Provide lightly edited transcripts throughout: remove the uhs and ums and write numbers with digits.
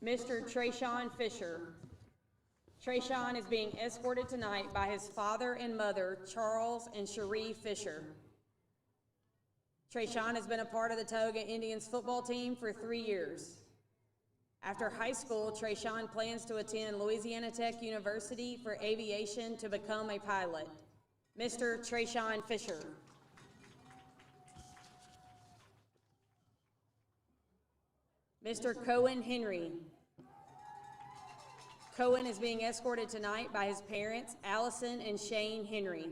Mr. Trayshawn Fisher. Trayshawn is being escorted tonight by his father and mother, Charles and Cherie Fisher. Trayshawn has been a part of the Tioga Indians football team for 3 years. After high school, Trayshawn plans to attend Louisiana Tech University for aviation to become a pilot. Mr. Trayshawn Fisher. Mr. Cohen Henry. Cohen is being escorted tonight by his parents, Allison and Shane Henry.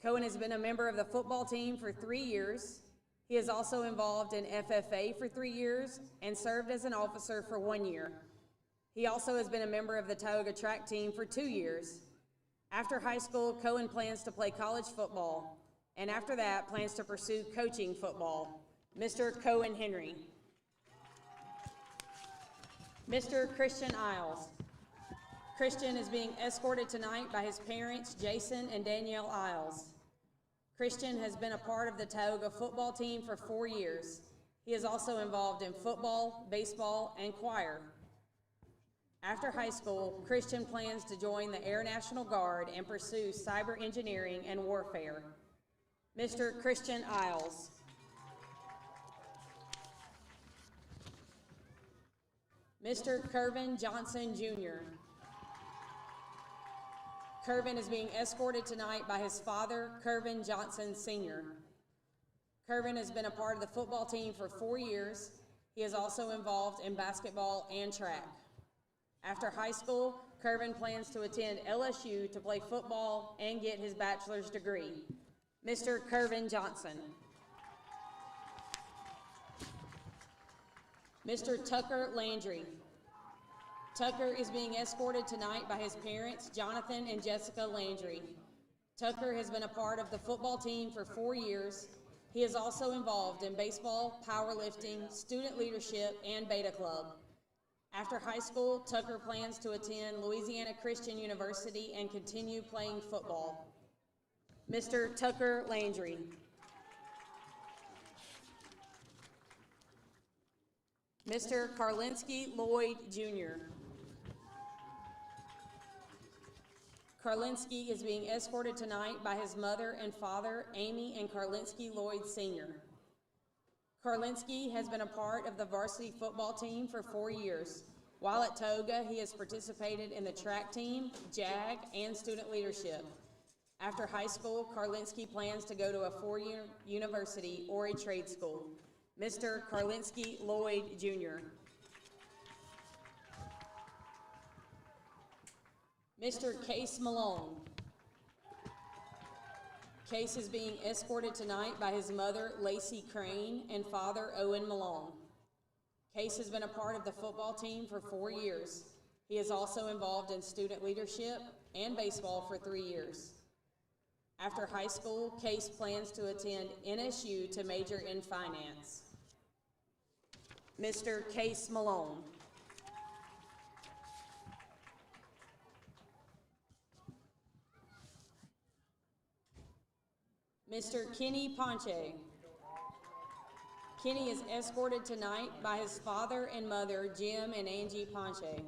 Cohen has been a member of the football team for 3 years. He is also involved in FFA for 3 years and served as an officer for 1 year. He also has been a member of the Tioga track team for 2 years. After high school, Cohen plans to play college football, and after that, plans to pursue coaching football. Mr. Cohen Henry. Mr. Christian Isles. Christian is being escorted tonight by his parents, Jason and Danielle Isles. Christian has been a part of the Tioga football team for 4 years. He is also involved in football, baseball, and choir. After high school, Christian plans to join the Air National Guard and pursue cyber engineering and warfare. Mr. Christian Isles. Mr. Kervin Johnson, Jr. Kervin is being escorted tonight by his father, Kervin Johnson, Sr. Kervin has been a part of the football team for 4 years. He is also involved in basketball and track. After high school, Kervin plans to attend LSU to play football and get his bachelor's degree. Mr. Kervin Johnson. Mr. Tucker Landry. Tucker is being escorted tonight by his parents, Jonathan and Jessica Landry. Tucker has been a part of the football team for 4 years. He is also involved in baseball, powerlifting, student leadership, and Beta Club. After high school, Tucker plans to attend Louisiana Christian University and continue playing football. Mr. Tucker Landry. Mr. Karlinski Lloyd, Jr. Karlinski is being escorted tonight by his mother and father, Amy and Karlinski Lloyd, Sr. Karlinski has been a part of the varsity football team for 4 years. While at Tioga, he has participated in the track team, JAG, and student leadership. After high school, Karlinski plans to go to a 4-year university or a trade school. Mr. Karlinski Lloyd, Jr. Mr. Case Malone. Case is being escorted tonight by his mother, Lacey Crane, and father, Owen Malone. Case has been a part of the football team for 4 years. He is also involved in student leadership and baseball for 3 years. After high school, Case plans to attend NSU to major in finance. Mr. Case Malone. Mr. Kenny Ponche. Kenny is escorted tonight by his father and mother, Jim and Angie Ponche.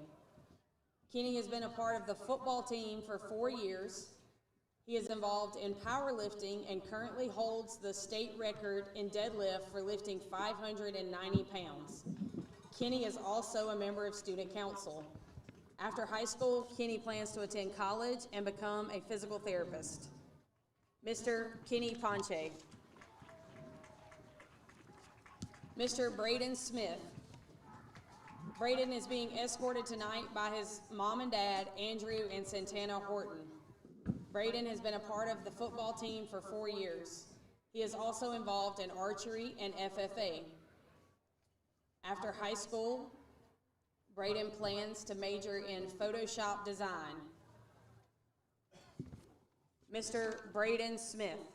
Kenny has been a part of the football team for 4 years. He is involved in powerlifting and currently holds the state record in deadlift for lifting 590 pounds. Kenny is also a member of student council. After high school, Kenny plans to attend college and become a physical therapist. Mr. Kenny Ponche. Mr. Braden Smith. Braden is being escorted tonight by his mom and dad, Andrew and Santana Horton. Braden has been a part of the football team for 4 years. He is also involved in archery and FFA. After high school, Braden plans to major in Photoshop design. Mr. Braden Smith.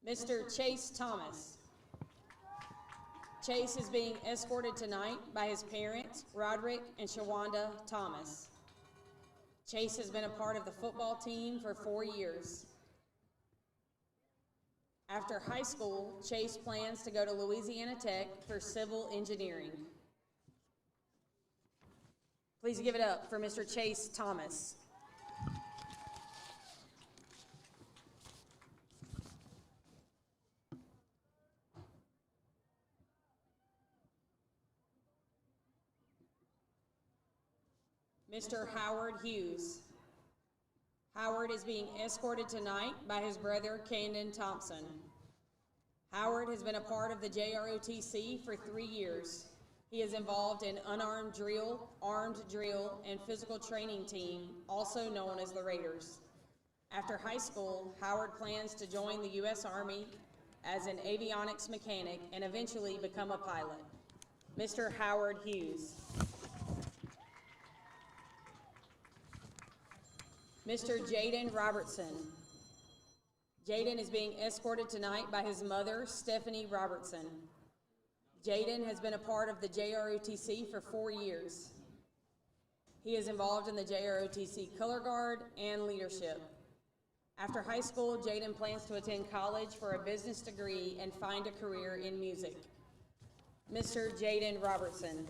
Mr. Chase Thomas. Chase is being escorted tonight by his parents, Roderick and Shawanda Thomas. Chase has been a part of the football team for 4 years. After high school, Chase plans to go to Louisiana Tech for civil engineering. Please give it up for Mr. Chase Thomas. Mr. Howard Hughes. Howard is being escorted tonight by his brother, Camden Thompson. Howard has been a part of the JROTC for 3 years. He is involved in unarmed drill, armed drill, and physical training team, also known as the Raiders. After high school, Howard plans to join the U.S. Army as an avionics mechanic and eventually become a pilot. Mr. Howard Hughes. Mr. Jaden Robertson. Jaden is being escorted tonight by his mother, Stephanie Robertson. Jaden has been a part of the JROTC for 4 years. He is involved in the JROTC Color Guard and leadership. After high school, Jaden plans to attend college for a business degree and find a career in music. Mr. Jaden Robertson.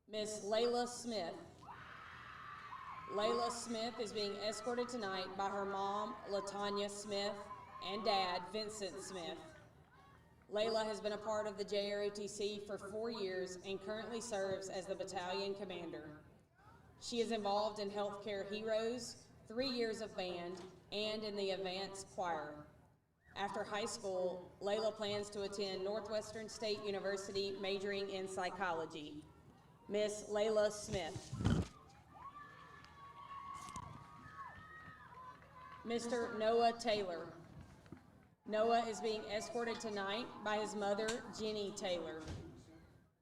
Miss Layla Smith. Layla Smith is being escorted tonight by her mom, LaTanya Smith, and dad, Vincent Smith. Layla has been a part of the JROTC for 4 years and currently serves as the battalion commander. She is involved in Healthcare Heroes, 3 years of band, and in the advanced choir. After high school, Layla plans to attend Northwestern State University, majoring in psychology. Miss Layla Smith. Mr. Noah Taylor. Noah is being escorted tonight by his mother, Jenny Taylor.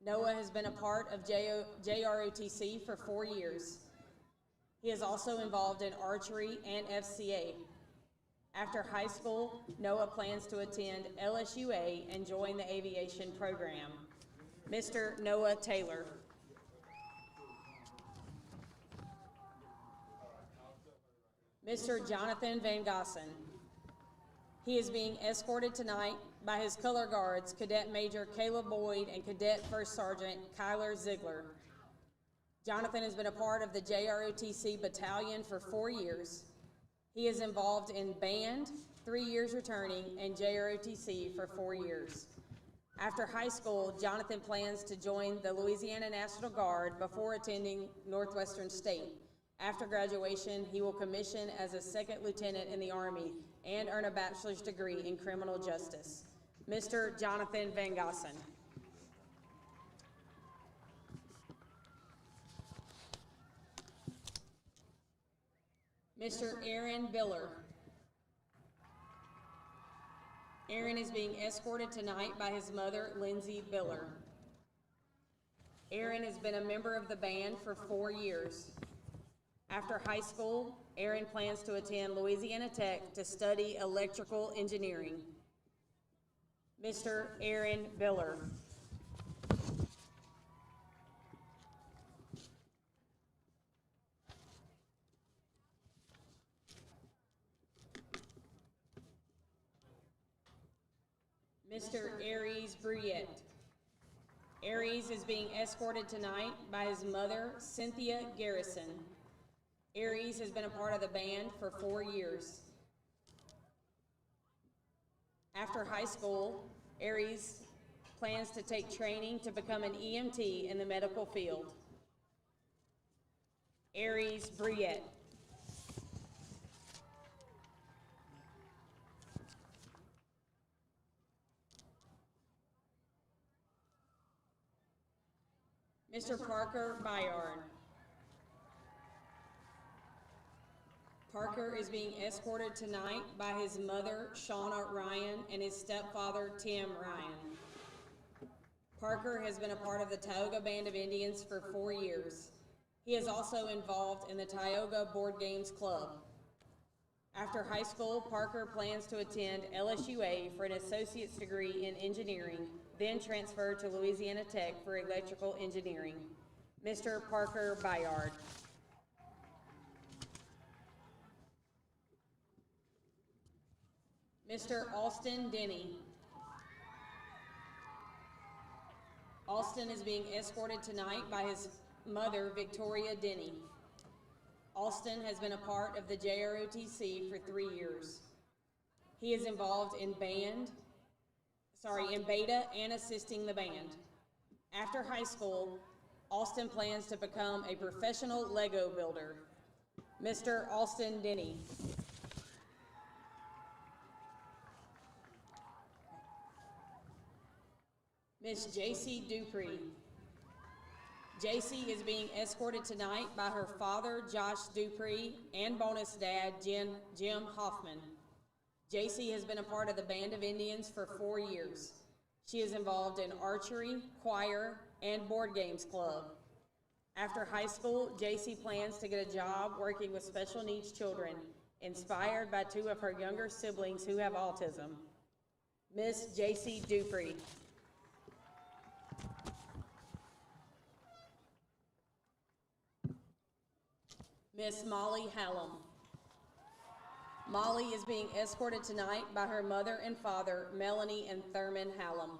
Noah has been a part of JROTC for 4 years. He is also involved in archery and FCA. After high school, Noah plans to attend LSUA and join the aviation program. Mr. Noah Taylor. Mr. Jonathan Van Gossen. He is being escorted tonight by his color guards, Cadet Major Caleb Boyd and Cadet First Sergeant Kyler Ziegler. Jonathan has been a part of the JROTC battalion for 4 years. He is involved in band, 3 years returning, and JROTC for 4 years. After high school, Jonathan plans to join the Louisiana National Guard before attending Northwestern State. After graduation, he will commission as a second lieutenant in the Army and earn a bachelor's degree in criminal justice. Mr. Jonathan Van Gossen. Mr. Aaron Biller. Aaron is being escorted tonight by his mother, Lindsay Biller. Aaron has been a member of the band for 4 years. After high school, Aaron plans to attend Louisiana Tech to study electrical engineering. Mr. Aaron Biller. Mr. Aries Briette. Aries is being escorted tonight by his mother, Cynthia Garrison. Aries has been a part of the band for 4 years. After high school, Aries plans to take training to become an EMT in the medical field. Aries Briette. Mr. Parker Bayard. Parker is being escorted tonight by his mother, Shauna Ryan, and his stepfather, Tim Ryan. Parker has been a part of the Tioga Band of Indians for 4 years. He is also involved in the Tioga Board Games Club. After high school, Parker plans to attend LSUA for an associate's degree in engineering, then transfer to Louisiana Tech for electrical engineering. Mr. Parker Bayard. Mr. Alston Denny. Alston is being escorted tonight by his mother, Victoria Denny. Alston has been a part of the JROTC for 3 years. He is involved in beta and assisting the band. After high school, Alston plans to become a professional Lego builder. Mr. Alston Denny. Miss J.C. Dupree. J.C. is being escorted tonight by her father, Josh Dupree, and bonus dad, Jim Hoffman. J.C. has been a part of the Band of Indians for 4 years. She is involved in archery, choir, and board games club. After high school, J.C. plans to get a job working with special needs children, inspired by 2 of her younger siblings who have autism. Miss J.C. Dupree. Miss Molly Hallam. Molly is being escorted tonight by her mother and father, Melanie and Thurman Hallam.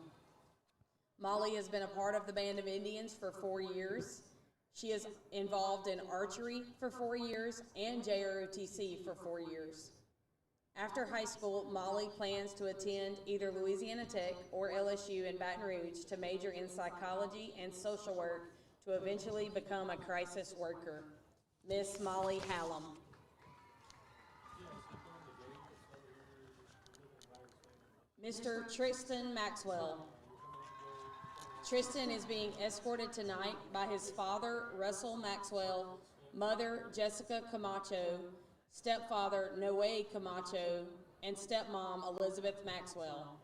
Molly has been a part of the Band of Indians for 4 years. She is involved in archery for 4 years and JROTC for 4 years. After high school, Molly plans to attend either Louisiana Tech or LSU in Baton Rouge to major in psychology and social work to eventually become a crisis worker. Miss Molly Hallam. Mr. Tristan Maxwell. Tristan is being escorted tonight by his father, Russell Maxwell, mother, Jessica Camacho, stepfather, Noe Camacho, and stepmom, Elizabeth Maxwell.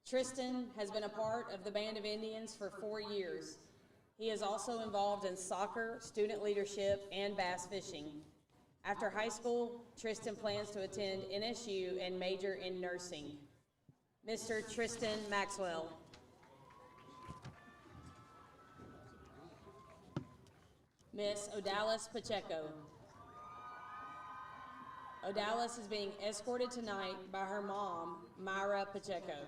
Tristan has been a part of the Band of Indians for 4 years. He is also involved in soccer, student leadership, and bass fishing. After high school, Tristan plans to attend NSU and major in nursing. Mr. Tristan Maxwell. Miss Odalis Pacheco. Odalis is being escorted tonight by her mom, Myra Pacheco.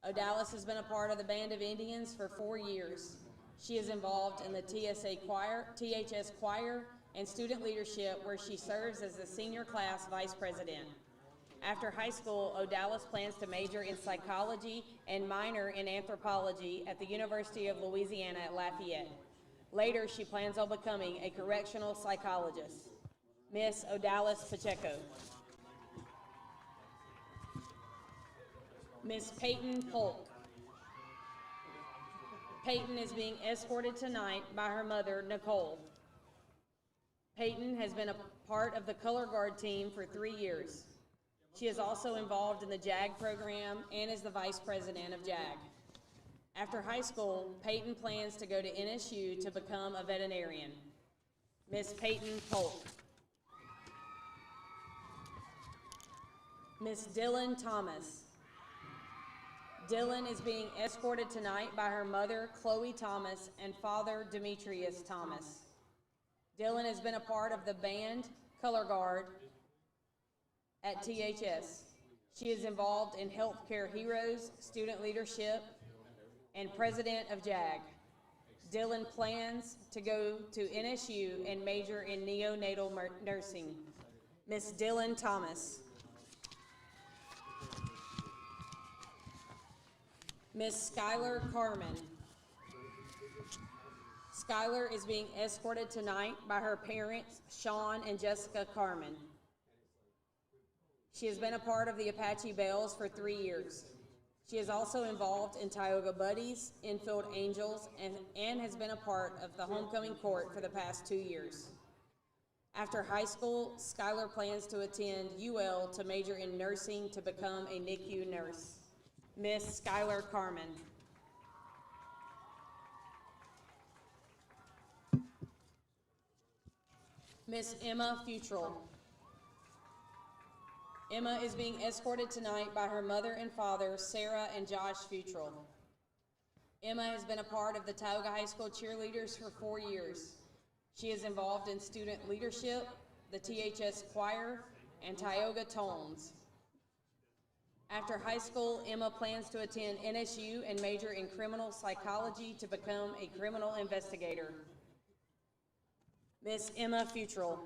Odalis has been a part of the Band of Indians for 4 years. She is involved in the THS choir, and student leadership, where she serves as the senior class vice president. After high school, Odalis plans to major in psychology and minor in anthropology at the University of Louisiana at Lafayette. Later, she plans on becoming a correctional psychologist. Miss Odalis Pacheco. Miss Peyton Polk. Peyton is being escorted tonight by her mother, Nicole. Peyton has been a part of the color guard team for 3 years. She is also involved in the JAG program and is the vice president of JAG. After high school, Peyton plans to go to NSU to become a veterinarian. Miss Peyton Polk. Miss Dylan Thomas. Dylan is being escorted tonight by her mother, Chloe Thomas, and father, Demetrius Thomas. Dylan has been a part of the band color guard at THS. She is involved in Healthcare Heroes, student leadership, and president of JAG. Dylan plans to go to NSU and major in neonatal nursing. Miss Dylan Thomas. Miss Skylar Carmen. Skylar is being escorted tonight by her parents, Sean and Jessica Carmen. She has been a part of the Apache Bells for 3 years. She is also involved in Tioga Buddies, Infield Angels, and has been a part of the homecoming court for the past 2 years. After high school, Skylar plans to attend UL to major in nursing to become a NICU nurse. Miss Skylar Carmen. Miss Emma Futrell. Emma is being escorted tonight by her mother and father, Sarah and Josh Futrell. Emma has been a part of the Tioga High School cheerleaders for 4 years. She is involved in student leadership, the THS choir, and Tioga Tones. After high school, Emma plans to attend NSU and major in criminal psychology to become a criminal investigator. Miss Emma Futrell.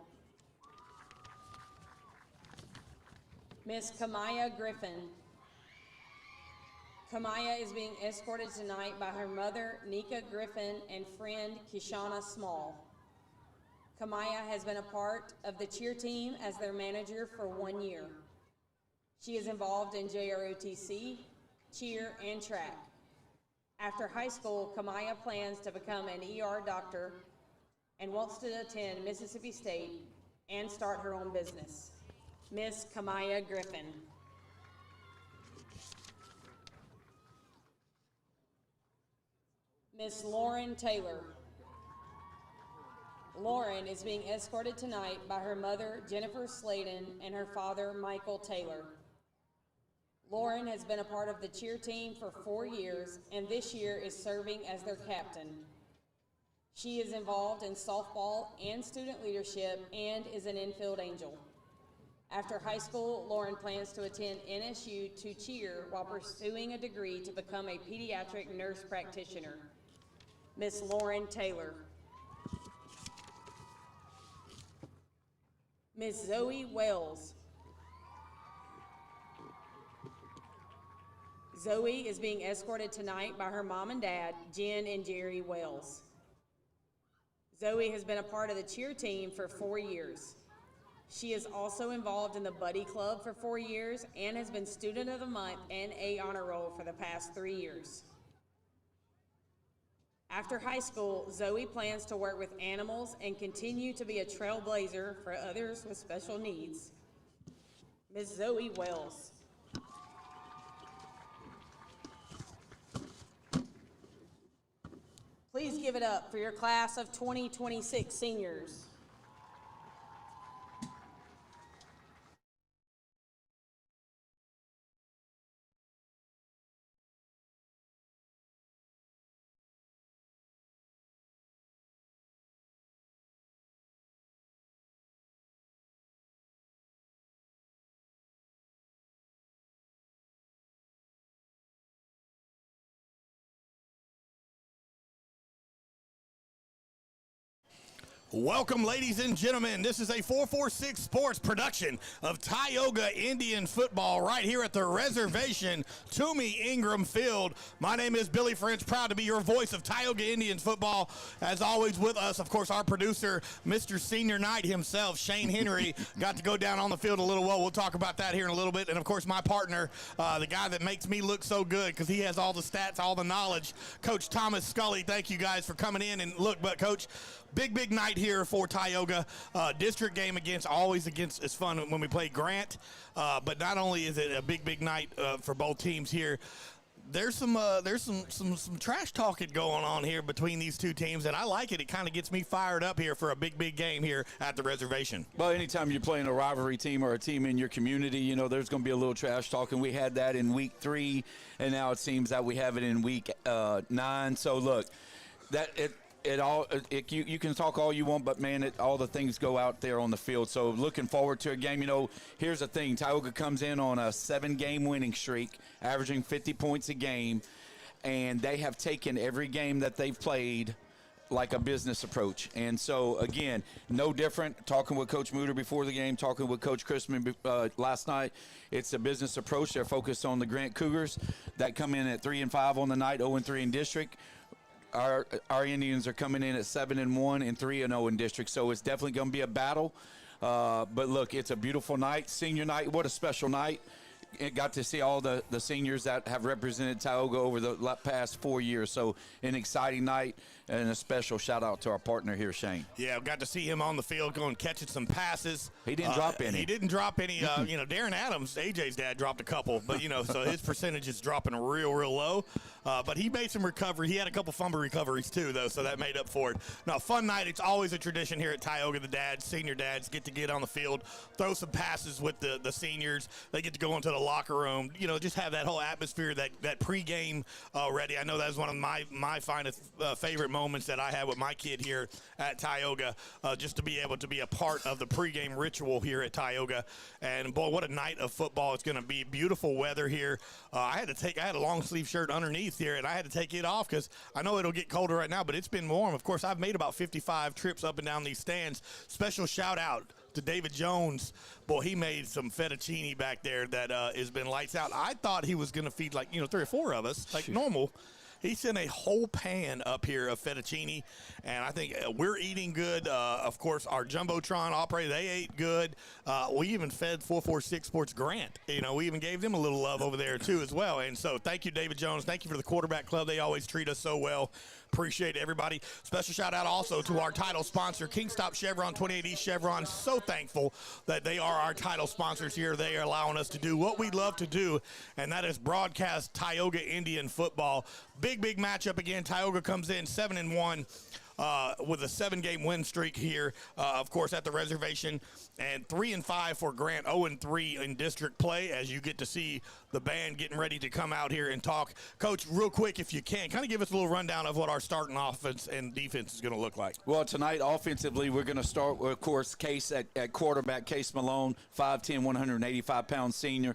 Miss Kamaya Griffin. Kamaya is being escorted tonight by her mother, Nika Griffin, and friend, Kishana Small. Kamaya has been a part of the cheer team as their manager for 1 year. She is involved in JROTC, cheer, and track. After high school, Kamaya plans to become an ER doctor and wants to attend Mississippi State and start her own business. Miss Kamaya Griffin. Miss Lauren Taylor. Lauren is being escorted tonight by her mother, Jennifer Sladen, and her father, Michael Taylor. Lauren has been a part of the cheer team for 4 years, and this year is serving as their captain. She is involved in softball and student leadership and is an infield angel. After high school, Lauren plans to attend NSU to cheer while pursuing a degree to become a pediatric nurse practitioner. Miss Lauren Taylor. Miss Zoe Wells. Zoe is being escorted tonight by her mom and dad, Jen and Jerry Wells. Zoe has been a part of the cheer team for 4 years. She is also involved in the Buddy Club for 4 years and has been Student of the Month and A Honor Roll for the past 3 years. After high school, Zoe plans to work with animals and continue to be a trailblazer for others with special needs. Ms. Zoe Wells. Please give it up for your class of 2026 seniors. Welcome, ladies and gentlemen. This is a 446 Sports production of Tioga Indian football right here at the reservation, Toomey Ingram Field. My name is Billy French, proud to be your voice of Tioga Indians football. As always with us, of course, our producer, Mr. Senior Knight himself, Shane Henry, got to go down on the field a little while. We'll talk about that here in a little bit. And, of course, my partner, the guy that makes me look so good because he has all the stats, all the knowledge, Coach Thomas Scully. Thank you guys for coming in. And, look, but, Coach, big night here for Tioga. District game always against, it's fun when we play Grant. But not only is it a big night for both teams here, there's some trash talking going on here between these two teams, and I like it. It kind of gets me fired up here for a big game here at the reservation. Well, anytime you're playing a rivalry team or a team in your community, you know, there's going to be a little trash talking. We had that in week 3, and now it seems that we have it in week 9. So, look, you can talk all you want, but, man, all the things go out there on the field. So looking forward to a game. You know, here's the thing. Tioga comes in on a 7-game winning streak, averaging 50 points a game, and they have taken every game that they've played like a business approach. And so, again, no different. Talking with Coach Mooter before the game, talking with Coach Chrisman last night, it's a business approach. They're focused on the Grant Cougars that come in at 3-5 on the night, 0-3 in district. Our Indians are coming in at 7-1 and 3-0 in district, so it's definitely going to be a battle. But look, it's a beautiful night, senior night. What a special night! It got to see all the seniors that have represented Tioga over the past 4 years. So an exciting night and a special shout out to our partner here, Shane. Yeah, got to see him on the field going catching some passes. He didn't drop any. He didn't drop any. You know, Darren Adams, AJ's dad, dropped a couple, but you know, so his percentage is dropping real low. But he made some recovery. He had a couple fumble recoveries too, though, so that made up for it. Now, fun night. It's always a tradition here at Tioga. The dads, senior dads, get on the field, throw some passes with the seniors. They get to go into the locker room. You know, just have that whole atmosphere, that pregame ready. I know that was one of my finest favorite moments that I had with my kid here at Tioga, just to be able to be a part of the pregame ritual here at Tioga. And boy, what a night of football it's going to be. Beautiful weather here. I had a long sleeve shirt underneath here, and I had to take it off because I know it'll get colder right now, but it's been warm. Of course, I've made about 55 trips up and down these stands. Special shout out to David Jones. Boy, he made some fettuccine back there that has been lights out. I thought he was going to feed 3 or 4 of us like normal. He sent a whole pan up here of fettuccine, and I think we're eating good. Of course, our Jumbotron operator, they ate good. We even fed 446 Sports Grant. We even gave them a little love over there, too, as well. And so thank you, David Jones. Thank you for the quarterback club. They always treat us so well. Appreciate everybody. Special shout out also to our title sponsor, Kingstop Chevron, 28 East Chevron. So thankful that they are our title sponsors here. They are allowing us to do what we love to do, and that is broadcast Tioga Indian football. Big matchup again. Tioga comes in 7-1. With a 7-game win streak here, of course, at the reservation, and 3-5 for Grant, 0-3 in district play, as you get to see the band getting ready to come out here and talk. Coach, real quick, if you can, kind of give us a little rundown of what our starting offense and defense is going to look like. Well, tonight, offensively, we're going to start with, of course, Case at quarterback, Case Malone, 5'10", 185-pound senior.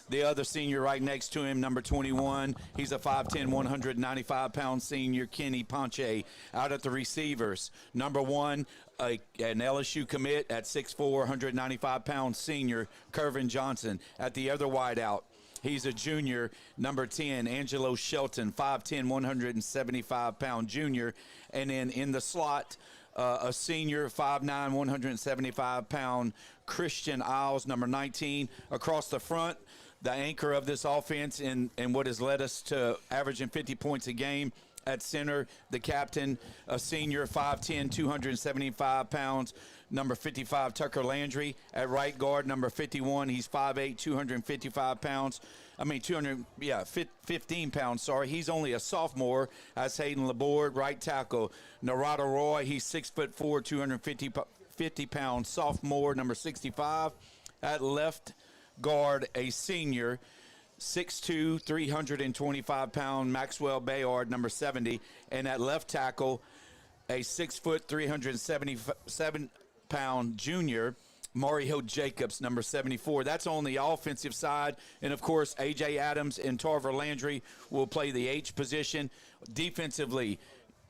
The other senior right next to him, number 21, he's a 5'10", 195-pound senior, Kenny Ponche. Out at the receivers, number 1, an LSU commit at 6'4", 195-pound senior, Kervin Johnson. At the other wideout, he's a junior, number 10, Angelo Shelton, 5'10", 175-pound junior. And then in the slot, a senior, 5'9", 175-pound Christian Isles, number 19. Across the front, the anchor of this offense and what has led us to averaging 50 points a game. At center, the captain, a senior, 5'10", 275 pounds, number 55, Tucker Landry. At right guard, number 51, he's 5'8", 255 pounds. 15 pounds, sorry. He's only a sophomore. That's Hayden Laborde. Right tackle, Narada Roy. He's 6'4", 250 pounds, sophomore, number 65. At left guard, a senior, 6'2", 325-pound Maxwell Bayard, number 70. And at left tackle, a 6', 377-pound junior, Mario Jacobs, number 74. That's on the offensive side. And, of course, A.J. Adams and Tarver Landry will play the H position. Defensively,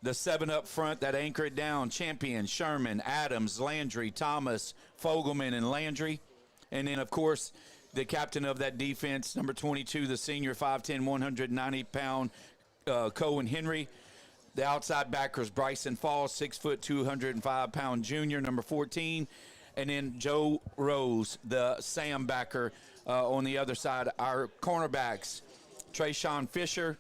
the 7 up front that anchor it down, Champion, Sherman, Adams, Landry, Thomas, Fogelman, and Landry. And then, of course, the captain of that defense, number 22, the senior, 5'10", 190-pound Cohen Henry. The outside backers, Bryson Falls, 6', 205-pound junior, number 14. And then Joe Rose, the Sam backer on the other side. Our cornerbacks, Trayshawn Fisher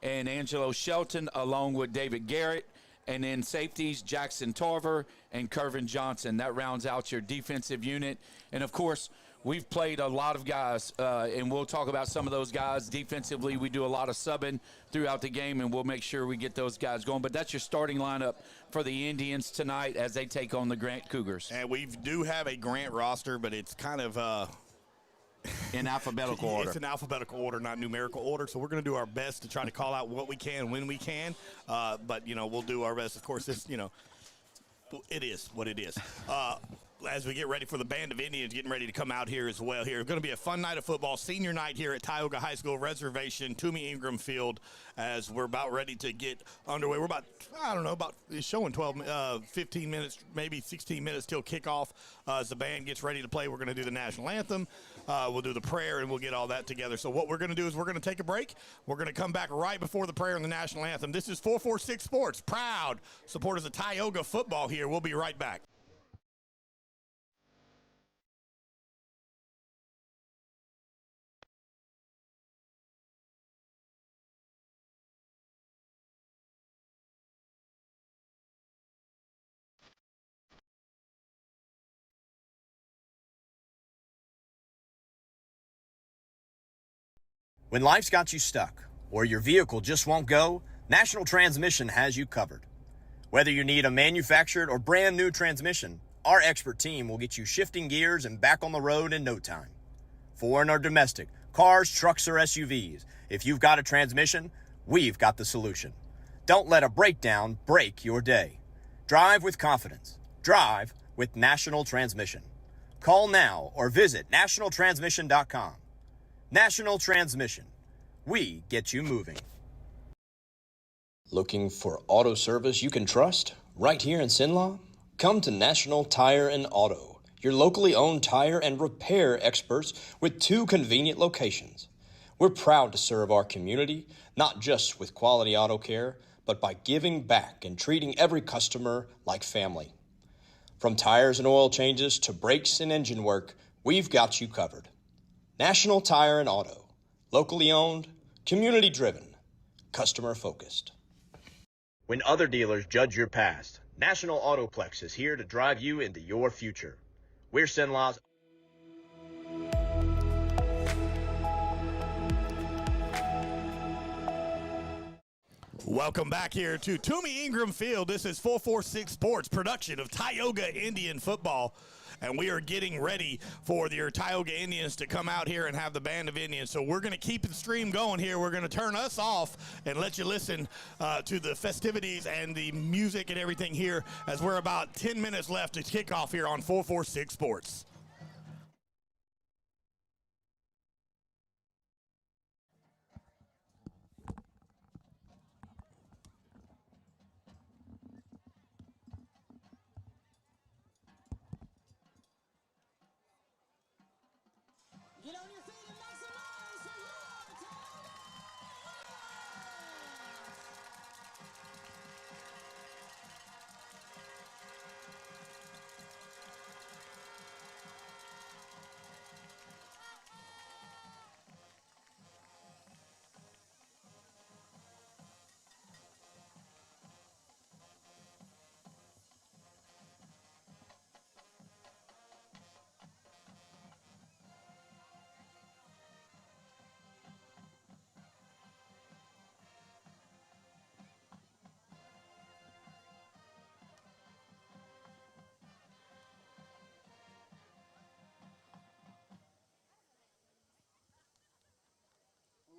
and Angelo Shelton, along with David Garrett. And then safeties, Jackson Tarver and Kervin Johnson. That rounds out your defensive unit. And, of course, we've played a lot of guys, and we'll talk about some of those guys. Defensively, we do a lot of subbing throughout the game, and we'll make sure we get those guys going. But that's your starting lineup for the Indians tonight as they take on the Grant Cougars. And we do have a Grant roster, but it's kind of in alphabetical order. It's in alphabetical order, not numerical order. So we're going to do our best to try to call out what we can when we can. But, we'll do our best. Of course, this, it is what it is. As we get ready for the Band of Indians getting ready to come out here as well here. It's going to be a fun night of football, senior night here at Tioga High School Reservation, Toomey Ingram Field, as we're about ready to get underway. We're about showing 15 minutes, maybe 16 minutes till kickoff. As the band gets ready to play, we're going to do the national anthem. We'll do the prayer, and we'll get all that together. So what we're going to do is we're going to take a break. We're going to come back right before the prayer and the national anthem. This is 446 Sports, proud supporters of Tioga football here. We'll be right back. When life's got you stuck or your vehicle just won't go, National Transmission has you covered. Whether you need a manufactured or brand new transmission, our expert team will get you shifting gears and back on the road in no time. Foreign or domestic, cars, trucks, or SUVs, if you've got a transmission, we've got the solution. Don't let a breakdown break your day. Drive with confidence. Drive with National Transmission. Call now or visit nationaltransmission.com. National Transmission. We get you moving. Looking for auto service you can trust right here in Sinlaw? Come to National Tire and Auto, your locally owned tire and repair experts with 2 convenient locations. We're proud to serve our community, not just with quality auto care, but by giving back and treating every customer like family. From tires and oil changes to brakes and engine work, we've got you covered. National Tire and Auto, locally owned, community driven, customer focused. When other dealers judge your past, National Autoplex is here to drive you into your future. We're Sinlaw's. Welcome back here to Toomey Ingram Field. This is 446 Sports production of Tioga Indian football. And we are getting ready for your Tioga Indians to come out here and have the Band of Indians. So we're going to keep the stream going here. We're going to turn us off and let you listen to the festivities and the music and everything here as we're about 10 minutes left to kick off here on 446 Sports. Get on your feet and make some noise for your Tioga!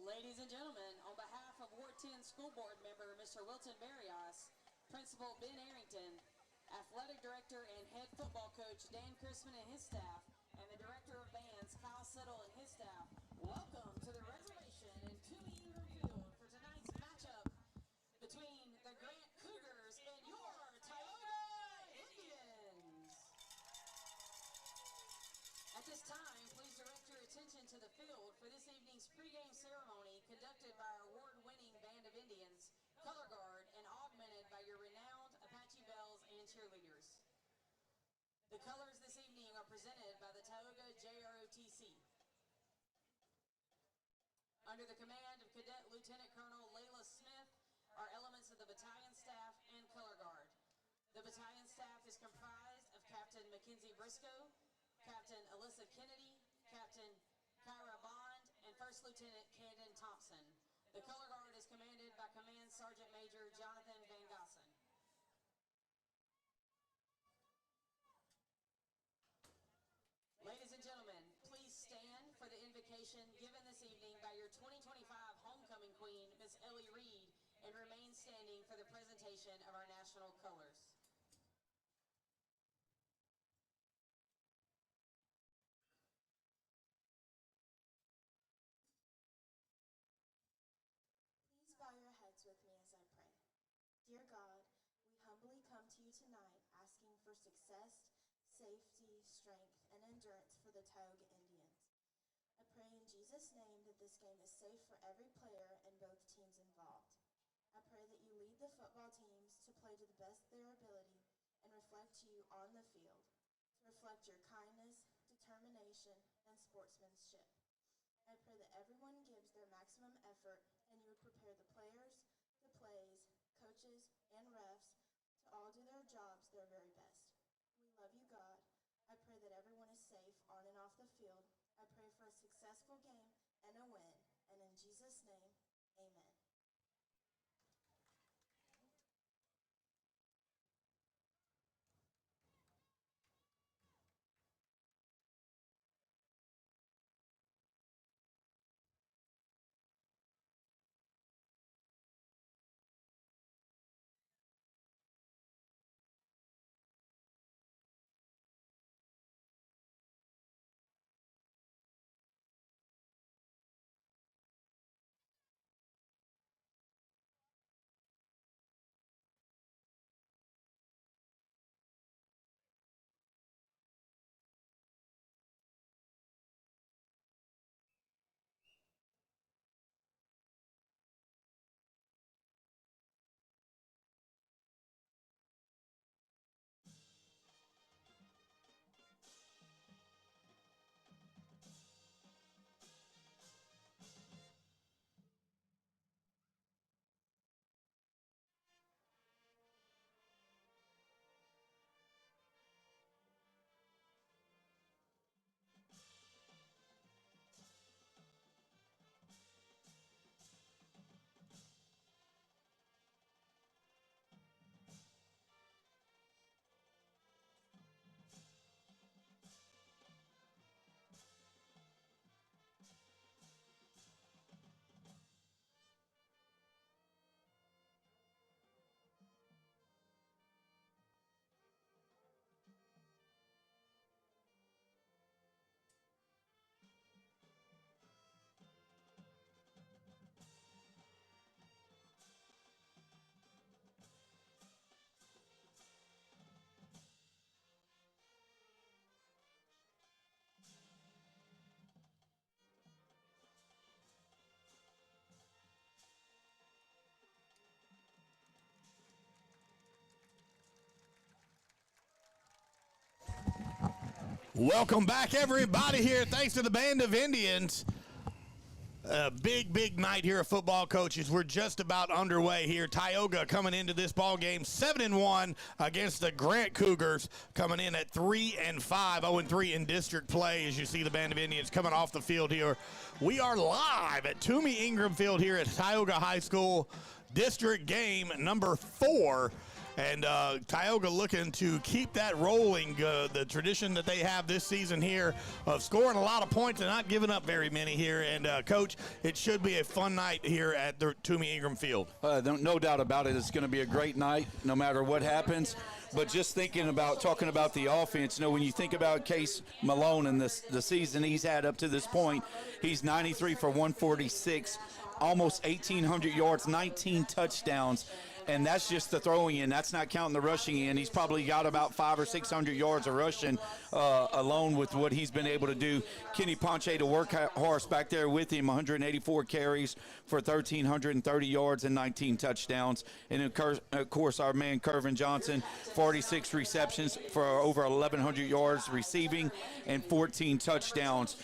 Ladies and gentlemen, on behalf of Ward 10 School Board member Mr. Wilton Barrios, Principal Ben Arrington, Athletic Director and Head Football Coach Dan Chrisman and his staff, and the Director of Bands Kyle Settle and his staff, welcome to the reservation in Toomey Ingram Field for tonight's matchup between the Grant Cougars and your Tioga Indians. At this time, please direct your attention to the field for this evening's pregame ceremony conducted by our award-winning Band of Indians, color guard, and augmented by your renowned Apache Bells and cheerleaders. The colors this evening are presented by the Tioga JROTC. Under the command of Cadet Lieutenant Colonel Layla Smith are elements of the battalion staff and color guard. The battalion staff is comprised of Captain Mackenzie Briscoe, Captain Alyssa Kennedy, Captain Kyra Bond, and First Lieutenant Camden Thompson. The color guard is commanded by Command Sergeant Major Jonathan Van Gossen. Ladies and gentlemen, please stand for the invocation given this evening by your 2025 homecoming queen, Miss Ellie Reed, and remain standing for the presentation of our national colors. Bow your heads with me as I pray. Dear God, we humbly come to you tonight asking for success, safety, strength, and endurance for the Tioga Indians. I pray in Jesus' name that this game is safe for every player and both teams involved. I pray that you lead the football teams to play to the best of their ability and reflect you on the field, to reflect your kindness, determination, and sportsmanship. I pray that everyone gives their maximum effort and you would prepare the players, the plays, coaches, and refs to all do their jobs their very best. We love you, God. I pray that everyone is safe on and off the field. I pray for a successful game and a win. And in Jesus' name, amen. Welcome back, everybody, here. Thanks to the Band of Indians. Big night here of football, coaches. We're just about underway here. Tioga coming into this ball game 7-1 against the Grant Cougars, coming in at 3-5, 0-3 in district play. As you see the Band of Indians coming off the field here. We are live at Toomey Ingram Field here at Tioga High School, district game number 4. And Tioga looking to keep that rolling, the tradition that they have this season here of scoring a lot of points and not giving up very many here. And, Coach, it should be a fun night here at the Toomey Ingram Field. No doubt about it. It's going to be a great night no matter what happens. But just talking about the offense, when you think about Case Malone and the season he's had up to this point, he's 93 for 146, almost 1,800 yards, 19 touchdowns. And that's just the throwing in. That's not counting the rushing in. He's probably got about 500 or 600 yards of rushing alone with what he's been able to do. Kenny Ponche, the workhorse back there with him, 184 carries for 1,330 yards and 19 touchdowns. And, of course, our man Kervin Johnson, 46 receptions for over 1,100 yards receiving and 14 touchdowns.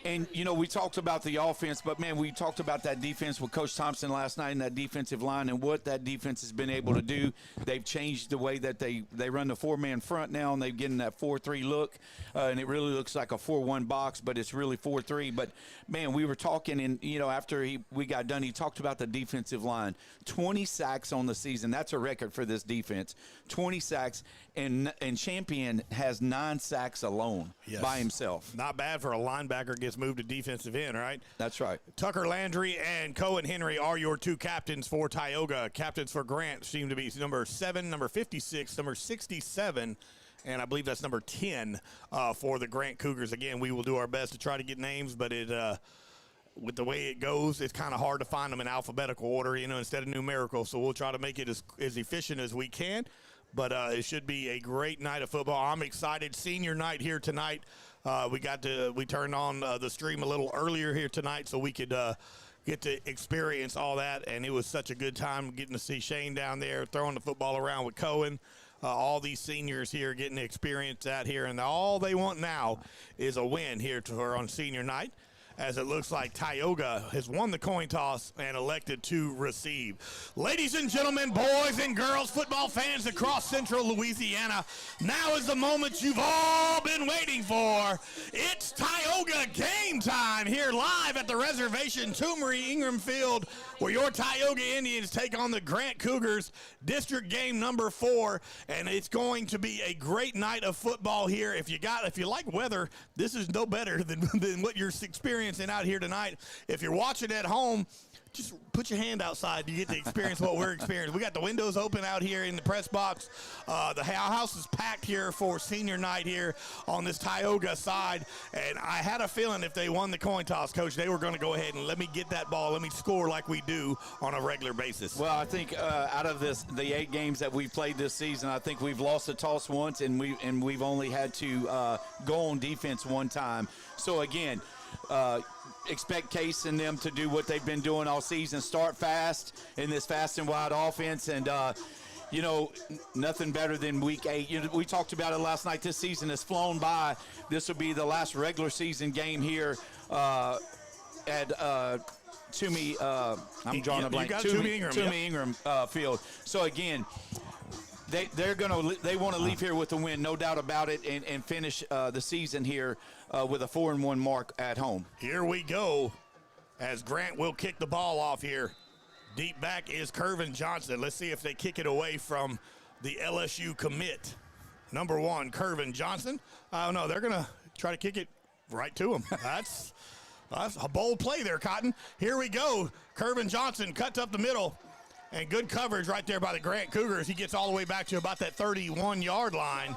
And, we talked about the offense, but, man, we talked about that defense with Coach Thompson last night and that defensive line and what that defense has been able to do. They've changed the way that they run the four-man front now, and they've given that 4-3 look, and it really looks like a 4-1 box, but it's really 4-3. But, man, we were talking, and, after we got done, he talked about the defensive line. 20 sacks on the season. That's a record for this defense. 20 sacks, and Champion has 9 sacks alone by himself. Not bad for a linebacker gets moved to defensive end, right? That's right. Tucker Landry and Cohen Henry are your two captains for Tioga. Captains for Grant seem to be number 7, number 56, number 67, and I believe that's number 10 for the Grant Cougars. Again, we will do our best to try to get names, but with the way it goes, it's kind of hard to find them in alphabetical order, instead of numerical. So we'll try to make it as efficient as we can. But it should be a great night of football. I'm excited. Senior night here tonight. We turned on the stream a little earlier here tonight so we could get to experience all that. And it was such a good time getting to see Shane down there throwing the football around with Cohen. All these seniors here getting to experience that here. And all they want now is a win here on senior night, as it looks like Tioga has won the coin toss and elected to receive. Ladies and gentlemen, boys and girls, football fans across central Louisiana, now is the moment you've all been waiting for. It's Tioga game time here live at the reservation, Toomey Ingram Field, where your Tioga Indians take on the Grant Cougars, district game number 4, and it's going to be a great night of football here. If you like weather, this is no better than what you're experiencing out here tonight. If you're watching at home, just put your hand outside. You get to experience what we're experiencing. We got the windows open out here in the press box. The house is packed here for senior night here on this Tioga side. And I had a feeling if they won the coin toss, Coach, they were going to go ahead and let me get that ball. Let me score like we do on a regular basis. Well, I think out of the 8 games that we've played this season, I think we've lost a toss once, and we've only had to go on defense one time. So again, expect Case and them to do what they've been doing all season, start fast in this fast and wide offense, and nothing better than week 8. We talked about it last night. This season has flown by. This will be the last regular season game here at Toomey. I'm drawing a blank. Toomey Ingram Field. So again, they want to leave here with a win, no doubt about it, and finish the season here with a 4-1 mark at home. Here we go, as Grant will kick the ball off here. Deep back is Kervin Johnson. Let's see if they kick it away from the LSU commit. Number 1, Kervin Johnson. Oh no, they're gonna try to kick it right to him. That's a bold play there, Cotton. Here we go. Kervin Johnson cuts up the middle. And good coverage right there by the Grant Cougars. He gets all the way back to about that 31-yard line.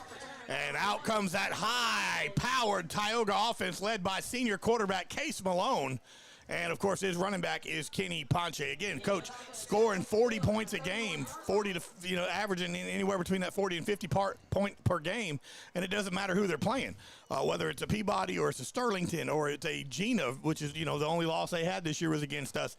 And out comes that high-powered Tioga offense led by senior quarterback Case Malone. And, of course, his running back is Kenny Ponche. Again, Coach, scoring 40 points a game, averaging anywhere between that 40 and 50 point per game. And it doesn't matter who they're playing, whether it's a Peabody or it's a Sterlington or it's a Gina, which is, the only loss they had this year was against us.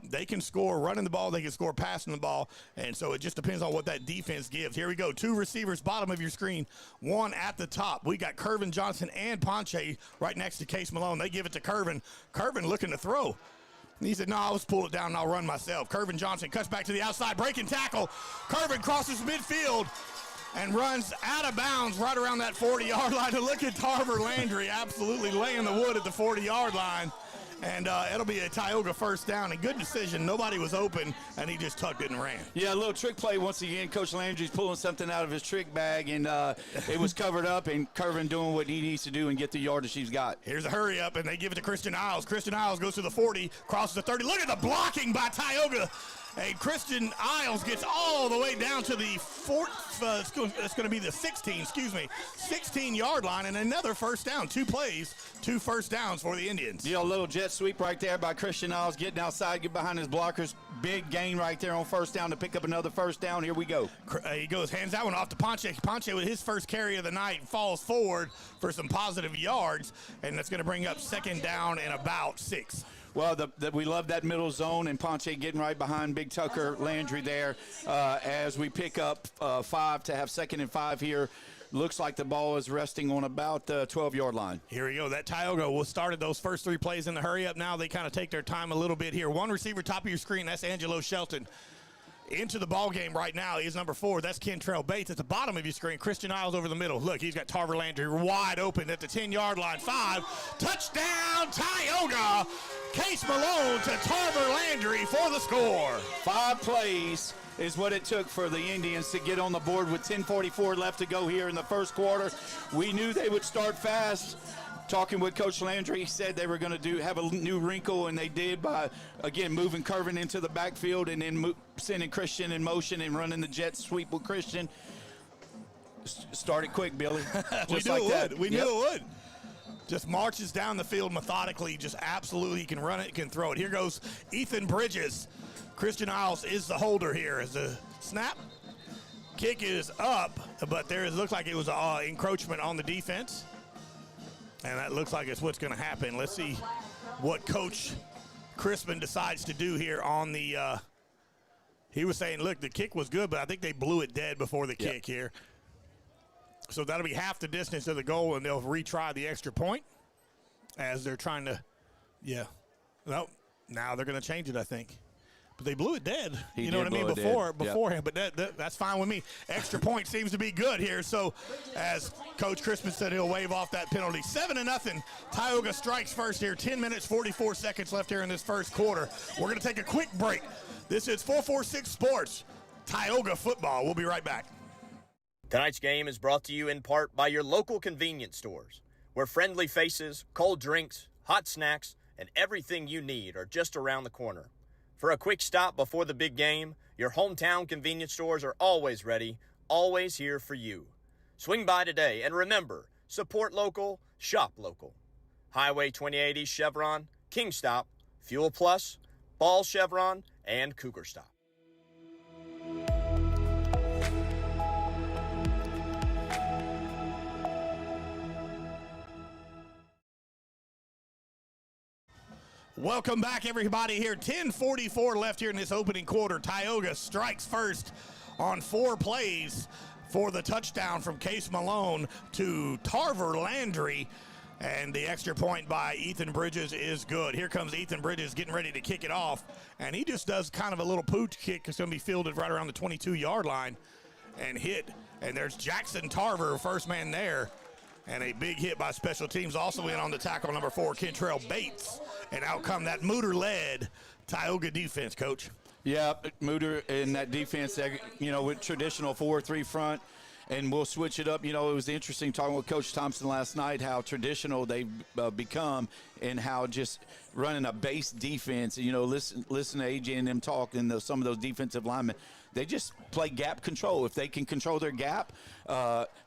They can score running the ball. They can score passing the ball. And so it just depends on what that defense gives. Here we go. 2 receivers, bottom of your screen, 1 at the top. We got Curvin Johnson and Ponche right next to Case Malone. They give it to Curvin. Curvin looking to throw. And he said, no, I'll just pull it down and I'll run myself. Curvin Johnson cuts back to the outside, breaking tackle. Curvin crosses midfield and runs out of bounds right around that 40-yard line. To look at Tarver Landry absolutely laying the wood at the 40-yard line. And it'll be a Tioga first down. And good decision. Nobody was open, and he just tucked it and ran. Yeah, a little trick play once again. Coach Landry's pulling something out of his trick bag, and it was covered up, and Curvin doing what he needs to do and get the yardage he's got. Here's a hurry up, and they give it to Christian Isles. Christian Isles goes to the 40, crosses the 30. Look at the blocking by Tioga. And Christian Isles gets all the way down to the it's going to be the 16-yard line, and another first down. 2 plays, 2 first downs for the Indians. You know, a little jet sweep right there by Christian Isles, getting outside, get behind his blockers. Big gain right there on first down to pick up another first down. Here we go. He goes, hands that one off to Ponche. Ponche with his first carry of the night falls forward for some positive yards, and that's going to bring up second down and about 6. Well, we love that middle zone, and Ponche getting right behind Big Tucker Landry there as we pick up 5 to have second and 5 here. Looks like the ball is resting on about the 12-yard line. Here we go. That Tioga started those first 3 plays in the hurry up. Now they kind of take their time a little bit here. 1 receiver top of your screen. That's Angelo Shelton. Into the ball game right now is number 4. That's Kentrell Bates at the bottom of your screen. Christian Isles over the middle. Look, he's got Tarver Landry wide open at the 10-yard line. 5. Touchdown, Tioga. Case Malone to Tarver Landry for the score. 5 plays is what it took for the Indians to get on the board with 10:44 left to go here in the first quarter. We knew they would start fast. Talking with Coach Landry, he said they were going to have a new wrinkle, and they did by, again, moving Curvin into the backfield and then sending Christian in motion and running the jet sweep with Christian. Started quick, Billy. We knew it would. We knew it would. Just marches down the field methodically, just absolutely can run it, can throw it. Here goes Ethan Bridges. Christian Isles is the holder here as the snap. Kick is up, but looks like it was encroachment on the defense. And that looks like it's what's going to happen. Let's see what Coach Crispin decides to do here on the he was saying, look, the kick was good, but I think they blew it dead before the kick here. So that'll be half the distance of the goal, and they'll retry the extra point as they're trying to, Well, now they're going to change it, I think. But they blew it dead. You know what I mean? Beforehand. But that's fine with me. Extra point seems to be good here. So as Coach Crispin said, he'll wave off that penalty. 7-0. Tioga strikes first here. 10 minutes, 44 seconds left here in this first quarter. We're going to take a quick break. This is 446 Sports, Tioga football. We'll be right back. Tonight's game is brought to you in part by your local convenience stores, where friendly faces, cold drinks, hot snacks, and everything you need are just around the corner. For a quick stop before the big game, your hometown convenience stores are always ready, always here for you. Swing by today, and remember, support local, shop local. Highway 2080 Chevron, King Stop, Fuel Plus, Ball Chevron, and Cougar Stop. Welcome back, everybody, here. 10:44 left here in this opening quarter. Tioga strikes first on 4 plays for the touchdown from Case Malone to Tarver Landry. And the extra point by Ethan Bridges is good. Here comes Ethan Bridges getting ready to kick it off. And he just does kind of a little pooch kick. It's going to be fielded right around the 22-yard line and hit. And there's Jackson Tarver, first man there. And a big hit by special teams. Also in on the tackle, number 4, Kentrell Bates. And out come that Mooter-led Tioga defense, Coach. Yeah, Mooter in that defense, with traditional 4-3 front. And we'll switch it up. It was interesting talking with Coach Thompson last night how traditional they've become and how just running a base defense. Listen to AJ and them talk and some of those defensive linemen. They just play gap control. If they can control their gap,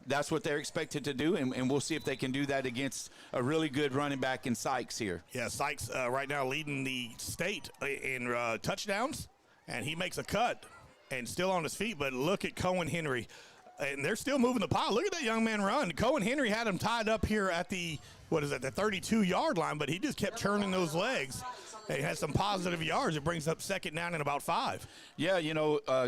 that's what they're expected to do, and we'll see if they can do that against a really good running back in Sykes here. Yeah, Sykes right now leading the state in touchdowns, and he makes a cut and still on his feet. But look at Cohen Henry. And they're still moving the pile. Look at that young man run. Cohen Henry had him tied up here at the 32-yard line, but he just kept turning those legs. And he had some positive yards. It brings up second down and about 5. Yeah,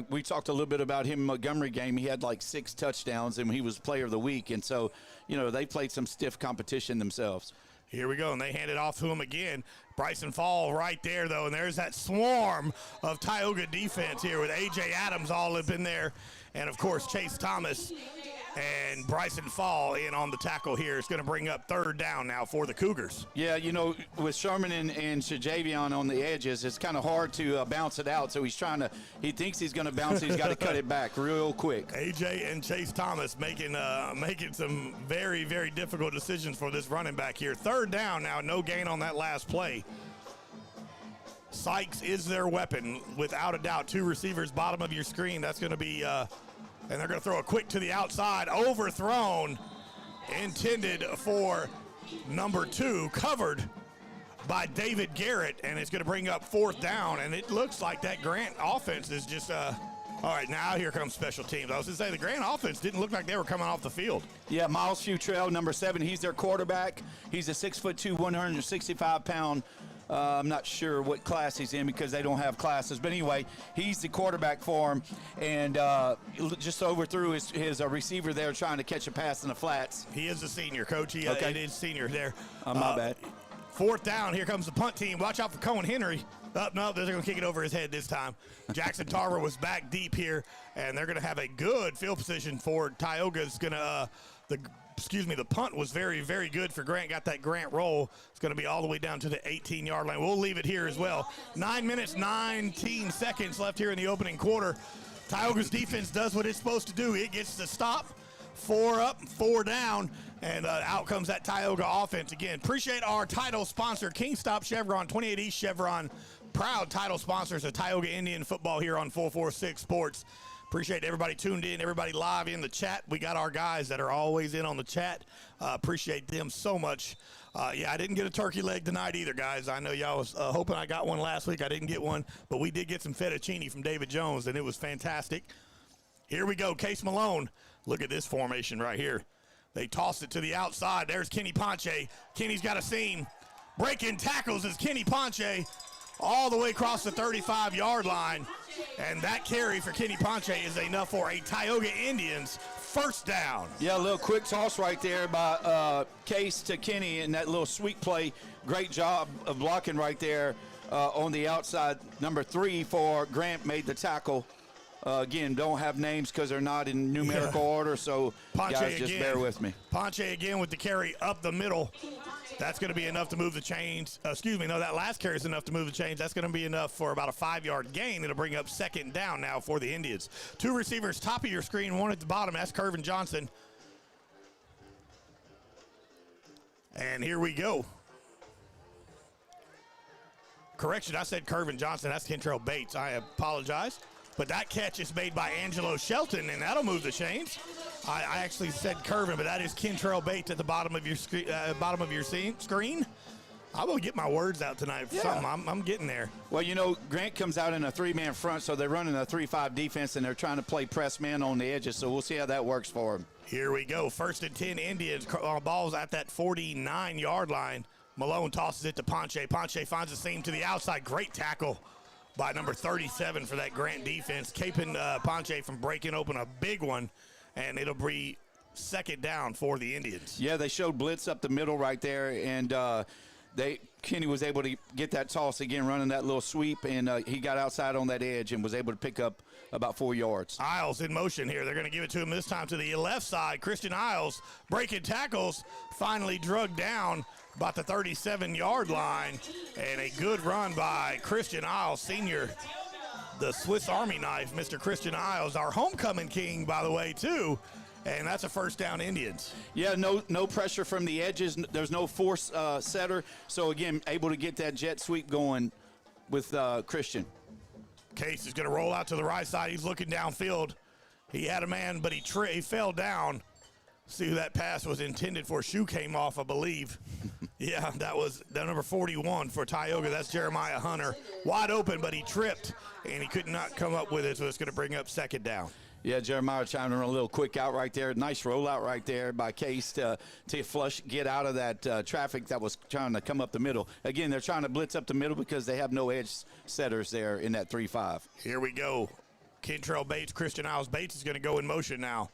we talked a little bit about him in Montgomery game. He had like 6 touchdowns, and he was player of the week. And so, they played some stiff competition themselves. Here we go, and they hand it off to him again. Bryson Fall right there, though, and there's that swarm of Tioga defense here with A.J. Adams all up in there. And, of course, Chase Thomas and Bryson Fall in on the tackle here. It's going to bring up third down now for the Cougars. Yeah, with Sherman and Shajavion on the edges, it's kind of hard to bounce it out. So he thinks he's going to bounce it. He's got to cut it back real quick. A.J. and Chase Thomas making some very, very difficult decisions for this running back here. Third down now, no gain on that last play. Sykes is their weapon, without a doubt. 2 receivers, bottom of your screen. That's going to be and they're going to throw a quick to the outside, overthrown, intended for number 2, covered by David Garrett, and it's going to bring up fourth down, and it looks like that Grant offense is just all right, now here comes special teams. I was going to say the Grant offense didn't look like they were coming off the field. Yeah, Miles Futrell, number 7, he's their quarterback. He's a 6'2", 165-pound. I'm not sure what class he's in because they don't have classes. But anyway, he's the quarterback for him. And just overthrew his receiver there trying to catch a pass in the flats. He is a senior, Coach. It is senior there. My bad. Fourth down. Here comes the punt team. Watch out for Cohen Henry. No, they're going to kick it over his head this time. Jackson Tarver was back deep here, and they're going to have a good field position for Tioga's going to the punt was very, very good for Grant. Got that Grant roll. It's going to be all the way down to the 18-yard line. We'll leave it here as well. 9 minutes, 19 seconds left here in the opening quarter. Tioga's defense does what it's supposed to do. It gets the stop, 4 up, 4 down, and out comes that Tioga offense again. Appreciate our title sponsor, Kingstop Chevron, 28 East Chevron, proud title sponsors of Tioga Indian football here on 446 Sports. Appreciate everybody tuned in, everybody live in the chat. We got our guys that are always in on the chat. Appreciate them so much. I didn't get a turkey leg tonight either, guys. I know y'all was hoping I got one last week. I didn't get one, but we did get some fettuccine from David Jones, and it was fantastic. Here we go, Case Malone. Look at this formation right here. They tossed it to the outside. There's Kenny Ponche. Kenny's got a seam. Breaking tackles is Kenny Ponche all the way across the 35-yard line. And that carry for Kenny Ponche is enough for a Tioga Indians first down. Yeah, a little quick toss right there by Case to Kenny, and that little sweep play. Great job of blocking right there on the outside. Number 3 for Grant made the tackle. Again, don't have names because they're not in numerical order, so Ponche guys, just again. bear with me. Ponche again with the carry up the middle. That's going to be enough to move the chains. That last carry is enough to move the chains. That's going to be enough for about a 5-yard gain. It'll bring up second down now for the Indians. 2 receivers, top of your screen, 1 at the bottom. That's Curvin Johnson. And here we go. Correction, I said Curvin Johnson. That's Kentrell Bates. I apologize. But that catch is made by Angelo Shelton, and that'll move the chains. I actually said Curvin, but that is Kentrell Bates at the bottom of your screen. I will get my words out tonight for something. I'm getting there. Well, Grant comes out in a 3-man front, so they're running a 3-5 defense, and they're trying to play press man on the edges, so we'll see how that works for them. Here we go. 1st and 10 Indians. Ball's at that 49-yard line. Malone tosses it to Ponche. Ponche finds a seam to the outside. Great tackle by number 37 for that Grant defense, keeping Ponche from breaking open a big one, and it'll be second down for the Indians. Yeah, they showed blitz up the middle right there, and Kenny was able to get that toss again, running that little sweep, and he got outside on that edge and was able to pick up about 4 yards. Isles in motion here. They're going to give it to him this time to the left side. Christian Isles breaking tackles, finally drugged down about the 37-yard line, and a good run by Christian Isles, senior, the Swiss Army knife, Mr. Christian Isles, our homecoming king, by the way, too, and that's a first down Indians. Yeah, no pressure from the edges. There's no force setter, so, again, able to get that jet sweep going with Christian. Case is going to roll out to the right side. He's looking downfield. He had a man, but he fell down. See who that pass was intended for. Shoe came off, I believe. Yeah, that was the number 41 for Tioga. That's Jeremiah Hunter. Wide open, but he tripped, and he could not come up with it, so it's going to bring up second down. Yeah, Jeremiah trying to run a little quick out right there. Nice rollout right there by Case to flush, get out of that traffic that was trying to come up the middle. Again, they're trying to blitz up the middle because they have no edge setters there in that 3-5. Here we go. Kentrell Bates, Christian Isles. Bates is going to go in motion now.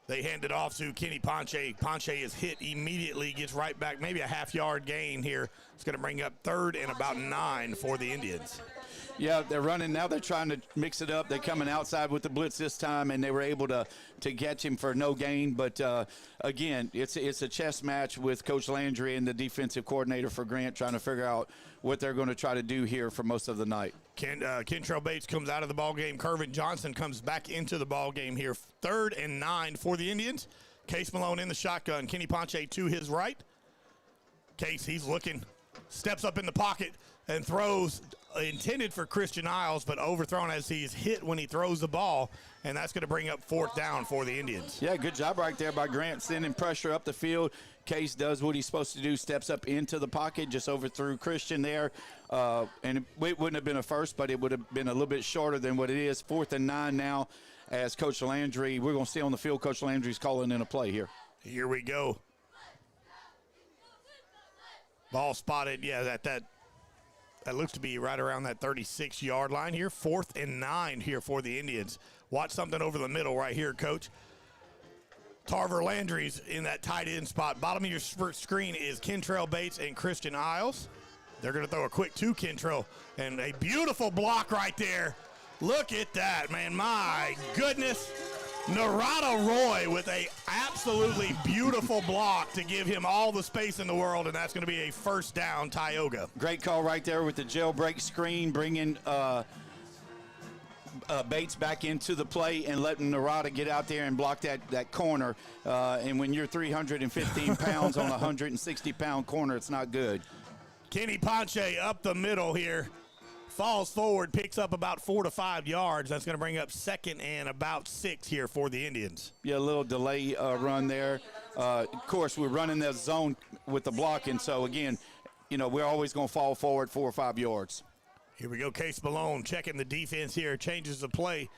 They hand it off to Kenny Ponche. Ponche is hit immediately, gets right back, maybe a half-yard gain here. It's going to bring up 3rd and about 9 for the Indians. Yeah, they're running now. They're trying to mix it up. They're coming outside with the blitz this time, and they were able to catch him for no gain. But, again, it's a chess match with Coach Landry and the defensive coordinator for Grant trying to figure out what they're going to try to do here for most of the night. Kentrell Bates comes out of the ball game. Kervin Johnson comes back into the ball game here. 3rd and 9 for the Indians. Case Malone in the shotgun. Kenny Ponche to his right. Case, he's looking, steps up in the pocket and throws, intended for Christian Isles, but overthrown as he's hit when he throws the ball, and that's going to bring up 4th down for the Indians. Yeah, good job right there by Grant, sending pressure up the field. Case does what he's supposed to do, steps up into the pocket, just overthrew Christian there, and it wouldn't have been a first, but it would have been a little bit shorter than what it is. 4th and 9 now as Coach Landry, we're going to stay on the field. Coach Landry's calling in a play here. Here we go. Ball spotted, yeah, that looks to be right around that 36-yard line here. 4th and 9 here for the Indians. Watch something over the middle right here, Coach. Tarver Landry's in that tight end spot. Bottom of your screen is Kentrell Bates and Christian Isles. They're going to throw a quick to Kentrell, and a beautiful block right there. Look at that, man. My goodness. Narada Roy with a absolutely beautiful block to give him all the space in the world, and that's going to be a 1st down, Tioga. Great call right there with the jailbreak screen, bringing Bates back into the play and letting Narada get out there and block that corner. And when you're 315 pounds on a 160-pound corner, it's not good. Kenny Ponche up the middle here. Falls forward, picks up about 4 to 5 yards. That's going to bring up 2nd and about 6 here for the Indians. Yeah, a little delay run there. Of course, we're running that zone with the blocking. So, again, we're always going to fall forward 4 or 5 yards. Here we go. Case Malone checking the defense here. Changes the play.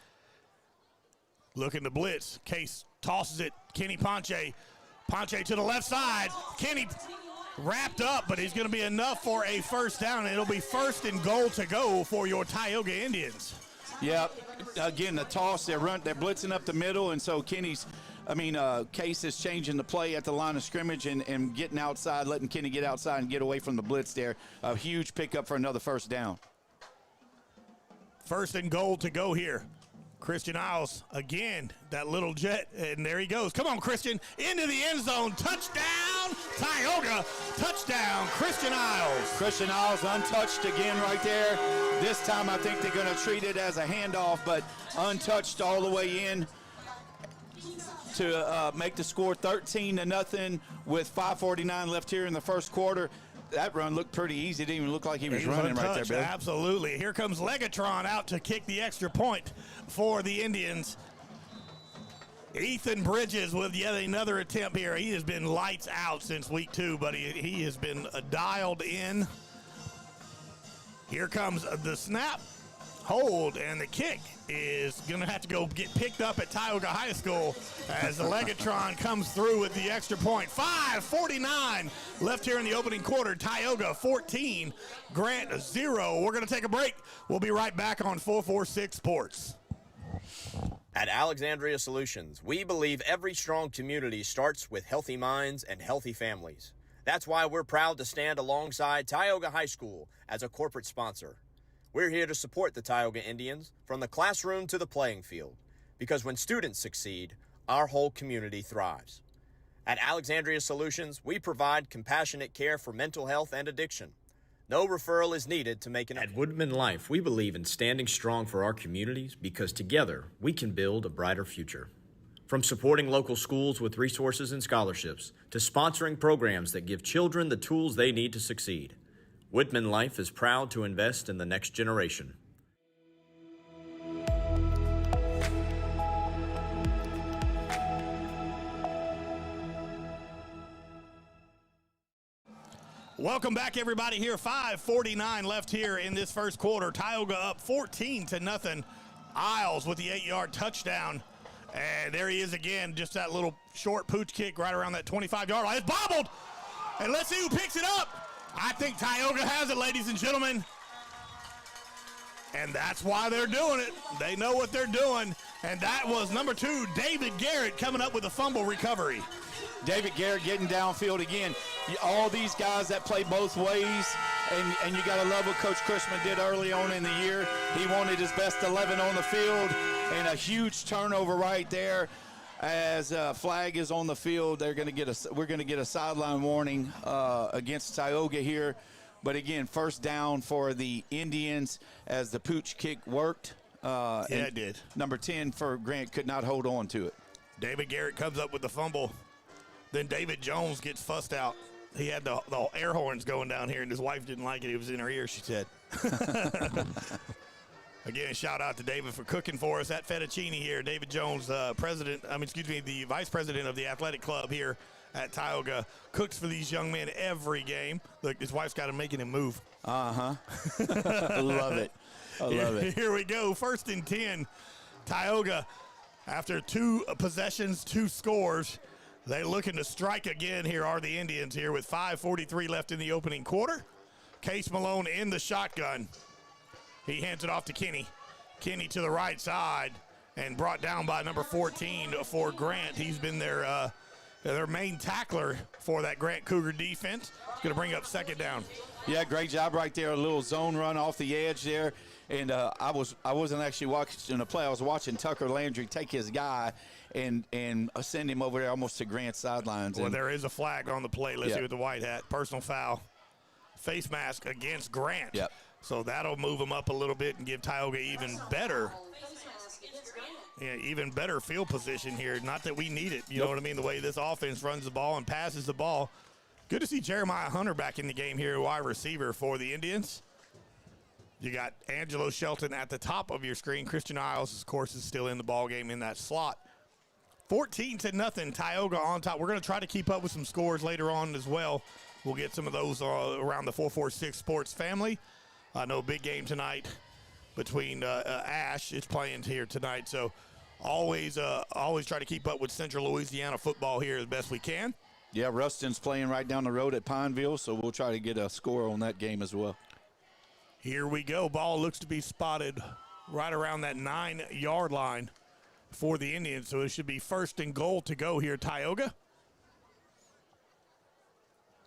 Looking to blitz. Case tosses it. Kenny Ponche. Ponche to the left side. Kenny wrapped up, but he's going to be enough for a 1st down. It'll be 1st and goal to go for your Tioga Indians. Yeah, again, the toss, they're blitzing up the middle, and so Case is changing the play at the line of scrimmage and getting outside, letting Kenny get outside and get away from the blitz there. A huge pickup for another 1st down. 1st and goal to go here. Christian Isles, again, that little jet, and there he goes. Come on, Christian, into the end zone. Touchdown, Tioga. Touchdown, Christian Isles. Christian Isles untouched again right there. This time I think they're going to treat it as a handoff, but untouched all the way in to make the score 13-0 with 5:49 left here in the 1st quarter. That run looked pretty easy. It didn't even look like he was running right there, Bill. Absolutely. Here comes Legatron out to kick the extra point for the Indians. Ethan Bridges with yet another attempt here. He has been lights out since week 2, but he has been dialed in. Here comes the snap, hold, and the kick is going to have to go get picked up at Tioga High School as the Legatron comes through with the extra point. 5:49 left here in the opening quarter. Tioga 14, Grant 0. We're going to take a break. We'll be right back on 446 Sports. At Alexandria Solutions, we believe every strong community starts with healthy minds and healthy families. That's why we're proud to stand alongside Tioga High School as a corporate sponsor. We're here to support the Tioga Indians from the classroom to the playing field, because when students succeed, our whole community thrives. At Alexandria Solutions, we provide compassionate care for mental health and addiction. No referral is needed to make an... At Woodman Life, we believe in standing strong for our communities because together we can build a brighter future. From supporting local schools with resources and scholarships to sponsoring programs that give children the tools they need to succeed, Woodman Life is proud to invest in the next generation. Welcome back, everybody. Here, 5:49 left here in this 1st quarter. Tioga up 14-0 Isles with the 8-yard touchdown. And there he is again, just that little short pooch kick right around that 25-yard line. It's bobbled, and let's see who picks it up. I think Tioga has it, ladies and gentlemen. And that's why they're doing it. They know what they're doing. And that was number 2, David Garrett, coming up with a fumble recovery. David Garrett getting downfield again. All these guys that play both ways, and you got to love what Coach Cushman did early on in the year. He wanted his best 11 on the field, and a huge turnover right there. As flag is on the field, we're going to get a sideline warning against Tioga here. But again, first down for the Indians as the pooch kick worked. Yeah, it did. Number 10 for Grant could not hold on to it. David Garrett comes up with the fumble. Then David Jones gets fussed out. He had the air horns going down here, and his wife didn't like it. It was in her ear, she said. Again, shout out to David for cooking for us at Fettuccine here. David Jones, the vice president of the athletic club here at Tioga, cooks for these young men every game. Look, his wife's got him making him move. Love it. I love it. Here we go. 1st and 10. Tioga, after 2 possessions, 2 scores. They're looking to strike again here are the Indians here with 5:43 left in the opening quarter. Case Malone in the shotgun. He hands it off to Kenny. Kenny to the right side and brought down by number 14 for Grant. He's been their main tackler for that Grant Cougar defense. It's going to bring up 2nd down. Yeah, great job right there. A little zone run off the edge there. And I wasn't actually watching the play. I was watching Tucker Landry take his guy and send him over there almost to Grant's sidelines. Well, there is a flag on the play. Let's see with the white hat. Personal foul. Face mask against Grant. Yep. So that'll move him up a little bit and give Tioga even better field position here. Not that we need it. You know what I mean? The way this offense runs the ball and passes the ball. Good to see Jeremiah Hunter back in the game here, wide receiver for the Indians. You got Angelo Shelton at the top of your screen. Christian Isles, of course, is still in the ball game in that slot. 14-0, Tioga on top. We're going to try to keep up with some scores later on as well. We'll get some of those around the 446 Sports family. I know big game tonight between Ash. It's playing here tonight, so always try to keep up with Central Louisiana football here as best we can. Yeah, Ruston's playing right down the road at Pineville, so we'll try to get a score on that game as well. Here we go. Ball looks to be spotted right around that 9-yard line for the Indians, so it should be 1st and goal to go here, Tioga.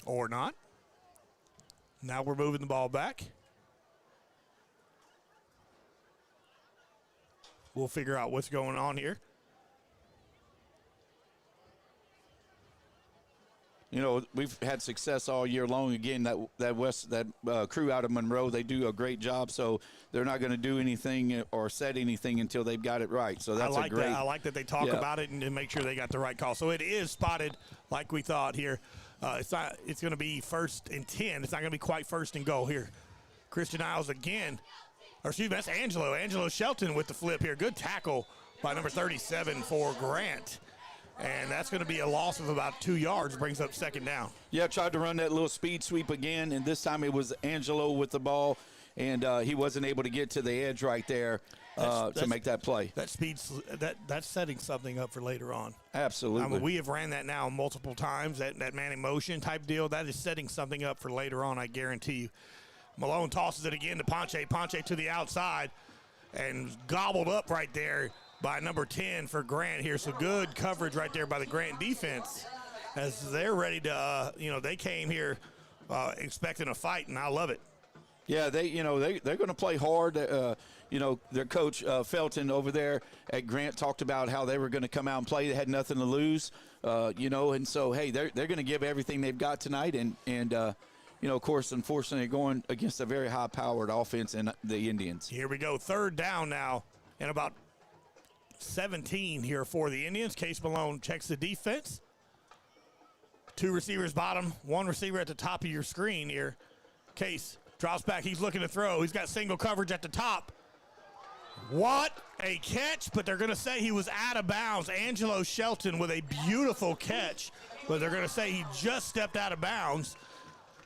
Or not. Now we're moving the ball back. We'll figure out what's going on here. You know, we've had success all year long. Again, that crew out of Monroe, they do a great job. So they're not going to do anything or set anything until they've got it right. So that's I like that they talk about it and make sure they got the right call. So it is spotted like we thought here. It's going to be 1st and 10. It's not going to be quite 1st and goal here. Christian Isles again. Or excuse me, that's Angelo. Angelo Shelton with the flip here. Good tackle by number 37 for Grant. And that's going to be a loss of about 2 yards, brings up 2nd down. Yeah, tried to run that little speed sweep again, and this time it was Angelo with the ball, and he wasn't able to get to the edge right there to make that play. That's setting something up for later on. Absolutely. I mean, we have ran that now multiple times, that man in motion type deal. That is setting something up for later on, I guarantee you. Malone tosses it again to Ponche. Ponche to the outside and gobbled up right there by number 10 for Grant here. So good coverage right there by the Grant defense as they're ready to, they came here expecting a fight, and I love it. Yeah, they're going to play hard. Their coach Felton over there at Grant talked about how they were going to come out and play. They had nothing to lose, and so, hey, they're going to give everything they've got tonight. And of course, unfortunately, going against a very high-powered offense in the Indians. Here we go. 3rd down now and about 17 here for the Indians. Case Malone checks the defense. 2 receivers bottom, 1 receiver at the top of your screen here. Case drops back. He's looking to throw. He's got single coverage at the top. What a catch, but they're going to say he was out of bounds. Angelo Shelton with a beautiful catch, but they're going to say he just stepped out of bounds.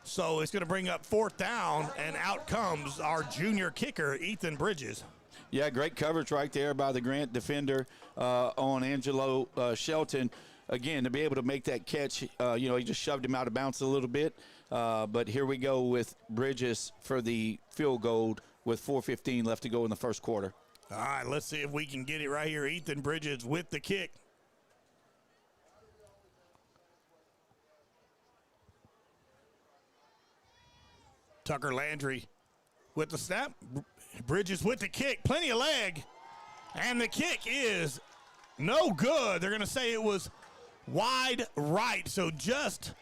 So it's going to bring up 4th down, and out comes our junior kicker, Ethan Bridges. Yeah, great coverage right there by the Grant defender on Angelo Shelton. Again, to be able to make that catch, he just shoved him out of bounds a little bit. But here we go with Bridges for the field goal with 4:15 left to go in the first quarter. All right, let's see if we can get it right here. Ethan Bridges with the kick. Tucker Landry with the snap. Bridges with the kick. Plenty of leg. And the kick is no good. They're going to say it was wide right. So just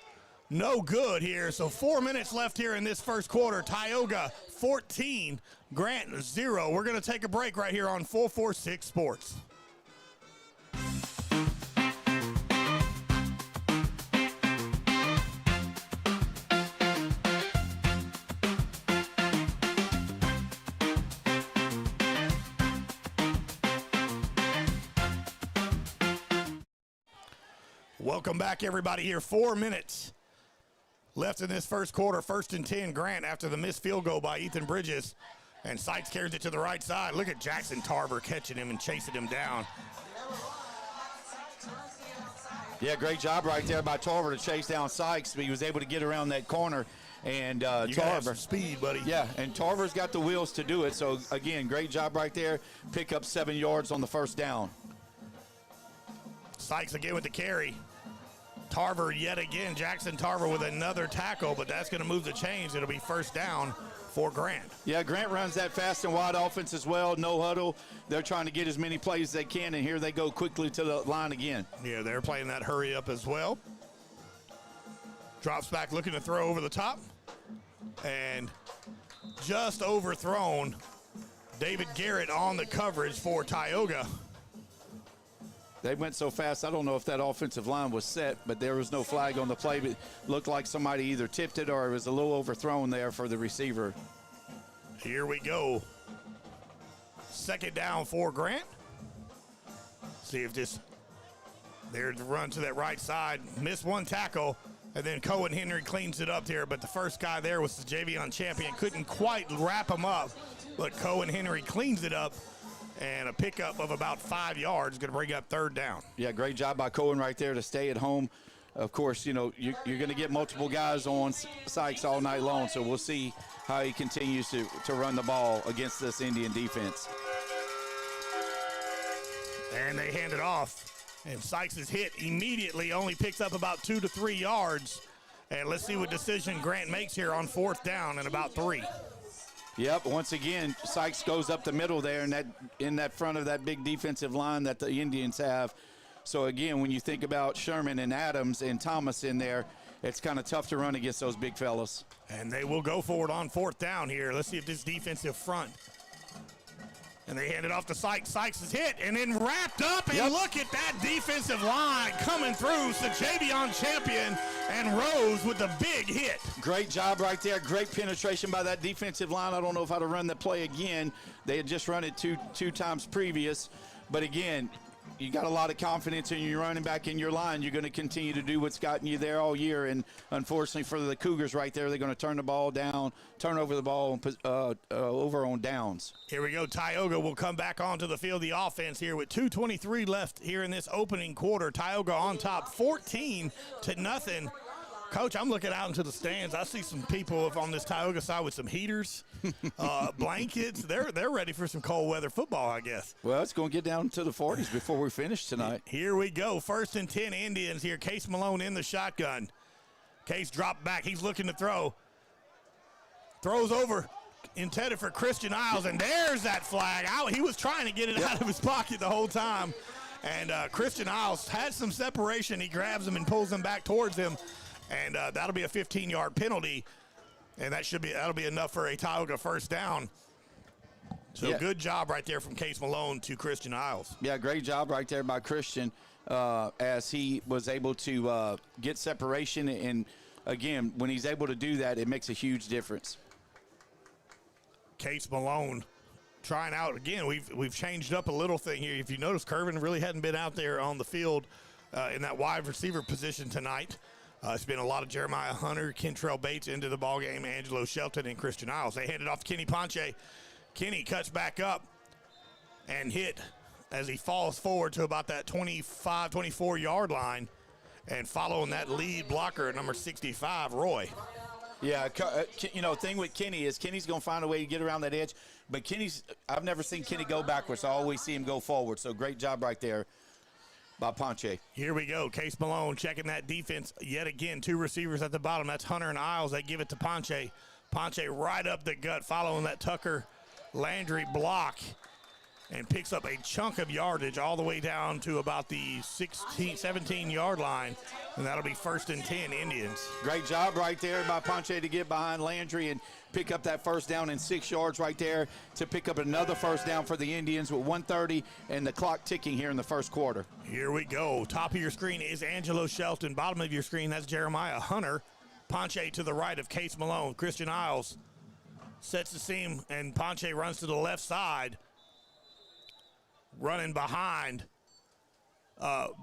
no good here. So 4 minutes left here in this first quarter. Tioga 14, Grant 0. We're going to take a break right here on 446 Sports. Welcome back, everybody, here. 4 minutes left in this first quarter. 1st and 10, Grant after the missed field goal by Ethan Bridges. And Sykes carries it to the right side. Look at Jackson Tarver catching him and chasing him down. Yeah, great job right there by Tarver to chase down Sykes. But he was able to get around that corner. And Tarver, speed, buddy. Yeah, and Tarver's got the wheels to do it. So, again, great job right there. Pick up 7 yards on the first down. Sykes again with the carry. Tarver yet again. Jackson Tarver with another tackle, but that's going to move the chains. It'll be first down for Grant. Yeah, Grant runs that fast and wide offense as well. No huddle. They're trying to get as many plays as they can, and here they go quickly to the line again. Yeah, they're playing that hurry up as well. Drops back, looking to throw over the top. And just overthrown. David Garrett on the coverage for Tioga. They went so fast, I don't know if that offensive line was set, but there was no flag on the play. But it looked like somebody either tipped it or it was a little overthrown there for the receiver. Here we go. 2nd down for Grant. See if this, there's the run to that right side. Missed one tackle, and then Cohen Henry cleans it up there. But the first guy there was the Javion Champion. Couldn't quite wrap him up, but Cohen Henry cleans it up. And a pickup of about 5 yards, going to bring up 3rd down. Yeah, great job by Cohen right there to stay at home. Of course, you're going to get multiple guys on Sykes all night long, so we'll see how he continues to run the ball against this Indian defense. And they hand it off, and Sykes is hit immediately, only picks up about 2 to 3 yards. And let's see what decision Grant makes here on 4th down and about 3. Yep, once again, Sykes goes up the middle there in that front of that big defensive line that the Indians have. So, again, when you think about Sherman and Adams and Thomas in there, it's kind of tough to run against those big fellas. And they will go forward on 4th down here. Let's see if this defensive front. And they hand it off to Sykes. Sykes is hit and then wrapped up. And look at that defensive line coming through. So Javion Champion and Rose with the big hit. Great job right there. Great penetration by that defensive line. I don't know if I'd have run the play again. They had just run it two times previous. But, again, you got a lot of confidence in your running back in your line. You're going to continue to do what's gotten you there all year. And unfortunately for the Cougars right there, they're going to turn the ball down, turn over the ball over on downs. Here we go. Tioga will come back onto the field. The offense here with 2:23 left here in this opening quarter. Tioga on top 14-0. Coach, I'm looking out into the stands. I see some people on this Tioga side with some heaters, blankets. They're ready for some cold weather football, I guess. Well, it's going to get down to the 40s before we finish tonight. Here we go. 1st and 10 Indians here. Case Malone in the shotgun. Case dropped back. He's looking to throw. Throws over. Intended for Christian Isles, and there's that flag out. He was trying to get it out of his pocket the whole time. And Christian Isles had some separation. He grabs him and pulls him back towards him. And that'll be a 15-yard penalty, and that'll be enough for a Tioga first down. So good job right there from Case Malone to Christian Isles. Yeah, great job right there by Christian as he was able to get separation. And, again, when he's able to do that, it makes a huge difference. Case Malone trying out again. We've changed up a little thing here. If you notice, Curvin really hadn't been out there on the field in that wide receiver position tonight. It's been a lot of Jeremiah Hunter, Kentrell Bates into the ballgame, Angelo Shelton, and Christian Isles. They hand it off to Kenny Ponche. Kenny cuts back up, and hit as he falls forward to about that 25, 24-yard line, and following that lead blocker at number 65, Roy. Yeah, thing with Kenny is Kenny's going to find a way to get around that edge, but I've never seen Kenny go backwards. I always see him go forward, so great job right there by Ponche. Here we go. Case Malone checking that defense yet again. 2 receivers at the bottom. That's Hunter and Isles. They give it to Ponche. Ponche right up the gut following that Tucker Landry block, and picks up a chunk of yardage all the way down to about the 17-yard line, and that'll be 1st and 10 Indians. Great job right there by Ponche to get behind Landry and pick up that first down and 6 yards right there to pick up another first down for the Indians with 1:30 and the clock ticking here in the first quarter. Here we go. Top of your screen is Angelo Shelton. Bottom of your screen, that's Jeremiah Hunter. Ponche to the right of Case Malone. Christian Isles sets the seam, and Ponche runs to the left side. Running behind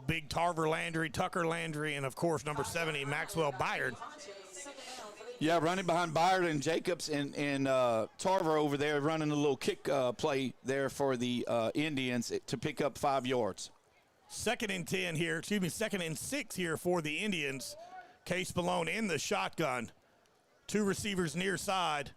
Big Tarver Landry, Tucker Landry, and, of course, number 70, Maxwell Byard. Yeah, running behind Byard and Jacobs and Tarver over there, running a little kick play there for the Indians to pick up 5 yards. 2nd and 6 here for the Indians. Case Malone in the shotgun. 2 receivers near side.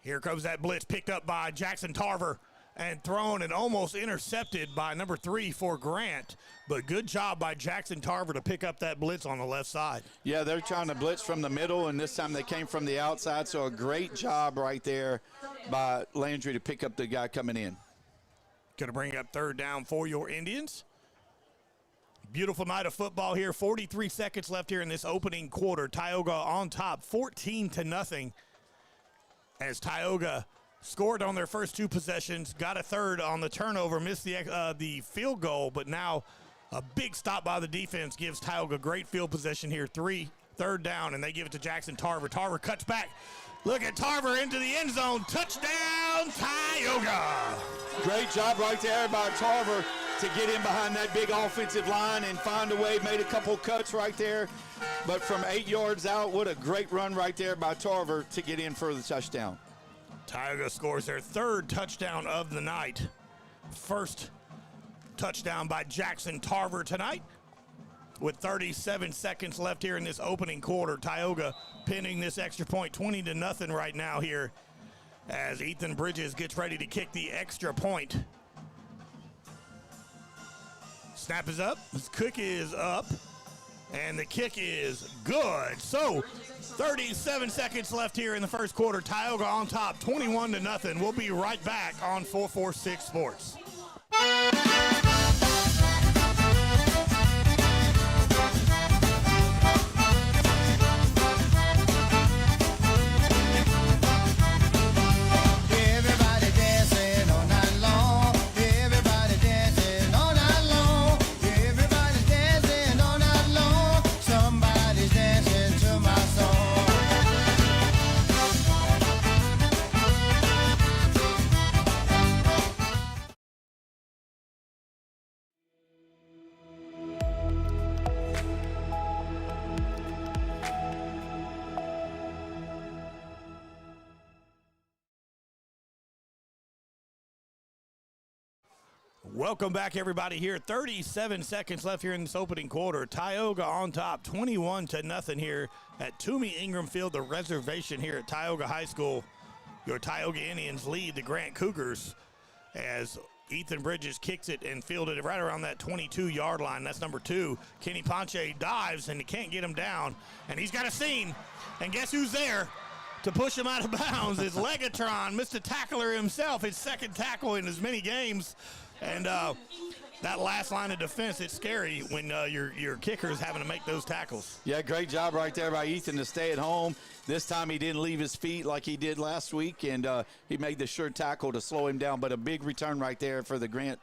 Here comes that blitz picked up by Jackson Tarver and thrown and almost intercepted by number 3 for Grant. But good job by Jackson Tarver to pick up that blitz on the left side. Yeah, they're trying to blitz from the middle, and this time they came from the outside. So a great job right there by Landry to pick up the guy coming in. Going to bring up 3rd down for your Indians. Beautiful night of football here. 43 seconds left here in this opening quarter. Tioga on top, 14-0. As Tioga scored on their first 2 possessions, got a third on the turnover, missed the field goal, but now a big stop by the defense gives Tioga great field possession here. 3rd down, and they give it to Jackson Tarver. Tarver cuts back. Look at Tarver into the end zone. Touchdown, Tioga. Great job right there by Tarver to get in behind that big offensive line and find a way, made a couple cuts right there. But from 8 yards out, what a great run right there by Tarver to get in for the touchdown. Tioga scores their 3rd touchdown of the night. First touchdown by Jackson Tarver tonight. With 37 seconds left here in this opening quarter, Tioga pinning this extra point 20-0 right now here as Ethan Bridges gets ready to kick the extra point. Snap is up, his kick is up, and the kick is good. So 37 seconds left here in the first quarter. Tioga on top, 21-0. We'll be right back on 446 Sports. Welcome back, everybody, here. 37 seconds left here in this opening quarter. Tioga on top, 21-0 here at Toomey Ingram Field, the reservation here at Tioga High School. Your Tioga Indians lead the Grant Cougars as Ethan Bridges kicks it and fielded it right around that 22-yard line. That's number 2. Kenny Ponche dives, and he can't get him down. And he's got a seam. And guess who's there to push him out of bounds? Is Legatron, Mr. Tackler himself, his 2nd tackle in as many games. And that last line of defense, it's scary when your kicker is having to make those tackles. Yeah, great job right there by Ethan to stay at home. This time he didn't leave his feet like he did last week, and he made the sure tackle to slow him down. But a big return right there for the Grant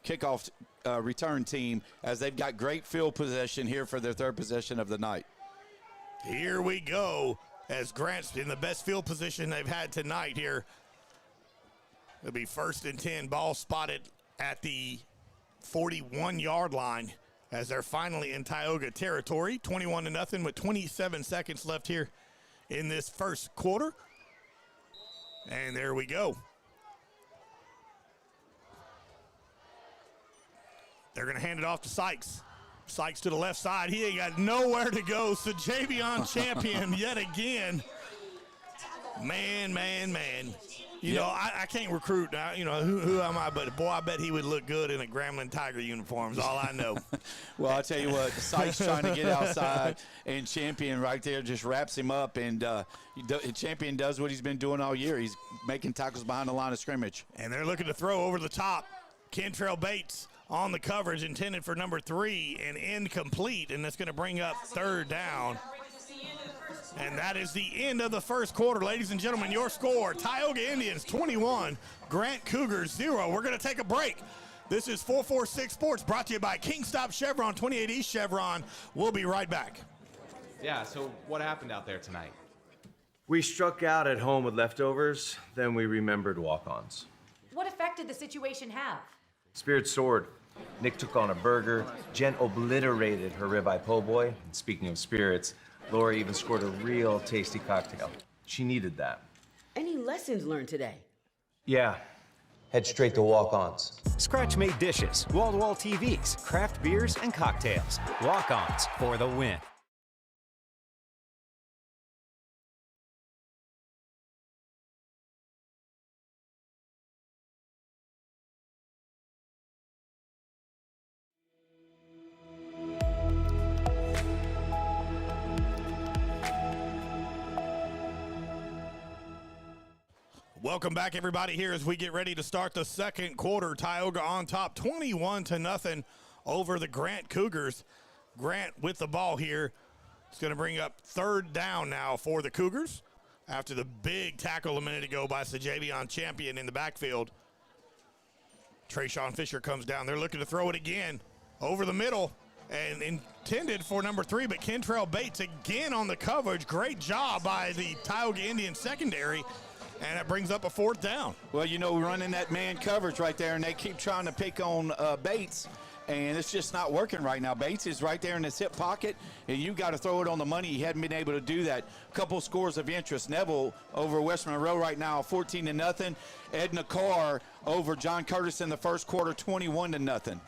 kickoff return team, as they've got great field possession here for their 3rd possession of the night. Here we go, as Grant's in the best field position they've had tonight here. It'll be 1st and 10, ball spotted at the 41-yard line as they're finally in Tioga territory. 21-0 with 27 seconds left here in this first quarter. And there we go. They're going to hand it off to Sykes. Sykes to the left side. He ain't got nowhere to go. So Javion Champion yet again. Man. You know, I can't recruit. You know, who am I? But, boy, I bet he would look good in a Grambling Tiger uniform is all I know. Well, I'll tell you what, Sykes trying to get outside, and Champion right there just wraps him up, and Champion does what he's been doing all year. He's making tackles behind the line of scrimmage. And they're looking to throw over the top. Kentrell Bates on the coverage, intended for number 3, and incomplete, and that's going to bring up third down. And that is the end of the first quarter. Ladies and gentlemen, your score, Tioga Indians 21, Grant Cougars 0. We're going to take a break. This is 446 Sports, brought to you by Kingstop Chevron, 28 East Chevron. We'll be right back. Yeah, so what happened out there tonight? We struck out at home with leftovers, then we remembered walk-ons. What effect did the situation have? Spirit soared. Nick took on a burger. Jen obliterated her ribeye po' boy. And speaking of spirits, Laura even scored a real tasty cocktail. She needed that. Any lessons learned today? Yeah. Head straight to walk-ons. Scratch-made dishes, wall-to-wall TVs, craft beers, and cocktails. Walk-ons for the win. Welcome back, everybody, here as we get ready to start the second quarter. Tioga on top, 21-0 over the Grant Cougars. Grant with the ball here. It's going to bring up third down now for the Cougars after the big tackle a minute ago by Javion Champion in the backfield. Trayshawn Fisher comes down. They're looking to throw it again over the middle and intended for number 3, but Kentrell Bates again on the coverage. Great job by the Tioga Indian secondary. And it brings up a fourth down. Well, you know, running that man coverage right there, and they keep trying to pick on Bates, and it's just not working right now. Bates is right there in his hip pocket, and you got to throw it on the money. He hadn't been able to do that. A couple scores of interest. Neville over West Monroe right now, 14-0. Edna Carr over John Curtis in the first quarter, 21-0.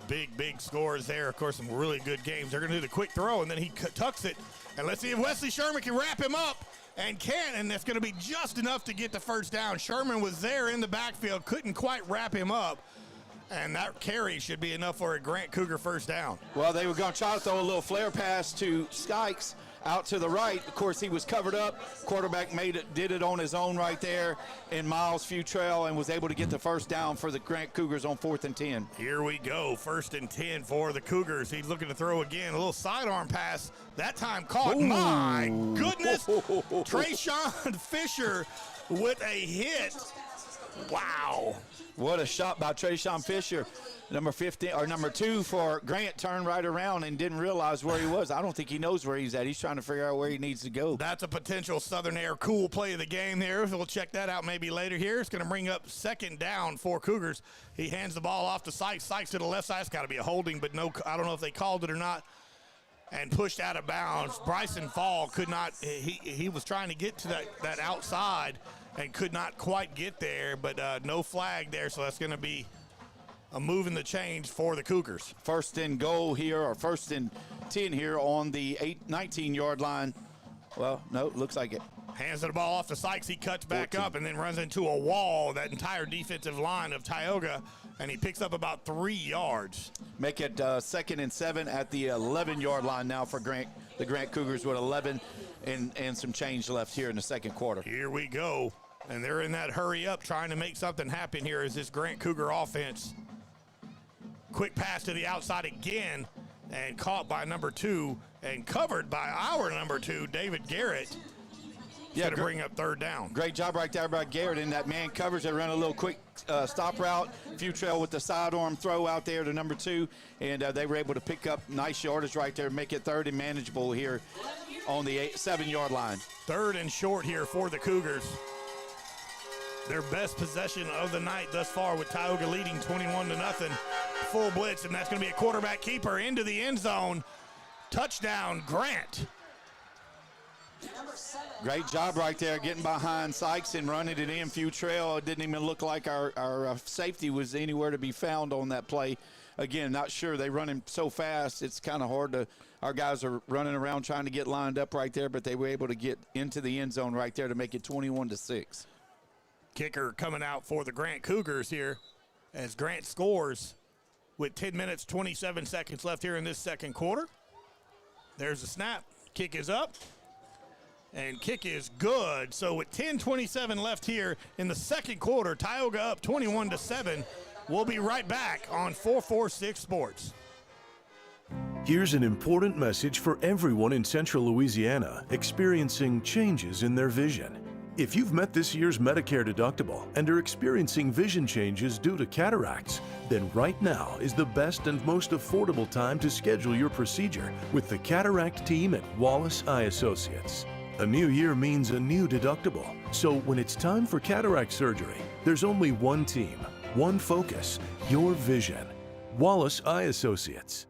Big scores there. Of course, some really good games. They're going to do the quick throw, and then he tucks it. And let's see if Wesley Sherman can wrap him up. And that's going to be just enough to get the first down. Sherman was there in the backfield, couldn't quite wrap him up. And that carry should be enough for a Grant Cougar first down. Well, they were going to try to throw a little flare pass to Sykes out to the right. Of course, he was covered up. Quarterback did it on his own right there in Miles Futrell and was able to get the first down for the Grant Cougars on 4th and 10. Here we go, 1st and 10 for the Cougars. He's looking to throw again, a little sidearm pass. That time caught. Ooh. My goodness. Trayshawn Fisher with a hit. Wow. What a shot by Trayshawn Fisher. Number 15 or number 2 for Grant turned right around and didn't realize where he was. I don't think he knows where he's at. He's trying to figure out where he needs to go. That's a potential Southern Air cool play of the game there. We'll check that out maybe later here. It's going to bring up second down for Cougars. He hands the ball off to Sykes. Sykes to the left side. It's got to be a holding, but no, I don't know if they called it or not. And pushed out of bounds. Bryson Fall could not. He was trying to get to that outside and could not quite get there, but no flag there, so that's going to be a move in the change for the Cougars. First and goal here, or 1st and 10 here on the 19-yard line. Well, no, looks like it. Hands the ball off to Sykes. He cuts back 14. Up and then runs into a wall, that entire defensive line of Tioga, and he picks up about 3 yards. Make it 2nd and 7 at the 11-yard line now for the Grant Cougars with 11 and some change left here in the second quarter. Here we go. And they're in that hurry up trying to make something happen here as this Grant Cougar offense. Quick pass to the outside again and caught by number 2 and covered by our number 2, David Garrett. Yeah, to bring up third down. Great job right there by Garrett in that man coverage. They ran a little quick stop route. Futrell with the sidearm throw out there to number 2, and they were able to pick up nice yardage right there, make it 3rd and manageable here on the 7-yard line. 3rd and short here for the Cougars. Their best possession of the night thus far with Tioga leading 21-0. Full blitz, and that's going to be a quarterback keeper into the end zone. Touchdown, Grant. Great job right there getting behind Sykes and running it in. Futrell, it didn't even look like our safety was anywhere to be found on that play. again, not sure. They run him so fast, it's kind of hard to – our guys are running around trying to get lined up right there, but they were able to get into the end zone right there to make it 21-6. Kicker coming out for the Grant Cougars here as Grant scores with 10 minutes, 27 seconds left here in this second quarter. There's the snap. Kick is up. And kick is good. So with 10:27 left here in the second quarter, Tioga up 21-7. We'll be right back on 446 Sports. Here's an important message for everyone in Central Louisiana experiencing changes in their vision. If you've met this year's Medicare deductible and are experiencing vision changes due to cataracts, then right now is the best and most affordable time to schedule your procedure with the cataract team at Wallace Eye Associates. A new year means a new deductible. So when it's time for cataract surgery, there's only one team, one focus, your vision. Wallace Eye Associates.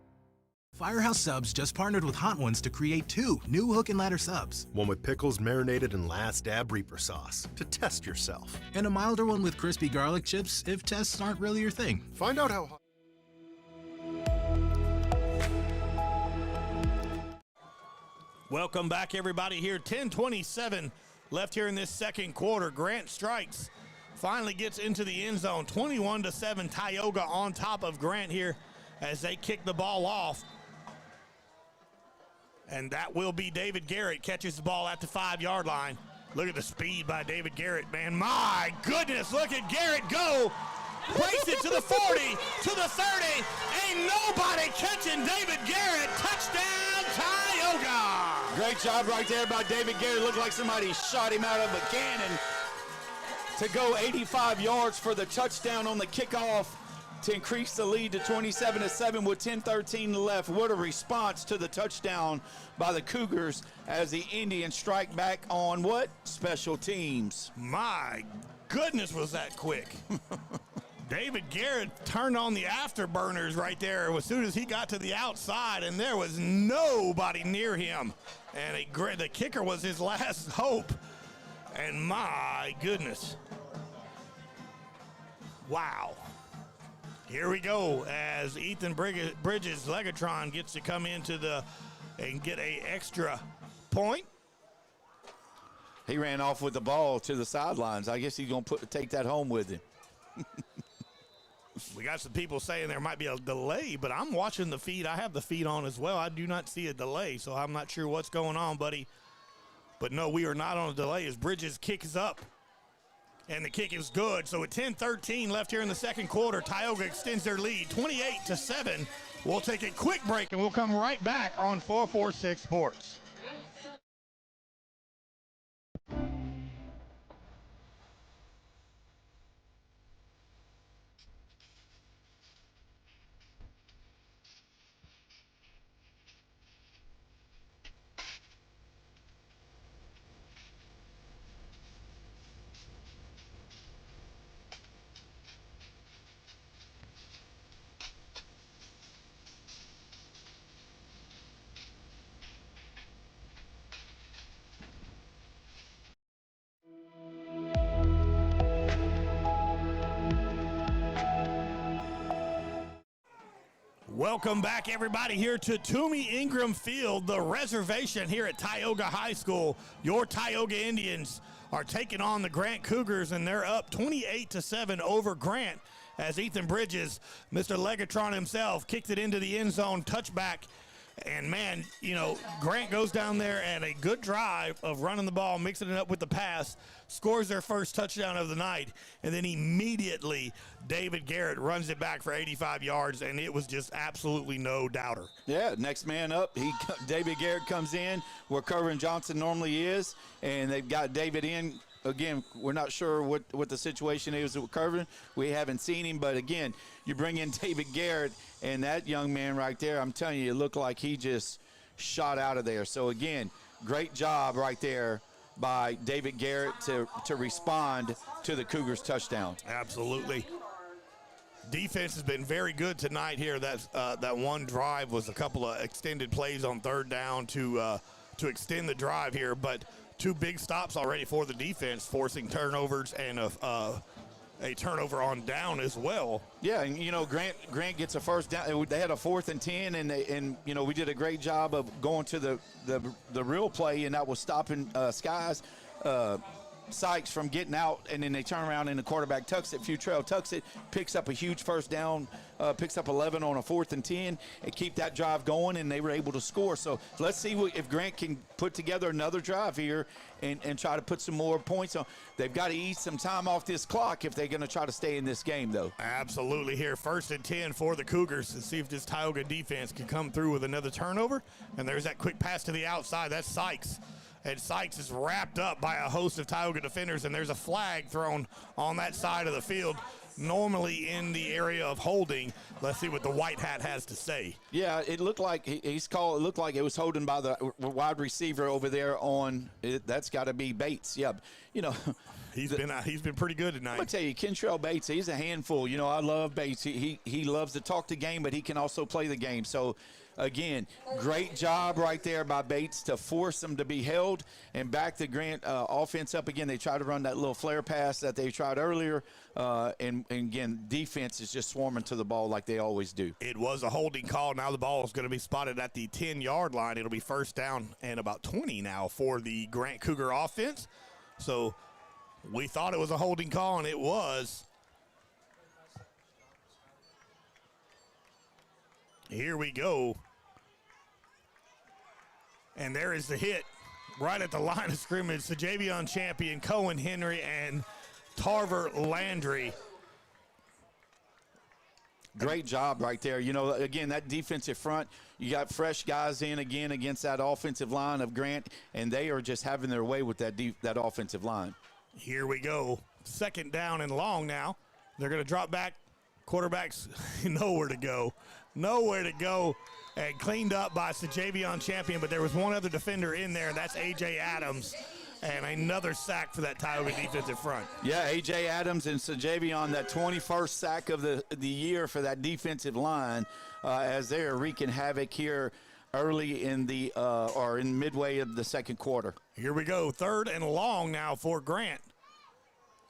Firehouse Subs just partnered with Hot Ones to create 2 new hook and ladder subs. One with pickles marinated in Last Dab Reaper sauce to test yourself. And a milder one with crispy garlic chips if tests aren't really your thing. Find out how hot. Welcome back, everybody, here. 10:27 left here in this second quarter. Grant strikes, finally gets into the end zone. 21-7, Tioga on top of Grant here as they kick the ball off. And that will be David Garrett. Catches the ball at the 5-yard line. Look at the speed by David Garrett, man. My goodness, look at Garrett go. Breaks it to the 40, to the 30. Ain't nobody catching David Garrett. Touchdown, Tioga. Great job right there by David Garrett. Looked like somebody shot him out of a cannon to go 85 yards for the touchdown on the kickoff to increase the lead to 27-7 with 10:13 left. What a response to the touchdown by the Cougars as the Indians strike back on what? Special teams. My goodness, was that quick. David Garrett turned on the afterburners right there as soon as he got to the outside, and there was nobody near him. And the kicker was his last hope. And my goodness. Wow. Here we go as Ethan Bridges Legatron gets to come into and get an extra point. He ran off with the ball to the sidelines. I guess he's going to take that home with him. We got some people saying there might be a delay, but I'm watching the feed. I have the feed on as well. I do not see a delay, so I'm not sure what's going on, buddy. But no, we are not on a delay as Bridges kicks up. And the kick is good. So with 10:13 left here in the second quarter, Tioga extends their lead 28-7. We'll take a quick break, and we'll come right back on 446 Sports. Welcome back, everybody, here to Toomey Ingram Field, the reservation here at Tioga High School. Your Tioga Indians are taking on the Grant Cougars, and they're up 28-7 over Grant as Ethan Bridges, Mr. Legatron himself, kicked it into the end zone, touchback. And, man, you know, Grant goes down there and a good drive of running the ball, mixing it up with the pass, scores their first touchdown of the night, and then immediately David Garrett runs it back for 85 yards, and it was just absolutely no doubter. Yeah, next man up, David Garrett comes in where Kerwin Johnson normally is, and they've got David in. Again, we're not sure what the situation is with Kerwin. We haven't seen him, but again, you bring in David Garrett, and that young man right there, I'm telling you, it looked like he just shot out of there. So again, great job right there by David Garrett to respond to the Cougars' touchdown. Absolutely. Defense has been very good tonight here. That one drive was a couple of extended plays on third down to extend the drive here, but two big stops already for the defense, forcing turnovers and a turnover on down as well. Yeah, and Grant gets a first down. They had a 4th and 10, and we did a great job of going to the real play, and that was stopping Sykes from getting out, and then they turn around and the quarterback tucks it. Futrell tucks it, picks up a huge first down, picks up 11 on a 4th and 10, and keep that drive going, and they were able to score. So let's see if Grant can put together another drive here and try to put some more points on. They've got to eat some time off this clock if they're going to try to stay in this game, though. Absolutely here. 1st and 10 for the Cougars to see if this Tioga defense can come through with another turnover. And there's that quick pass to the outside. That's Sykes. And Sykes is wrapped up by a host of Tioga defenders, and there's a flag thrown on that side of the field, normally in the area of holding. Let's see what the white hat has to say. Yeah, it looked like it looked like it was holding by the wide receiver over there on it. That's got to be Bates. Yeah, he's been pretty good tonight. I'm gonna tell you, Kentrell Bates, he's a handful. I love Bates. He loves to talk the game, but he can also play the game. So again, great job right there by Bates to force them to be held and back the Grant offense up again. They tried to run that little flare pass that they tried earlier, and again, defense is just swarming to the ball like they always do. It was a holding call. Now the ball is going to be spotted at the 10-yard line. It'll be 1st down and about 20 now for the Grant Cougar offense. So we thought it was a holding call, and it was. Here we go. And there is the hit right at the line of scrimmage. The Javion Champion, Cohen Henry, and Tarver Landry. Great job right there. Again, that defensive front, you got fresh guys in again against that offensive line of Grant, and they are just having their way with that offensive line. Here we go. 2nd down and long now. They're going to drop back. Quarterback's nowhere to go. Nowhere to go. And cleaned up by Sajavion Champion, but there was one other defender in there, and that's A.J. Adams. And another sack for that Tioga defensive front. Yeah, A.J. Adams and Sajavion, that 21st sack of the year for that defensive line, as they're wreaking havoc here early in the or in midway of the 2nd quarter. Here we go, 3rd and long now for Grant.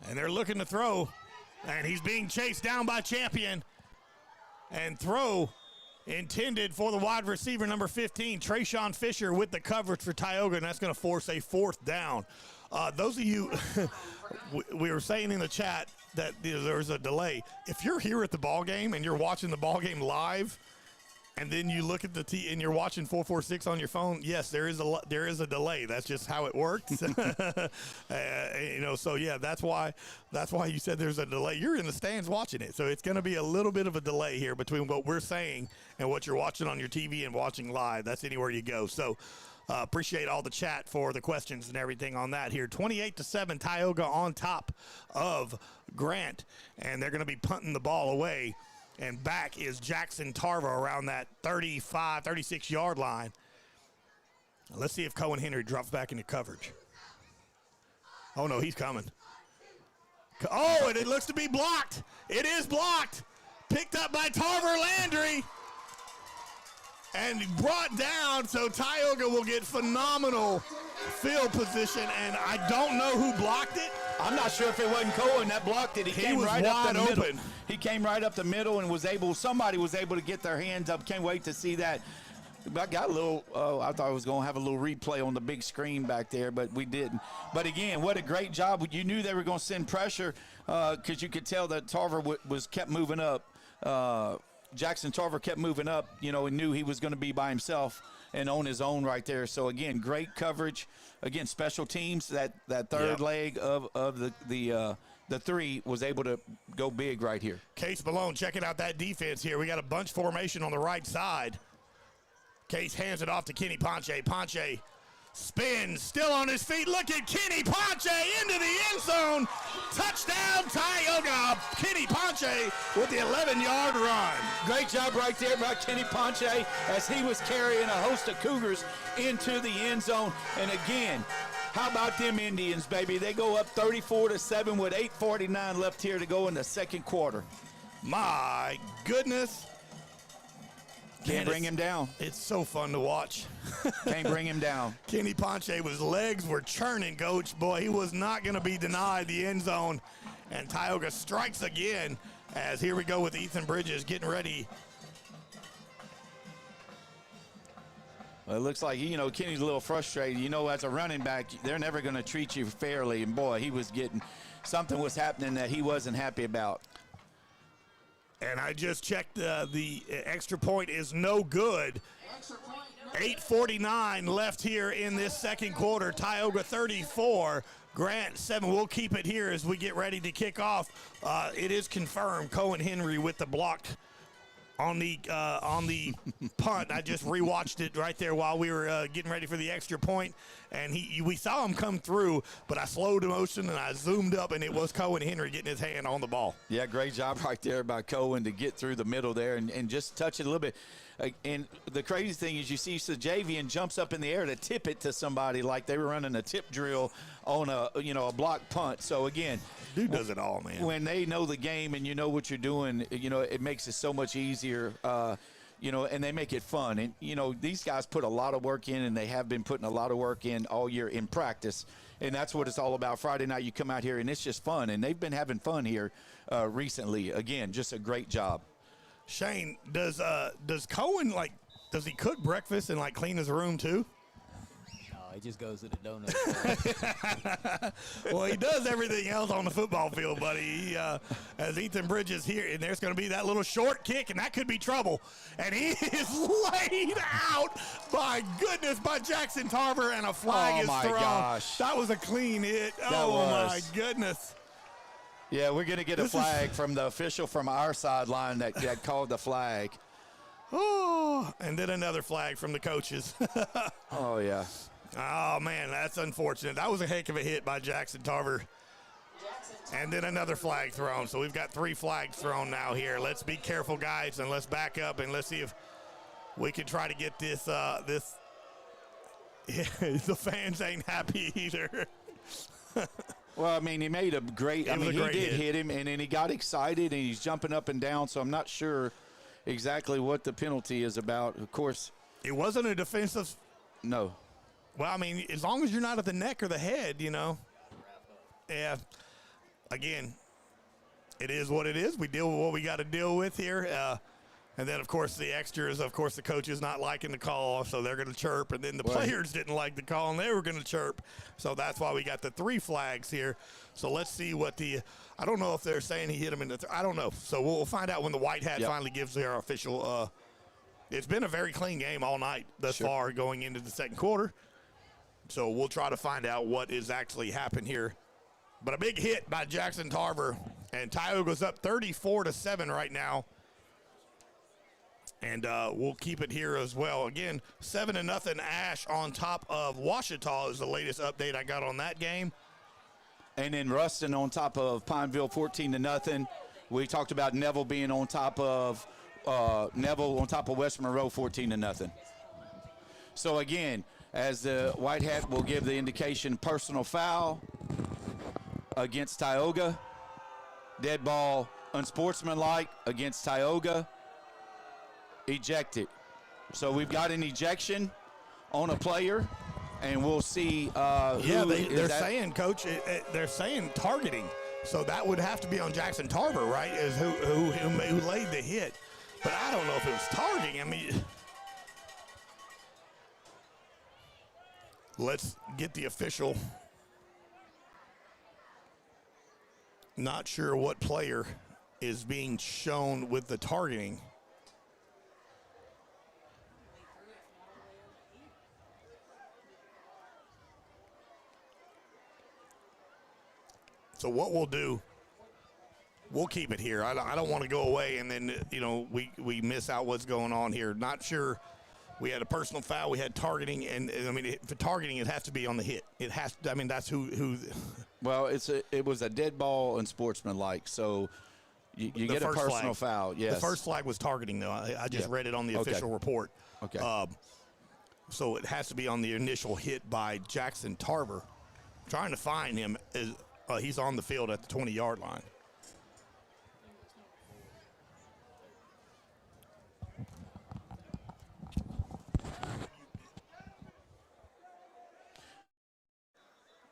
And they're looking to throw, and he's being chased down by Champion. And throw intended for the wide receiver, number 15, Trayshawn Fisher, with the coverage for Tioga, and that's going to force a 4th down. Those of you, we were saying in the chat that there's a delay. If you're here at the ball game and you're watching the ball game live, and then you look at and you're watching 446 on your phone, yes, there is a delay. That's just how it works. So yeah, that's why you said there's a delay. You're in the stands watching it, so it's going to be a little bit of a delay here between what we're saying and what you're watching on your TV and watching live. That's anywhere you go. So appreciate all the chat for the questions and everything on that here. 28-7, Tioga on top of Grant, and they're going to be punting the ball away. And back is Jackson Tarver around that 35, 36-yard line. Let's see if Cohen Henry drops back into coverage. Oh, no, he's coming. Oh, and it looks to be blocked. It is blocked. Picked up by Tarver Landry. And brought down, so Tioga will get phenomenal field position, and I don't know who blocked it. I'm not sure if it wasn't Cohen that blocked it. He came right up the middle. He came right up the middle and somebody was able to get their hands up. Can't wait to see that. I got a little, I thought I was going to have a little replay on the big screen back there, but we didn't. But again, what a great job. You knew they were going to send pressure because you could tell that Tarver kept moving up. Jackson Tarver kept moving up, and knew he was going to be by himself and on his own right there. So, again, great coverage. Again, special teams, that third leg of the 3 was able to go big right here. Case Malone checking out that defense here. We got a bunch formation on the right side. Case hands it off to Kenny Ponche. Ponche spins, still on his feet. Look at Kenny Ponche into the end zone. Touchdown, Tioga. Kenny Ponche with the 11-yard run. Great job right there by Kenny Ponche as he was carrying a host of Cougars into the end zone. And again, how about them Indians, baby? They go up 34-7 with 8:49 left here to go in the 2nd quarter. My goodness. Can't bring him down. It's so fun to watch. Can't bring him down. Kenny Ponche, his legs were churning, Coach. Boy, he was not going to be denied the end zone. And Tioga strikes again as here we go with Ethan Bridges getting ready. Well, it looks like, Kenny's a little frustrated. As a running back, they're never going to treat you fairly. And, boy, something was happening that he wasn't happy about. And I just checked the extra point is no good. 8:49 left here in this second quarter. Tioga 34, Grant 7. We'll keep it here as we get ready to kick off. It is confirmed. Cohen Henry with the block on the punt. I just rewatched it right there while we were getting ready for the extra point, and we saw him come through, but I slowed motion and I zoomed up, and it was Cohen Henry getting his hand on the ball. Yeah, great job right there by Cohen to get through the middle there and just touch it a little bit. And the crazy thing is you see Sajavian jumps up in the air to tip it to somebody like they were running a tip drill on a block punt. So, again, dude does it all, man. When they know the game and you know what you're doing, it makes it so much easier, and they make it fun. And, these guys put a lot of work in, and they have been putting a lot of work in all year in practice. And that's what it's all about. Friday night you come out here, and it's just fun. And they've been having fun here recently. Again, just a great job. Shane, does Cohen, does he cook breakfast and, clean his room too? He just goes to the donut. Well, he does everything else on the football field, buddy. As Ethan Bridges here, and there's going to be that little short kick, and that could be trouble. And he is laid out, by goodness, by Jackson Tarver, and a flag is thrown. Oh, my gosh. That was a clean hit. My goodness. Yeah, we're going to get a flag from the official from our sideline that called the flag. Oh, and then another flag from the coaches. Oh, yeah. Oh, man, that's unfortunate. That was a heck of a hit by Jackson Tarver. And then another flag thrown. So we've got 3 flags thrown now here. Let's be careful, guys, and let's back up, and let's see if we can try to get this. The fans ain't happy either. Well, I mean, he made a great – he did hit him, and then he got excited, and he's jumping up and down, so I'm not sure exactly what the penalty is about. Of course – it wasn't a defensive – no. Well, I mean, as long as you're not at the neck or the head, Yeah. Again, it is what it is. We deal with what we got to deal with here. And then, of course, the extras, of course, the coach is not liking the call, so they're going to chirp. And then the players didn't like the call, and they were going to chirp. So that's why we got the 3 flags here. So let's see what I don't know if they're saying he hit him in the I don't know. So we'll find out when the white hat finally gives their official. It's been a very clean game all night thus far going into the second quarter. So we'll try to find out what is actually happened here. But a big hit by Jackson Tarver, and Tioga's up 34-7 right now. And we'll keep it here as well. Again, 7-0 Ash on top of Ouachita is the latest update I got on that game. And then Ruston on top of Pineville 14-0. We talked about Neville being on top of West Monroe 14-0. So again, as the white hat will give the indication, personal foul against Tioga. Dead ball, unsportsmanlike against Tioga. Ejected. So we've got an ejection on a player, and we'll see. They're saying, Coach, they're saying targeting. So that would have to be on Jackson Tarver, right? Is who laid the hit. But I don't know if it was targeting. I mean, let's get the official. Not sure what player is being shown with the targeting. So what we'll do, we'll keep it here. I don't want to go away and then, we miss out what's going on here. Not sure. We had a personal foul. We had targeting. And, I mean, for targeting, it has to be on the hit. It has to. I mean, that's who. Well, it was a dead ball and sportsmanlike. So you get a personal foul. Yes. The first flag was targeting, though. I just read it on the official report. Okay. So it has to be on the initial hit by Jackson Tarver. Trying to find him is. He's on the field at the 20-yard line.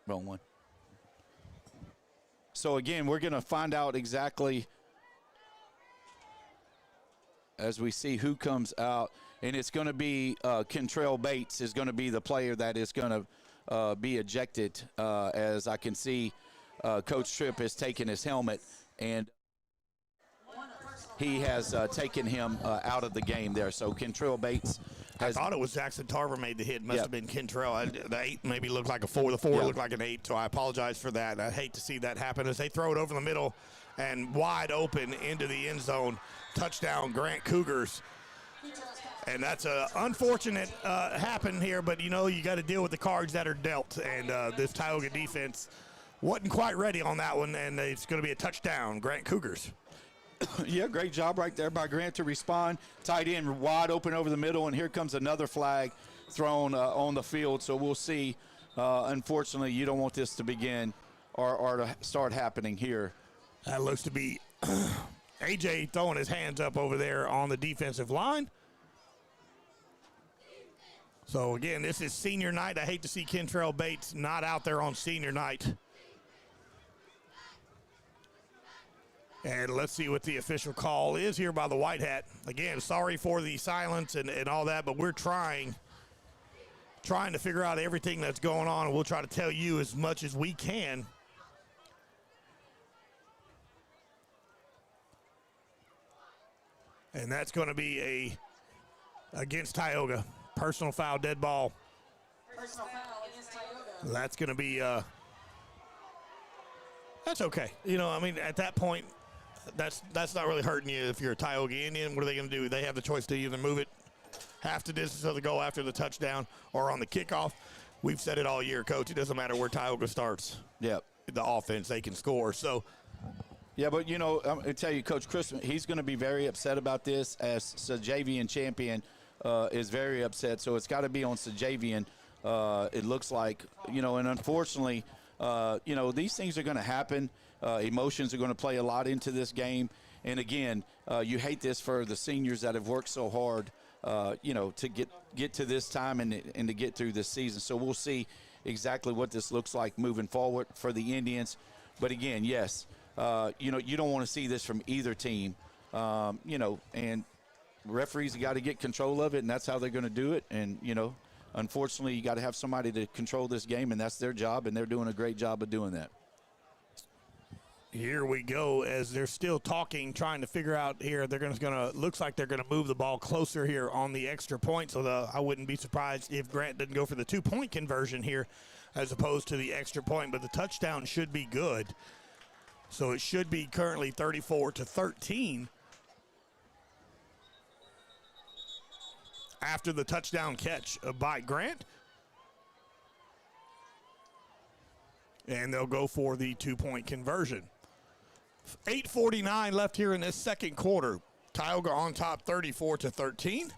Wrong one. So So, again, we're going to find out exactly as we see who comes out. And it's going to be Kentrell Bates is going to be the player that is going to be ejected, as I can see Coach Tripp has taken his helmet, and he has taken him out of the game there. So Kentrell Bates I thought it was Jackson Tarver made the hit. Must have been Kentrell. The 8 maybe looked like a 4. The 4 looked like an 8, so I apologize for that. I hate to see that happen as they throw it over the middle and wide open into the end zone. Touchdown, Grant Cougars. And that's a unfortunate happen here, but, you know, you got to deal with the cards that are dealt. And this Tioga defense wasn't quite ready on that one, and it's going to be a touchdown, Grant Cougars. Yeah, great job right there by Grant to respond. Tight end wide open over the middle, and here comes another flag thrown on the field. So we'll see. Unfortunately, you don't want this to begin or to start happening here. That looks to be A.J. throwing his hands up over there on the defensive line. So, again, this is senior night. I hate to see Kentrell Bates not out there on senior night. And let's see what the official call is here by the White Hat. Again, sorry for the silence and all that, but we're trying to figure out everything that's going on, and we'll try to tell you as much as we can. And that's going to be against Tioga. Personal foul, dead ball. Personal foul against Tioga. That's going to be, that's okay. You know, I mean, at that point, that's not really hurting you if you're a Tioga Indian. What are they going to do? They have the choice to either move it half the distance of the goal after the touchdown or on the kickoff. We've said it all year, Coach. It doesn't matter where Tioga starts. Yep. The offense, they can score. So, yeah, but, you know, I'm going to tell you, Coach Chris, he's going to be very upset about this, as Sajavian Champion is very upset. So it's got to be on Sajavian, it looks like. You know, and unfortunately, you know, these things are going to happen. Emotions are going to play a lot into this game. And, again, you hate this for the seniors that have worked so hard, you know, to get to this time and to get through this season. So we'll see exactly what this looks like moving forward for the Indians. But, again, yes, you know, you don't want to see this from either team, you know, and referees have got to get control of it, and that's how they're going to do it. And, you know, unfortunately, you got to have somebody to control this game, and that's their job, and they're doing a great job of doing that. Here we go as they're still talking, trying to figure out here. They're going to looks like they're going to move the ball closer here on the extra point. So I wouldn't be surprised if Grant didn't go for the 2-point conversion here as opposed to the extra point. But the touchdown should be good. So it should be currently 34-13 after the touchdown catch by Grant. And they'll go for the 2-point conversion. 8:49 left here in this second quarter. Tioga on top 34-13.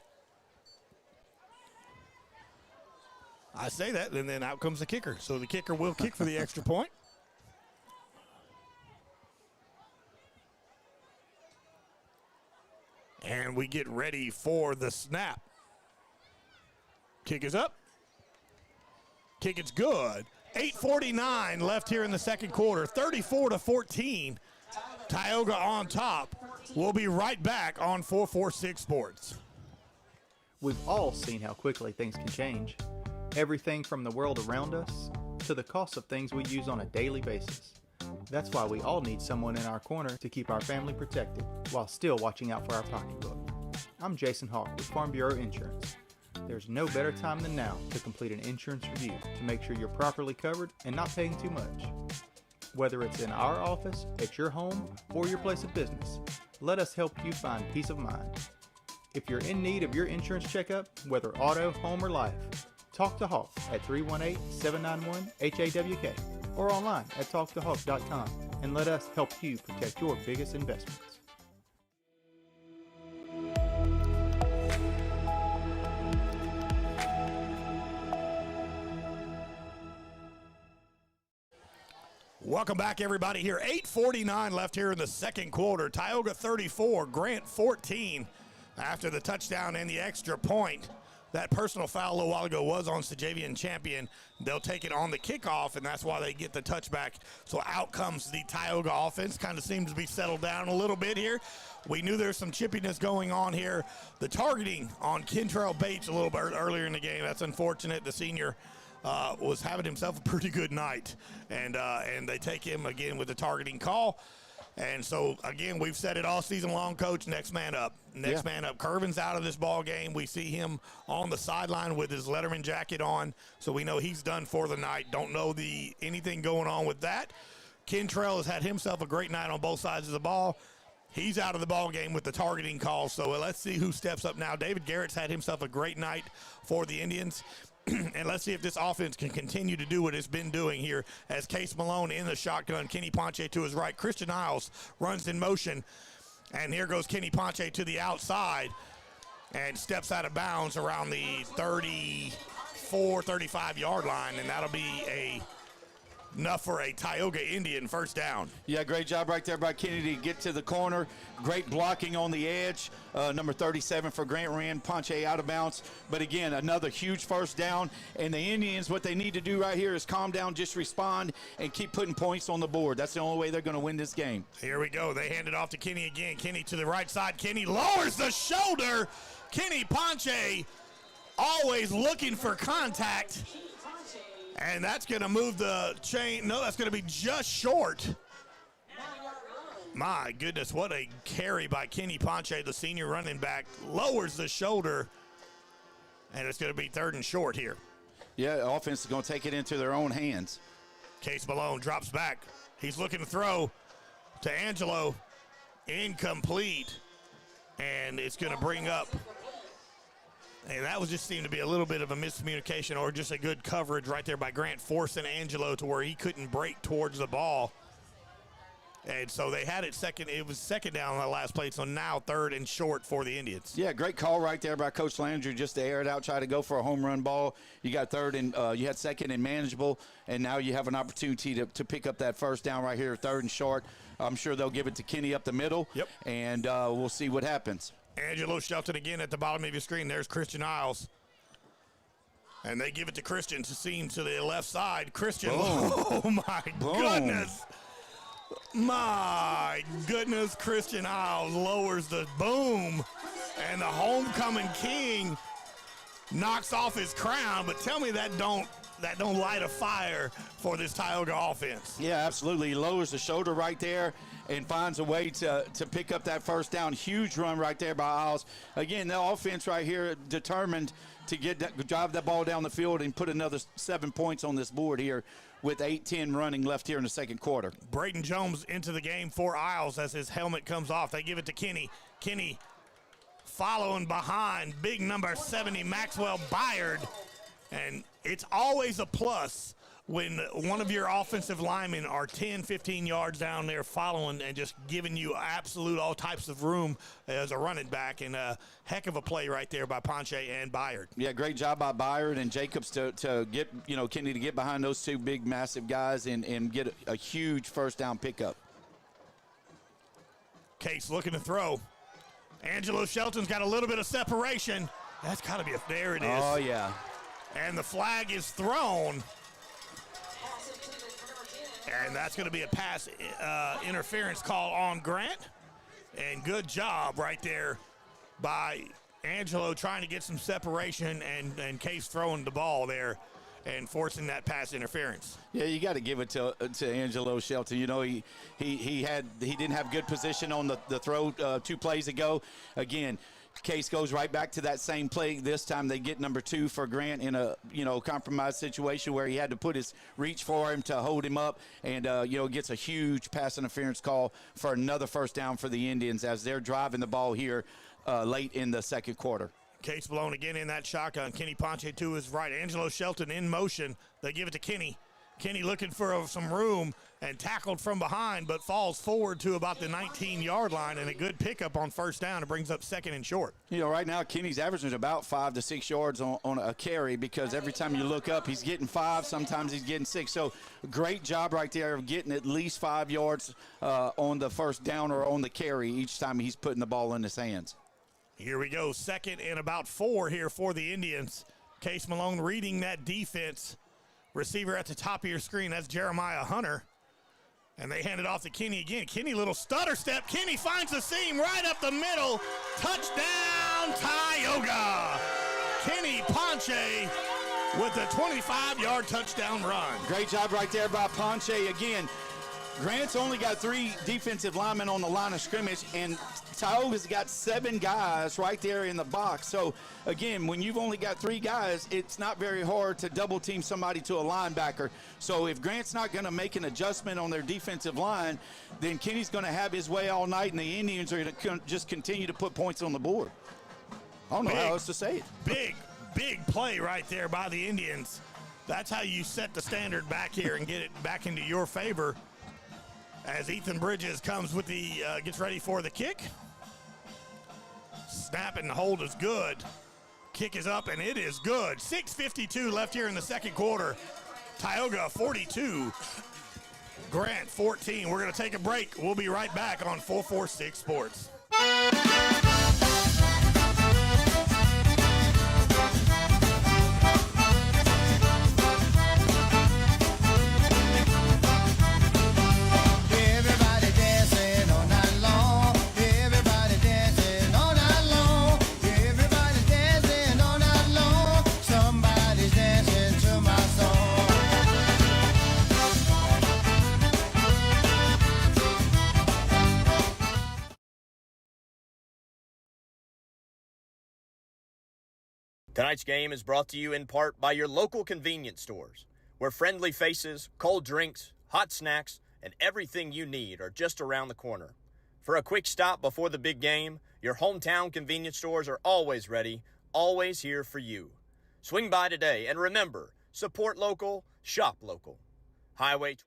I say that, and then out comes the kicker. So the kicker will kick for the extra point. And we get ready for the snap. Kick is up. Kick is good. 8:49 left here in the second quarter. 34-14. Tioga on top. We'll be right back on 446 Sports. We've all seen how quickly things can change. Everything from the world around us to the cost of things we use on a daily basis. That's why we all need someone in our corner to keep our family protected while still watching out for our pocketbook. I'm Jason Hawk with Farm Bureau Insurance. There's no better time than now to complete an insurance review to make sure you're properly covered and not paying too much. Whether it's in our office, at your home, or your place of business, let us help you find peace of mind. If you're in need of your insurance checkup, whether auto, home, or life, talk to Hawk at 318-791-HAWK or online at talktohawk.com and let us help you protect your biggest investments. Welcome back, everybody. Here, 8:49 left here in the second quarter. Tioga 34, Grant 14. After the touchdown and the extra point, that personal foul a little while ago was on Sajavian Champion. They'll take it on the kickoff, and that's why they get the touchback. So out comes the Tioga offense. Kind of seems to be settled down a little bit here. We knew there's some chippiness going on here. The targeting on Kentrell Bates a little bit earlier in the game. That's unfortunate. The senior was having himself a pretty good night, and they take him again with the targeting call. And so, again, we've said it all season long, Coach, next man up. Next man up. Curvin's out of this ball game. We see him on the sideline with his Letterman jacket on, so we know he's done for the night. Don't know anything going on with that. Kentrell has had himself a great night on both sides of the ball. He's out of the ball game with the targeting call, so let's see who steps up now. David Garrett's had himself a great night for the Indians. And let's see if this offense can continue to do what it's been doing here as Case Malone in the shotgun. Kenny Ponche to his right. Christian Isles runs in motion. And here goes Kenny Ponche to the outside and steps out of bounds around the 34, 35-yard line. And that'll be enough for a Tioga Indian first down. Yeah, great job right there by Kenny to get to the corner. Great blocking on the edge. Number 37 for Grant ran Ponche out of bounds. But again, another huge first down. And the Indians, what they need to do right here is calm down, just respond, and keep putting points on the board. That's the only way they're going to win this game. Here we go. They hand it off to Kenny again. Kenny to the right side. Kenny lowers the shoulder. Kenny Ponche always looking for contact. And that's going to move the chain. No, that's going to be just short. My goodness, what a carry by Kenny Ponche, the senior running back. Lowers the shoulder, and it's going to be 3rd and short here. Yeah, the offense is going to take it into their own hands. Case Malone drops back. He's looking to throw to Angelo. Incomplete. And it's going to bring up. And that was just seemed to be a little bit of a miscommunication or just a good coverage right there by Grant, forcing Angelo to where he couldn't break towards the ball. And so they had it second. It was second down on the last play, so now 3rd and short for the Indians. Yeah, great call right there by Coach Landry just to air it out, try to go for a home run ball. You got 3rd and you had 2nd and manageable, and now you have an opportunity to pick up that first down right here, 3rd and short. I'm sure they'll give it to Kenny up the middle. Yep. And we'll see what happens. Angelo Shelton again at the bottom of your screen. There's Christian Isles. And they give it to Christian to seam to the left side. Christian, oh my goodness. My goodness, Christian Isles lowers the boom. And the homecoming king knocks off his crown. But tell me that don't light a fire for this Tioga offense. Yeah, absolutely. He lowers the shoulder right there and finds a way to pick up that first down. Huge run right there by Isles. Again, the offense right here determined to drive that ball down the field and put another 7 points on this board here with 8:10 running left here in the second quarter. Braden Jones into the game for Isles as his helmet comes off. They give it to Kenny. Kenny following behind big number 70 Maxwell Byard. And it's always a plus when one of your offensive linemen are 10, 15 yards down there following and just giving you absolute all types of room as a running back. And a heck of a play right there by Ponche and Byard. Yeah, great job by Byard and Jacobs to get, Kenny to get behind those two big, massive guys and get a huge first down pickup. Case looking to throw. Angelo Shelton's got a little bit of separation. That's got to be there it is. Oh, yeah. And the flag is thrown. And that's going to be a pass interference call on Grant. And good job right there by Angelo trying to get some separation and Case throwing the ball there and forcing that pass interference. Yeah, you got to give it to Angelo Shelton. He didn't have good position on the throw 2 plays ago. Again, Case goes right back to that same play. This time they get number 2 for Grant in a compromised situation where he had to put his reach for him to hold him up, and gets a huge pass interference call for another first down for the Indians as they're driving the ball here late in the second quarter. Case blown again in that shotgun. Kenny Ponche to his right. Angelo Shelton in motion. They give it to Kenny. Kenny looking for some room and tackled from behind, but falls forward to about the 19-yard line, and a good pickup on first down. It brings up 2nd and short. Right now Kenny's averaging about 5 to 6 yards on a carry because every time you look up, he's getting 5. Sometimes he's getting 6. So great job right there of getting at least 5 yards on the first down or on the carry each time he's putting the ball in his hands. Here we go, 2nd and about 4 here for the Indians. Case Malone reading that defense. Receiver at the top of your screen, that's Jeremiah Hunter. And they hand it off to Kenny again. Kenny, little stutter step. Kenny finds the seam right up the middle. Touchdown, Tioga. Kenny Ponche with a 25-yard touchdown run. Great job right there by Ponche. Again, Grant's only got 3 defensive linemen on the line of scrimmage, and Tioga's got 7 guys right there in the box. So, again, when you've only got 3 guys, it's not very hard to double-team somebody to a linebacker. So if Grant's not going to make an adjustment on their defensive line, then Kenny's going to have his way all night, and the Indians are going to just continue to put points on the board. I don't know how else to say it. Big play right there by the Indians. That's how you set the standard back here and get it back into your favor. As Ethan Bridges comes with gets ready for the kick. Snap and hold is good. Kick is up and it is good. 6:52 left here in the second quarter. Tioga 42, Grant 14. We're going to take a break. We'll be right back on 446 Sports. Tonight's game is brought to you in part by your local convenience stores, where friendly faces, cold drinks, hot snacks, and everything you need are just around the corner. For a quick stop before the big game, your hometown convenience stores are always ready, always here for you. Swing by today, and remember, support local, shop local. Highway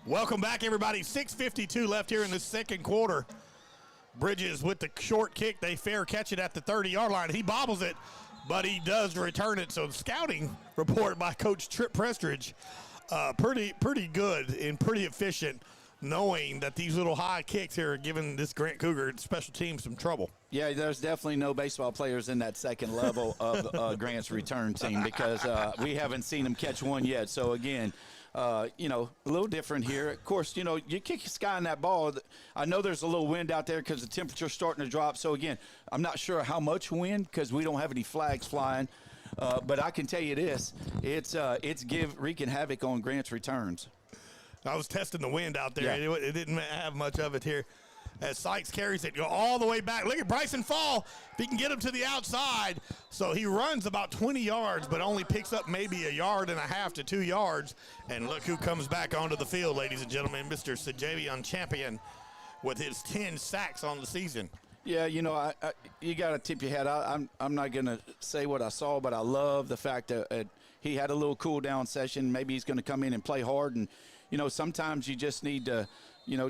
Welcome back, everybody. 6:52 left here in the second quarter. Bridges with the short kick. They fair catch it at the 30-yard line. He bobbles it, but he does return it. So the scouting report by Coach Trip Prestridge, pretty good and pretty efficient, knowing that these little high kicks here are giving this Grant Cougar special team some trouble. Yeah, there's definitely no baseball players in that second level of Grant's return team because we haven't seen them catch one yet. So, again, a little different here. Of course, you kick the sky on that ball. I know there's a little wind out there because the temperature's starting to drop. So, again, I'm not sure how much wind because we don't have any flags flying. But I can tell you this, it's wreaking havoc on Grant's returns. I was testing the wind out there. Yeah. It didn't have much of it here. As Sykes carries it, go all the way back. Look at Bryson Fall. If he can get him to the outside. So he runs about 20 yards, but only picks up maybe 1.5 yards to 2 yards. And look who comes back onto the field, ladies and gentlemen. Mr. Sajavion Champion with his 10 sacks on the season. Yeah, you got to tip your hat. I'm not going to say what I saw, but I love the fact that he had a little cool-down session. Maybe he's going to come in and play hard. And, sometimes you just need to –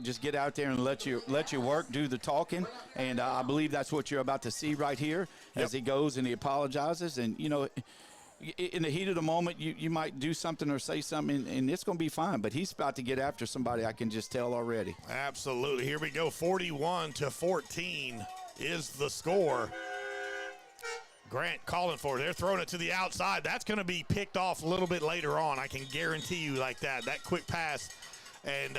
just get out there and let your work do the talking. And I believe that's what you're about to see right here as he goes and he apologizes. And, in the heat of the moment, you might do something or say something, and it's going to be fine. But he's about to get after somebody, I can just tell already. Absolutely. Here we go. 41-14 is the score. Grant calling for it. They're throwing it to the outside. That's going to be picked off a little bit later on. I can guarantee you like that. That quick pass. And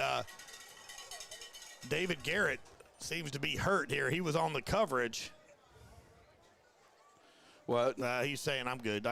David Garrett seems to be hurt here. He was on the coverage. Well, he's saying, I'm good.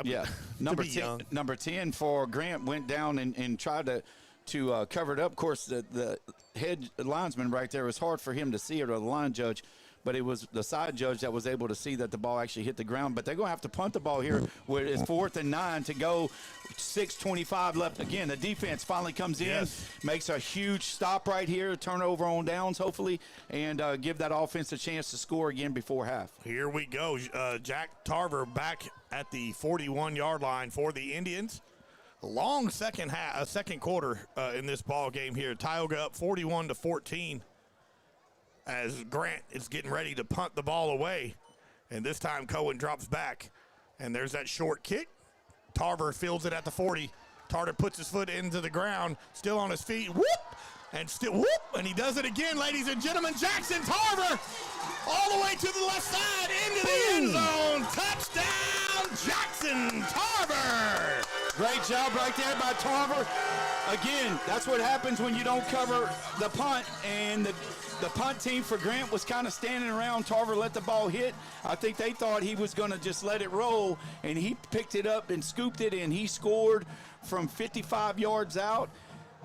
Number 10 for Grant went down and tried to cover it up. Of course, the head linesman right there, it was hard for him to see it, or the line judge, but it was the side judge that was able to see that the ball actually hit the ground. But they're going to have to punt the ball here where it's 4th and 9 to go, 6:25 left. Again, the defense finally comes in, makes a huge stop right here, turnover on downs hopefully, and give that offense a chance to score again before half. Here we go. Jack Tarver back at the 41-yard line for the Indians. Long second quarter in this ball game here. Tioga up 41-14. As Grant is getting ready to punt the ball away. And this time Cohen drops back. And there's that short kick. Tarver fields it at the 40. Tarter puts his foot into the ground, still on his feet. Whoop! And still whoop! And he does it again, ladies and gentlemen. Jackson Tarver all the way to the left side into the end zone. Touchdown, Jackson Tarver! Great job right there by Tarver. Again, that's what happens when you don't cover the punt, and the punt team for Grant was kind of standing around. Tarver let the ball hit. I think they thought he was going to just let it roll, and he picked it up and scooped it, and he scored from 55 yards out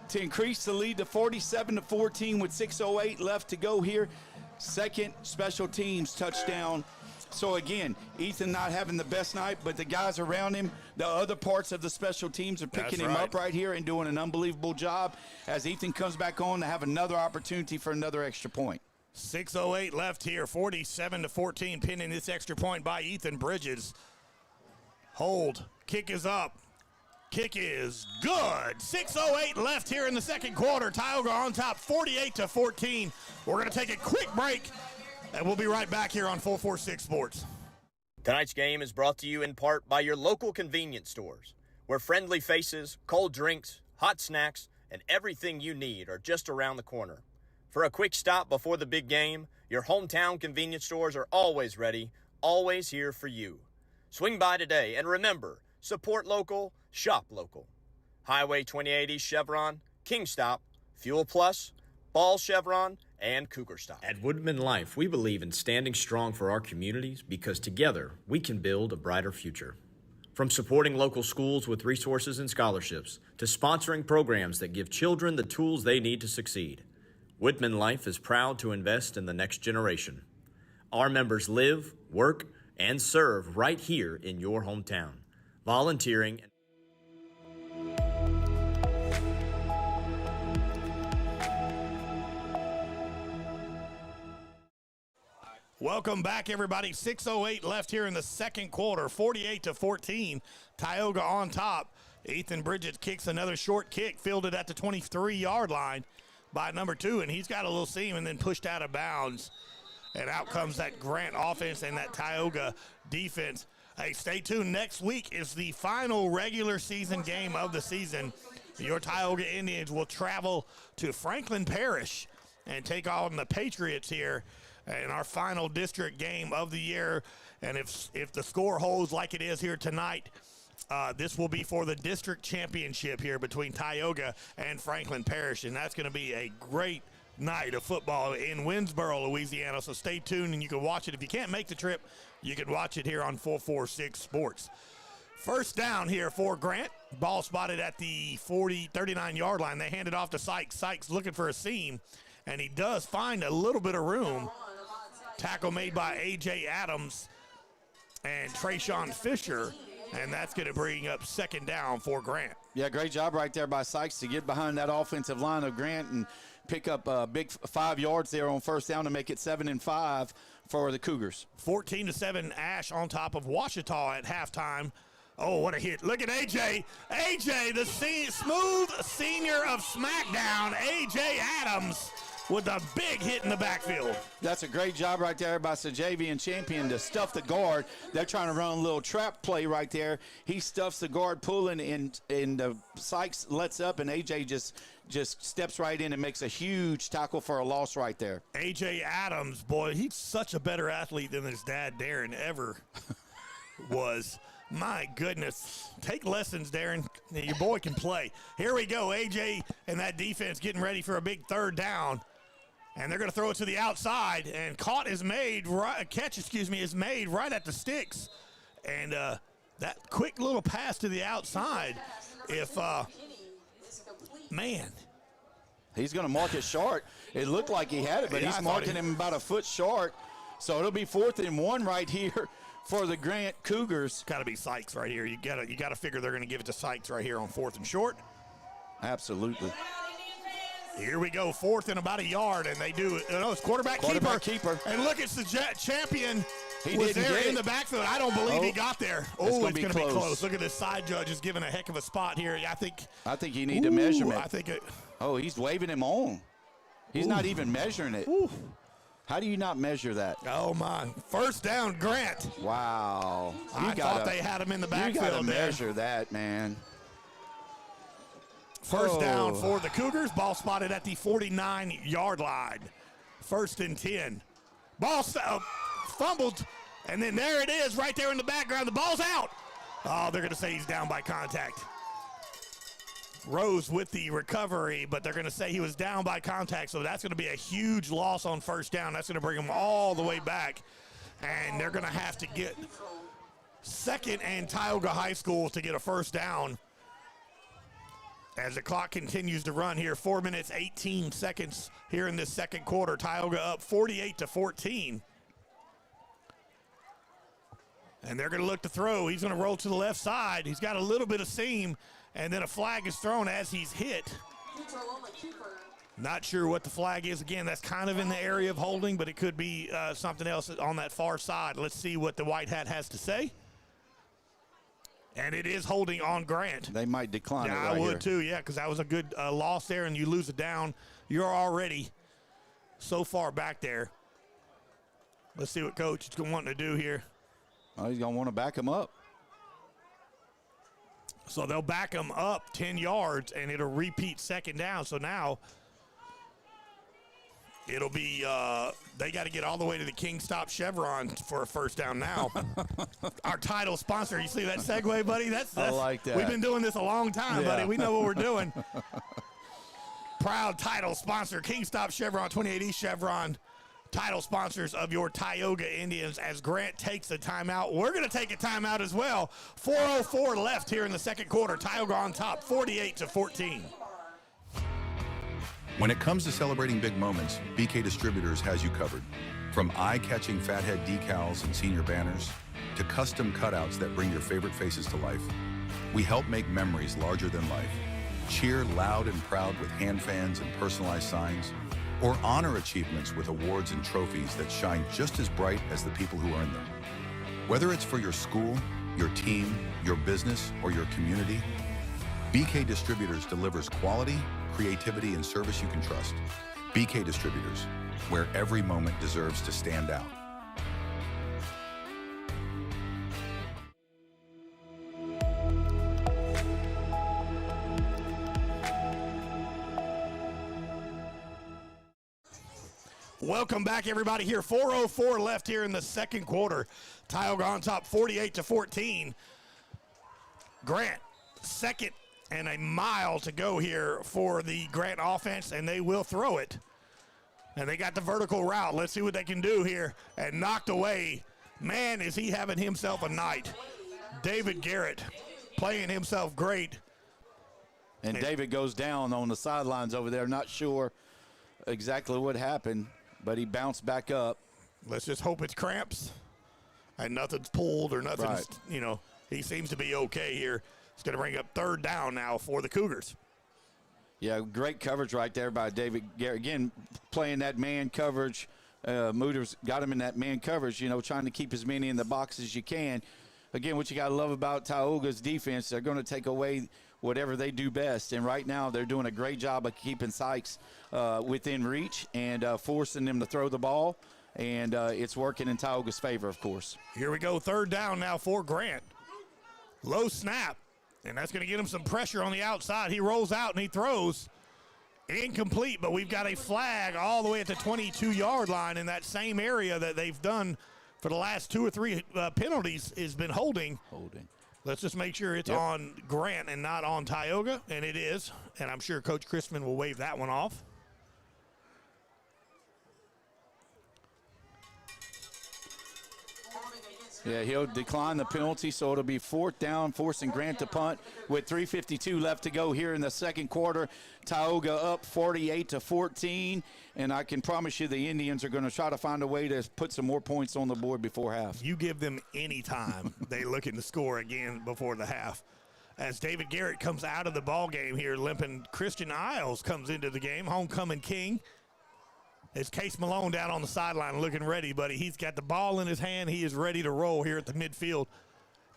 to increase the lead to 47-14 with 6:08 left to go here. Second special teams touchdown. So again, Ethan not having the best night, but the guys around him, the other parts of the special teams are picking him up right here and doing an unbelievable job as Ethan comes back on to have another opportunity for another extra point. 6:08 left here, 47-14, pinning this extra point by Ethan Bridges. Hold, kick is up. Kick is good. 6:08 left here in the second quarter. Tioga on top, 48-14. We're going to take a quick break, and we'll be right back here on 446 Sports. Tonight's game is brought to you in part by your local convenience stores, where friendly faces, cold drinks, hot snacks, and everything you need are just around the corner. For a quick stop before the big game, your hometown convenience stores are always ready, always here for you. Swing by today, and remember, support local, shop local. Highway 2080 Chevron, Kingstop, Fuel Plus, Ball Chevron, and Cougar Stop. At Woodman Life, we believe in standing strong for our communities because together we can build a brighter future. From supporting local schools with resources and scholarships to sponsoring programs that give children the tools they need to succeed, Woodman Life is proud to invest in the next generation. Our members live, work, and serve right here in your hometown. Volunteering. Welcome back, everybody. 6:08 left here in the second quarter, 48-14. Tioga on top. Ethan Bridges kicks another short kick, fielded at the 23-yard line by number 2, and he's got a little seam and then pushed out of bounds. And out comes that Grant offense and that Tioga defense. Hey, stay tuned. Next week is the final regular season game of the season. Your Tioga Indians will travel to Franklin Parish and take on the Patriots here in our final district game of the year. And if the score holds like it is here tonight, this will be for the district championship here between Tioga and Franklin Parish. And that's going to be a great night of football in Winsboro, Louisiana. So stay tuned and you can watch it. If you can't make the trip, you can watch it here on 446 Sports. First down here for Grant. Ball spotted at the 39-yard line. They hand it off to Sykes. Sykes looking for a seam, and he does find a little bit of room. Tackle made by A.J. Adams and Trayshawn Fisher, and that's going to bring up second down for Grant. Yeah, great job right there by Sykes to get behind that offensive line of Grant and pick up a big 5 yards there on first down to make it 7-5 for the Cougars. 14-7 Ash on top of Ouachita at halftime. Oh, what a hit. Look at A.J. A.J., the smooth senior of SmackDown, A.J. Adams, with a big hit in the backfield. That's a great job right there by Sajavian Champion to stuff the guard. They're trying to run a little trap play right there. He stuffs the guard pulling, and Sykes lets up, and A.J. just steps right in and makes a huge tackle for a loss right there. A.J. Adams, boy, he's such a better athlete than his dad, Darren, ever was. My goodness. Take lessons, Darren. Your boy can play. Here we go. A.J. and that defense getting ready for a big third down. And they're going to throw it to the outside. And catch is made right at the sticks. And that quick little pass to the outside. Man. He's going to mark it short. It looked like he had it, but he's marking him about a foot short. So it'll be 4th and 1 right here for the Grant Cougars. Got to be Sykes right here. You got to figure they're going to give it to Sykes right here on 4th and short. Absolutely. Here we go, 4th and about a yard, and they do it. No, it's quarterback keeper. And look, it's the Champion. He was there in the backfield. I don't believe he got there. Oh, it's going to be close. Look at this side judge is giving a heck of a spot here. I think you need a measurement. I think it. Oh, he's waving him on. He's not even measuring it. Ooh. How do you not measure that? Oh, my. First down, Grant. Wow. I thought they had him in the backfield. You got to measure that, man. First down for the Cougars. Ball spotted at the 49-yard line. 1st and 10. Ball fumbled, and then there it is right there in the background. The ball's out. Oh, they're going to say he's down by contact. Rose with the recovery, but they're going to say he was down by contact, so that's going to be a huge loss on 1st down. That's going to bring them all the way back, and they're going to have to get 2nd and Tioga High School to get a 1st down. As the clock continues to run here, 4 minutes, 18 seconds here in this 2nd quarter. Tioga up 48-14. And they're going to look to throw. He's going to roll to the left side. He's got a little bit of seam, and then a flag is thrown as he's hit. Not sure what the flag is. Again, that's kind of in the area of holding, but it could be something else on that far side. Let's see what the white hat has to say. And it is holding on Grant. They might decline it right I would here. too, yeah, because that was a good loss there, and you lose it down. You're already so far back there. Let's see what Coach is wanting to do here. Oh, he's going to want to back him up. So they'll back him up 10 yards, and it'll repeat 2nd down. So now it'll be they got to get all the way to the King Stop Chevron for a 1st down now. Our title sponsor. You see that segue, buddy? That's I like that. We've been doing this a long time, buddy. We know what we're doing. Proud title sponsor, King Stop Chevron, 28 East Chevron. Title sponsors of your Tioga Indians as Grant takes a timeout. We're going to take a timeout as well. 4:04 left here in the 2nd quarter. Tioga on top, 48-14. When it comes to celebrating big moments, BK Distributors has you covered. From eye-catching fathead decals and senior banners to custom cutouts that bring your favorite faces to life, we help make memories larger than life. Cheer loud and proud with hand fans and personalized signs, or honor achievements with awards and trophies that shine just as bright as the people who earn them. Whether it's for your school, your team, your business, or your community, BK Distributors delivers quality, creativity, and service you can trust. BK Distributors, where every moment deserves to stand out. Welcome back, everybody, here. 4:04 left here in the 2nd quarter. Tioga on top, 48-14. Grant, 2nd and a mile to go here for the Grant offense, and they will throw it. And they got the vertical route. Let's see what they can do here. And knocked away. Man, is he having himself a night. David Garrett playing himself great. And David goes down on the sidelines over there. Not sure exactly what happened, but he bounced back up. Let's just hope it's cramps and nothing's pulled or nothing's, Right. you know, he seems to be okay here. It's going to bring up 3rd down now for the Cougars. Yeah, great coverage right there by David Garrett. Again, playing that man coverage. Mooter's got him in that man coverage, you know, trying to keep as many in the box as you can. Again, what you got to love about Tioga's defense, they're going to take away whatever they do best. And right now they're doing a great job of keeping Sykes within reach and forcing them to throw the ball. And it's working in Tioga's favor, of course. Here we go, 3rd down now for Grant. Low snap, and that's going to get him some pressure on the outside. He rolls out and he throws. Incomplete, but we've got a flag all the way at the 22-yard line in that same area that they've done for the last 2 or 3 penalties has been holding. Let's just make sure it's on Grant and not on Tioga, and it is. And I'm sure Coach Christman will wave that one off. Yeah, he'll decline the penalty, so it'll be 4th down, forcing Grant to punt with 3:52 left to go here in the 2nd quarter. Tioga up 48-14, and I can promise you the Indians are going to try to find a way to put some more points on the board before half. You give them any time, they looking to score again before the half. As David Garrett comes out of the ball game here, limping, Christian Isles comes into the game, homecoming king. It's Case Malone down on the sideline looking ready, buddy. He's got the ball in his hand. He is ready to roll here at the midfield.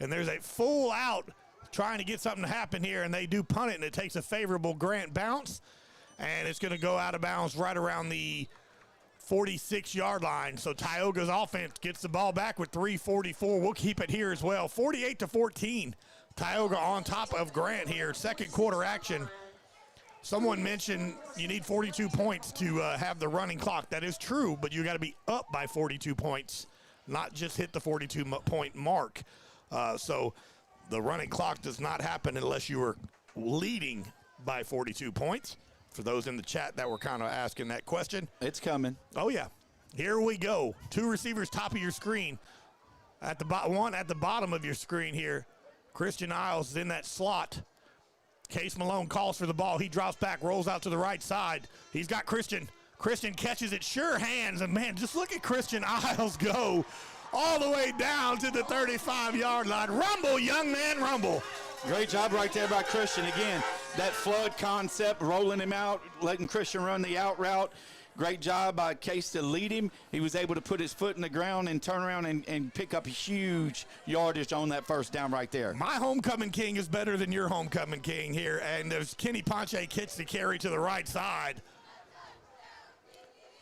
And there's a full out trying to get something to happen here, and they do punt it, and it takes a favorable Grant bounce. And it's going to go out of bounds right around the 46-yard line. So Tioga's offense gets the ball back with 3:44. We'll keep it here as well. 48-14. Tioga on top of Grant here. 2nd quarter action. Someone mentioned you need 42 points to have the running clock. That is true, but you got to be up by 42 points, not just hit the 42-point mark. So the running clock does not happen unless you are leading by 42 points. For those in the chat that were kind of asking that question. It's coming. Oh, yeah. Here we go. 2 receivers top of your screen. One at the bottom of your screen here. Christian Isles is in that slot. Case Malone calls for the ball. He drops back, rolls out to the right side. He's got Christian. Christian catches it, sure hands, and man, just look at Christian Isles go all the way down to the 35-yard line. Rumble, young man, rumble. Great job right there by Christian. Again, that flood concept, rolling him out, letting Christian run the out route. Great job by Case to lead him. He was able to put his foot in the ground and turn around and pick up huge yardage on that first down right there. My homecoming king is better than your homecoming king here. And there's Kenny Ponche kicks the carry to the right side.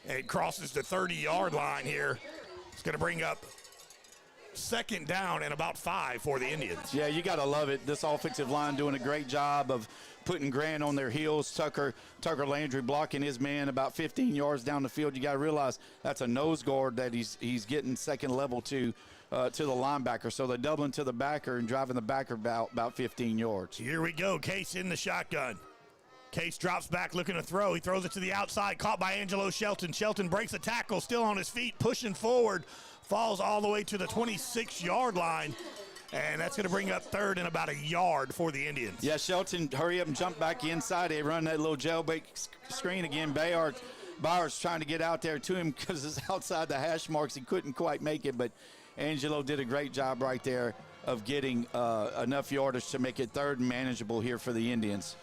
And crosses the 30-yard line here. It's going to bring up second down and about 5 for the Indians. Yeah, you got to love it. This offensive line doing a great job of putting Grant on their heels. Tucker Landry blocking his man about 15 yards down the field. You got to realize that's a nose guard that he's getting second level to the linebacker. So they're doubling to the backer and driving the backer about 15 yards. Here we go. Case in the shotgun. Case drops back looking to throw. He throws it to the outside, caught by Angelo Shelton. Shelton breaks a tackle, still on his feet, pushing forward. Falls all the way to the 26-yard line. And that's going to bring up third and about a yard for the Indians. Yeah, Shelton, hurry up and jump back inside. They run that little jailbreak screen again. Byard's trying to get out there to him because it's outside the hash marks. He couldn't quite make it, but Angelo did a great job right there of getting enough yardage to make it third and manageable here for the Indians.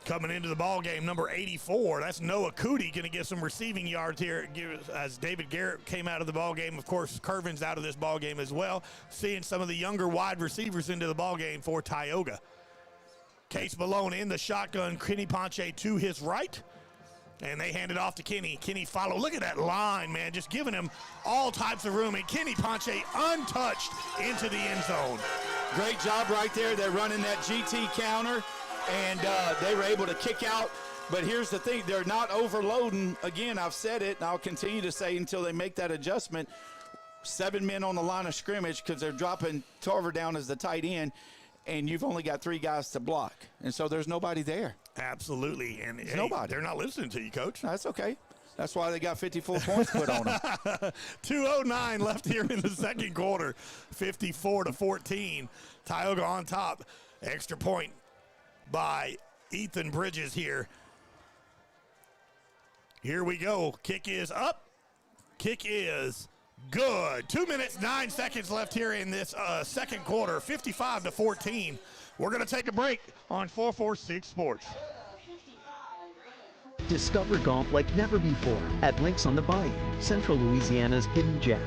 Coming into the ball game, number 84. That's Noah Cootie going to get some receiving yards here as David Garrett came out of the ball game. Of course, Curvin's out of this ball game as well. Seeing some of the younger wide receivers into the ball game for Tioga. Case Malone in the shotgun. Kenny Ponche to his right. And they hand it off to Kenny. Kenny follow. Look at that line, man. Just giving him all types of room. And Kenny Ponche untouched into the end zone. Great job right there. They're running that GT counter. And they were able to kick out. But here's the thing. They're not overloading. Again, I've said it, and I'll continue to say until they make that adjustment. 7 men on the line of scrimmage because they're dropping Tarver down as the tight end, and you've only got 3 guys to block. And so there's nobody there. Absolutely. And hey, nobody. They're not listening to you, Coach. No, that's okay. That's why they got 54 points put on them. 2:09 left here in the second quarter. 54-14. Tioga on top. Extra point by Ethan Bridges here. Here we go. Kick is up. Kick is good. 2 minutes, 9 seconds left here in this second quarter. 55-14. We're going to take a break on 446 Sports. Discover golf like never before at Links on the Bayou, Central Louisiana's hidden gem.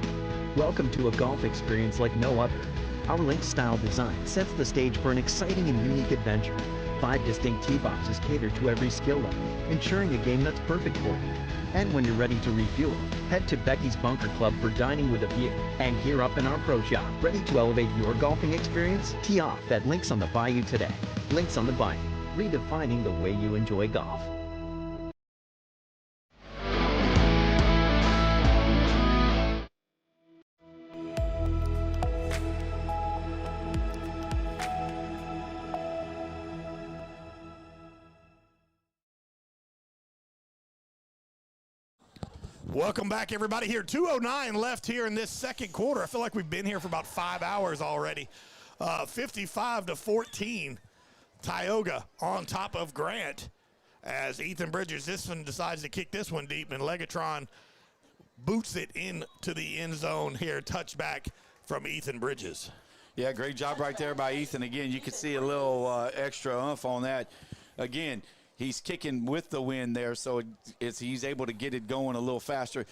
Welcome to a golf experience like no other. Our Links style design sets the stage for an exciting and unique adventure. 5 distinct tee boxes cater to every skill level, ensuring a game that's perfect for you. And when you're ready to refuel, head to Becky's Bunker Club for dining with a view. And gear up in our pro shop, ready to elevate your golfing experience? Tee off at Links on the Bayou today. Links on the Bayou, redefining the way you enjoy golf. Welcome back, everybody. Here, 2:09 left here in this second quarter. I feel like we've been here for about 5 hours already. 55-14. Tioga on top of Grant as Ethan Bridges, this one decides to kick this one deep, and Legatron boots it into the end zone here. Touchback from Ethan Bridges. Yeah, great job right there by Ethan. Again, you can see a little extra oomph on that. Again, he's kicking with the wind there, so he's able to get it going a little faster.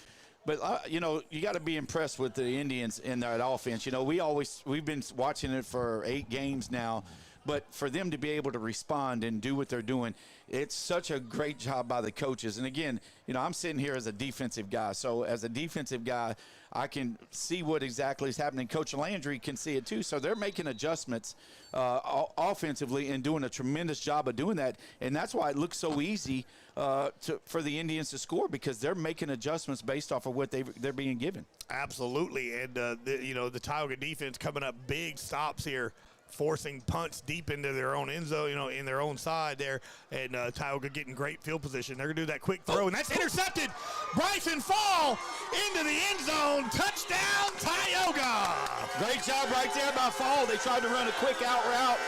But, you know, you got to be impressed with the Indians in that offense. You know, we've been watching it for 8 games now. But for them to be able to respond and do what they're doing, it's such a great job by the coaches. And again, I'm sitting here as a defensive guy. So as a defensive guy, I can see what exactly is happening. Coach Landry can see it too. So they're making adjustments offensively and doing a tremendous job of doing that. And that's why it looks so easy for the Indians to score, because they're making adjustments based off of what they're being given. Absolutely. And, the Tioga defense coming up big stops here, forcing punts deep into their own end zone, in their own side there, and Tioga getting great field position. They're going to do that quick throw, and that's intercepted. Bryson Fall into the end zone. Touchdown, Tioga. Great job right there by Fall. They tried to run a quick out route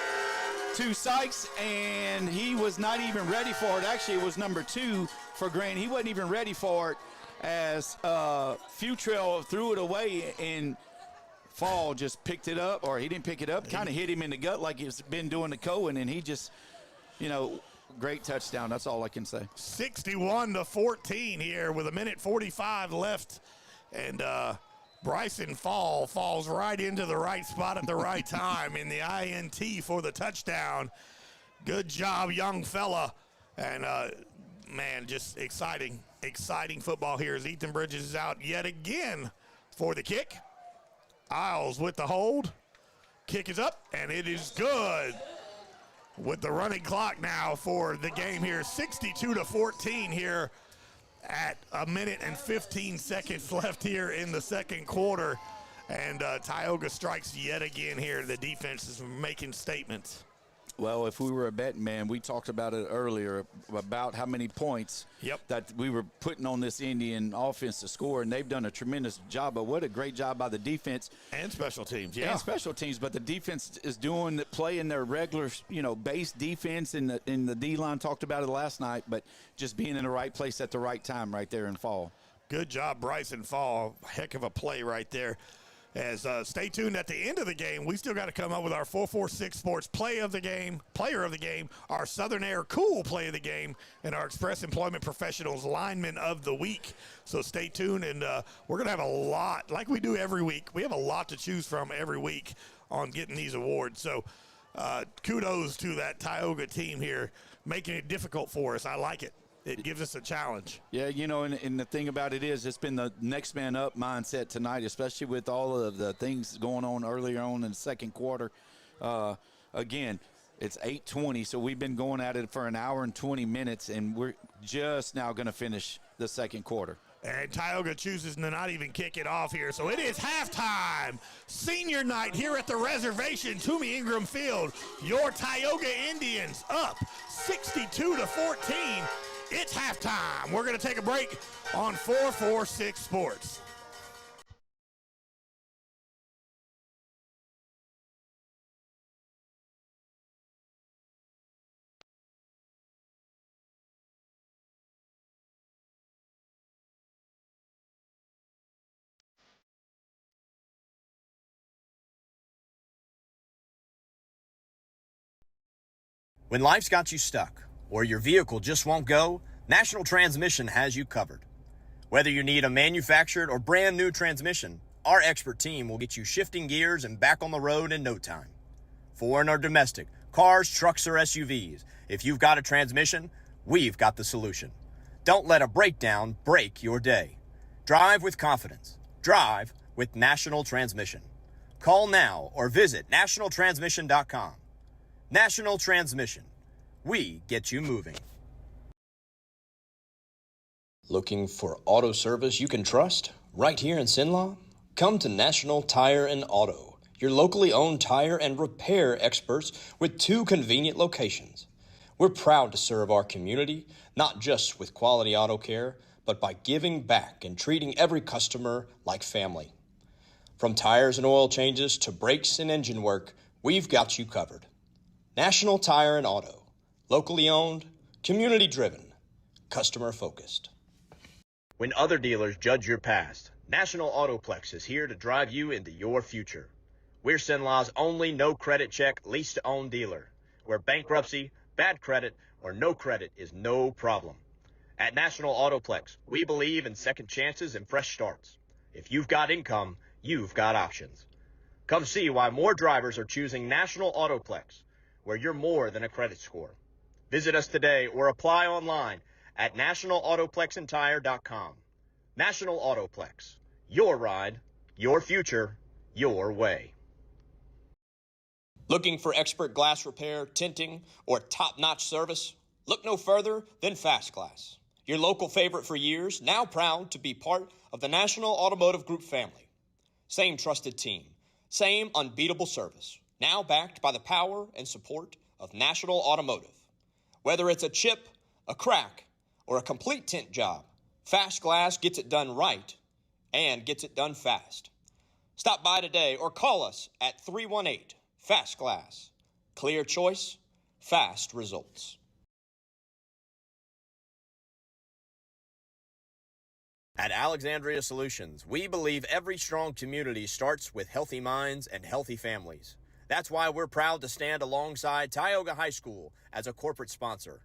to Sykes, and he was not even ready for it. Actually, it was number 2 for Grant. He wasn't even ready for it as Futrell threw it away, and Fall just picked it up, or he didn't pick it up, kind of hit him in the gut like he's been doing to Cohen, and he just, great touchdown. That's all I can say. 61-14 here with 1:45 left, and Bryson Fall falls right into the right spot at the right time in the INT for the touchdown. Good job, young fella, and just exciting football here as Ethan Bridges is out yet again for the kick. Isles with the hold. Kick is up, and it is good. With the running clock now for the game here, 62-14 here at 1:15 left here in the second quarter. And Tioga strikes yet again here. The defense is making statements. Well, if we were a betting man, we talked about it earlier about how many points that we were putting on this Indian offense to score, and they've done a tremendous job. But what a great job by the defense and special teams, and special teams. But the defense is playing their regular, base defense, and the D-line talked about it last night. But just being in the right place at the right time, right there in Fall. Good job, Bryson Fall. Heck of a play right there. As stay tuned at the end of the game, we still got to come up with our 446 Sports player of the game, our Southern Air Cool play of the game, and our Express Employment Professionals lineman of the week. So stay tuned, and we're going to have a lot, like we do every week. We have a lot to choose from every week on getting these awards. So kudos to that Tioga team here, making it difficult for us. I like it. It gives us a challenge. Yeah, and the thing about it is it's been the next man up mindset tonight, especially with all of the things going on earlier on in the second quarter. Again, it's 8:20, so we've been going at it for an hour and 20 minutes, and we're just now going to finish the second quarter. And Tioga chooses to not even kick it off here. So it is halftime. Senior night here at the reservation, Toomey Ingram Field. Your Tioga Indians up 62-14. It's halftime. We're going to take a break on 446 Sports. When life's got you stuck, or your vehicle just won't go, National Transmission has you covered. Whether you need a manufactured or brand new transmission, our expert team will get you shifting gears and back on the road in no time. Foreign or domestic, cars, trucks, or SUVs, if you've got a transmission, we've got the solution. Don't let a breakdown break your day. Drive with confidence. Drive with National Transmission. Call now or visit nationaltransmission.com. National Transmission. We get you moving. Looking for auto service you can trust right here in Sinlaw? Come to National Tire and Auto, your locally owned tire and repair experts with 2 convenient locations. We're proud to serve our community, not just with quality auto care, but by giving back and treating every customer like family. From tires and oil changes to brakes and engine work, we've got you covered. National Tire and Auto, locally owned, community driven, customer focused. When other dealers judge your past, National Autoplex is here to drive you into your future. We're Sinlaw's only no credit check lease to own dealer, where bankruptcy, bad credit, or no credit is no problem. At National Autoplex, we believe in second chances and fresh starts. If you've got income, you've got options. Come see why more drivers are choosing National Autoplex. where you're more than a credit score. Visit us today or apply online at nationalautoplex&tire.com. National Autoplex. Your ride, your future, your way. Looking for expert glass repair, tinting, or top-notch service? Look no further than Fast Glass. Your local favorite for years, now proud to be part of the National Automotive Group family. Same trusted team, same unbeatable service, now backed by the power and support of National Automotive. Whether it's a chip, a crack, or a complete tint job, Fast Glass gets it done right and gets it done fast. Stop by today or call us at 318-FAST GLASS. Clear choice, fast results. At Alexandria Solutions, we believe every strong community starts with healthy minds and healthy families. That's why we're proud to stand alongside Tioga High School as a corporate sponsor.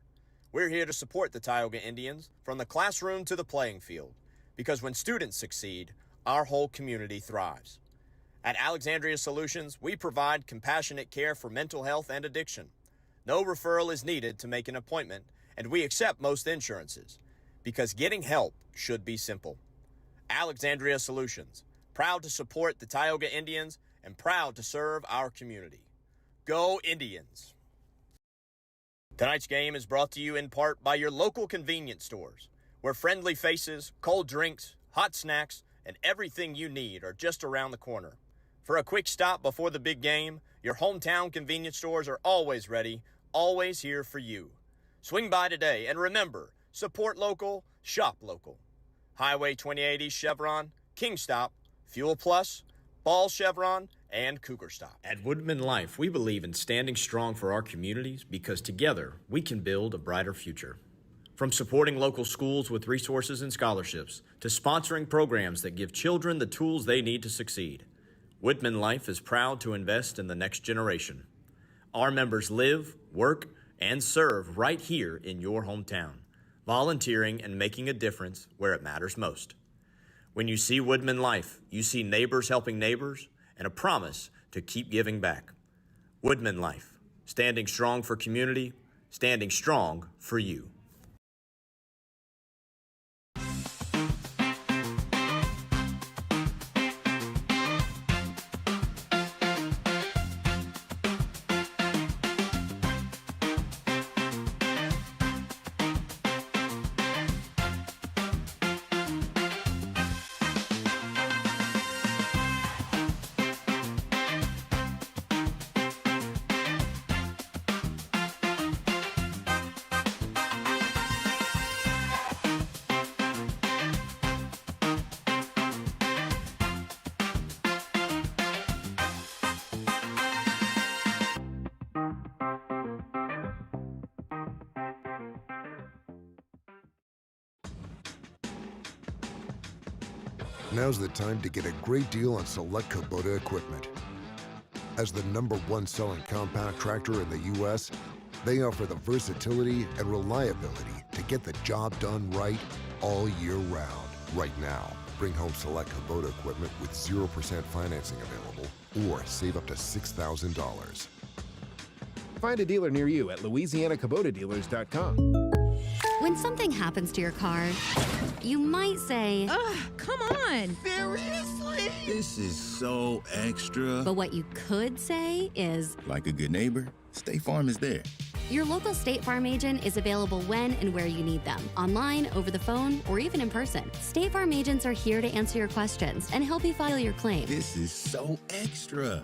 We're here to support the Tioga Indians from the classroom to the playing field, because when students succeed, our whole community thrives. At Alexandria Solutions, we provide compassionate care for mental health and addiction. No referral is needed to make an appointment, and we accept most insurances, because getting help should be simple. Alexandria Solutions, proud to support the Tioga Indians and proud to serve our community. Go Indians! Tonight's game is brought to you in part by your local convenience stores, where friendly faces, cold drinks, hot snacks, and everything you need are just around the corner. For a quick stop before the big game, your hometown convenience stores are always ready, always here for you. Swing by today and remember, support local, shop local. Highway 2080 Chevron, King Stop, Fuel Plus, Ball Chevron, and Cougar Stop. At Woodman Life, we believe in standing strong for our communities because together we can build a brighter future. From supporting local schools with resources and scholarships to sponsoring programs that give children the tools they need to succeed, Woodman Life is proud to invest in the next generation. Our members live, work, and serve right here in your hometown, volunteering and making a difference where it matters most. When you see Woodman Life, you see neighbors helping neighbors and a promise to keep giving back. Woodman Life, standing strong for community, standing strong for you. Now's the time to get a great deal on select Kubota equipment. As the #1 selling compact tractor in the U.S., they offer the versatility and reliability to get the job done right all year round. Right now, bring home select Kubota equipment with 0% financing available or save up to $6,000. Find a dealer near you at LouisianaKubotaDealers.com. When something happens to your car, you might say, ugh, come on! Seriously? This is so extra. But what you could say is, like a good neighbor, State Farm is there. Your local State Farm agent is available when and where you need them, online, over the phone, or even in person. State Farm agents are here to answer your questions and help you file your claim. This is so extra.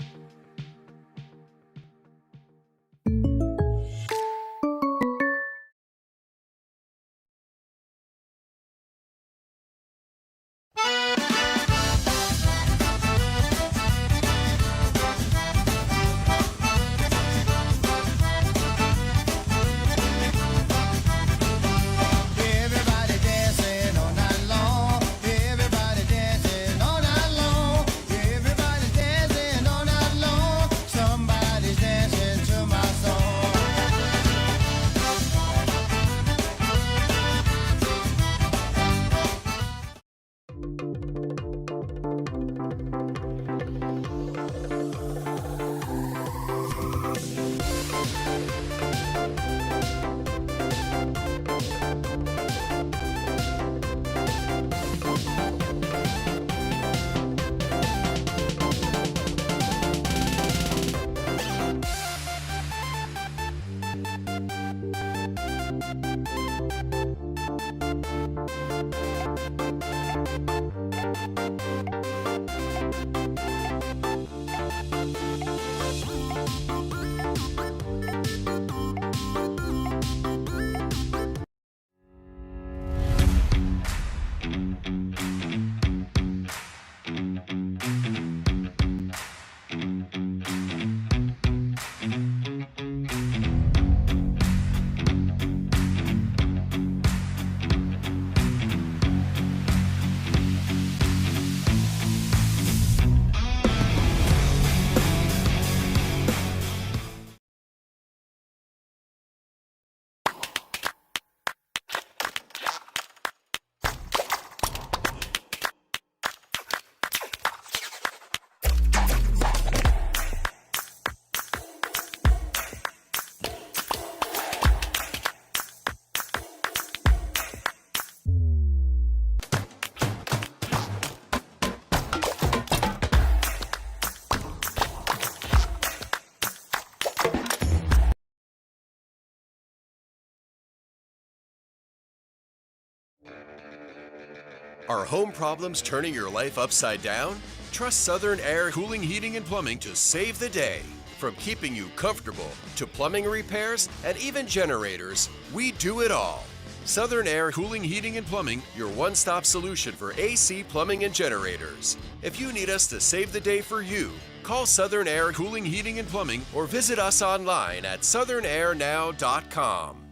Are home problems turning your life upside down? Trust Southern Air Cooling, Heating, and Plumbing to save the day. From keeping you comfortable to plumbing repairs and even generators, we do it all. Southern Air Cooling, Heating, and Plumbing, your one-stop solution for AC, plumbing, and generators. If you need us to save the day for you, call Southern Air Cooling, Heating, and Plumbing or visit us online at southernairnow.com.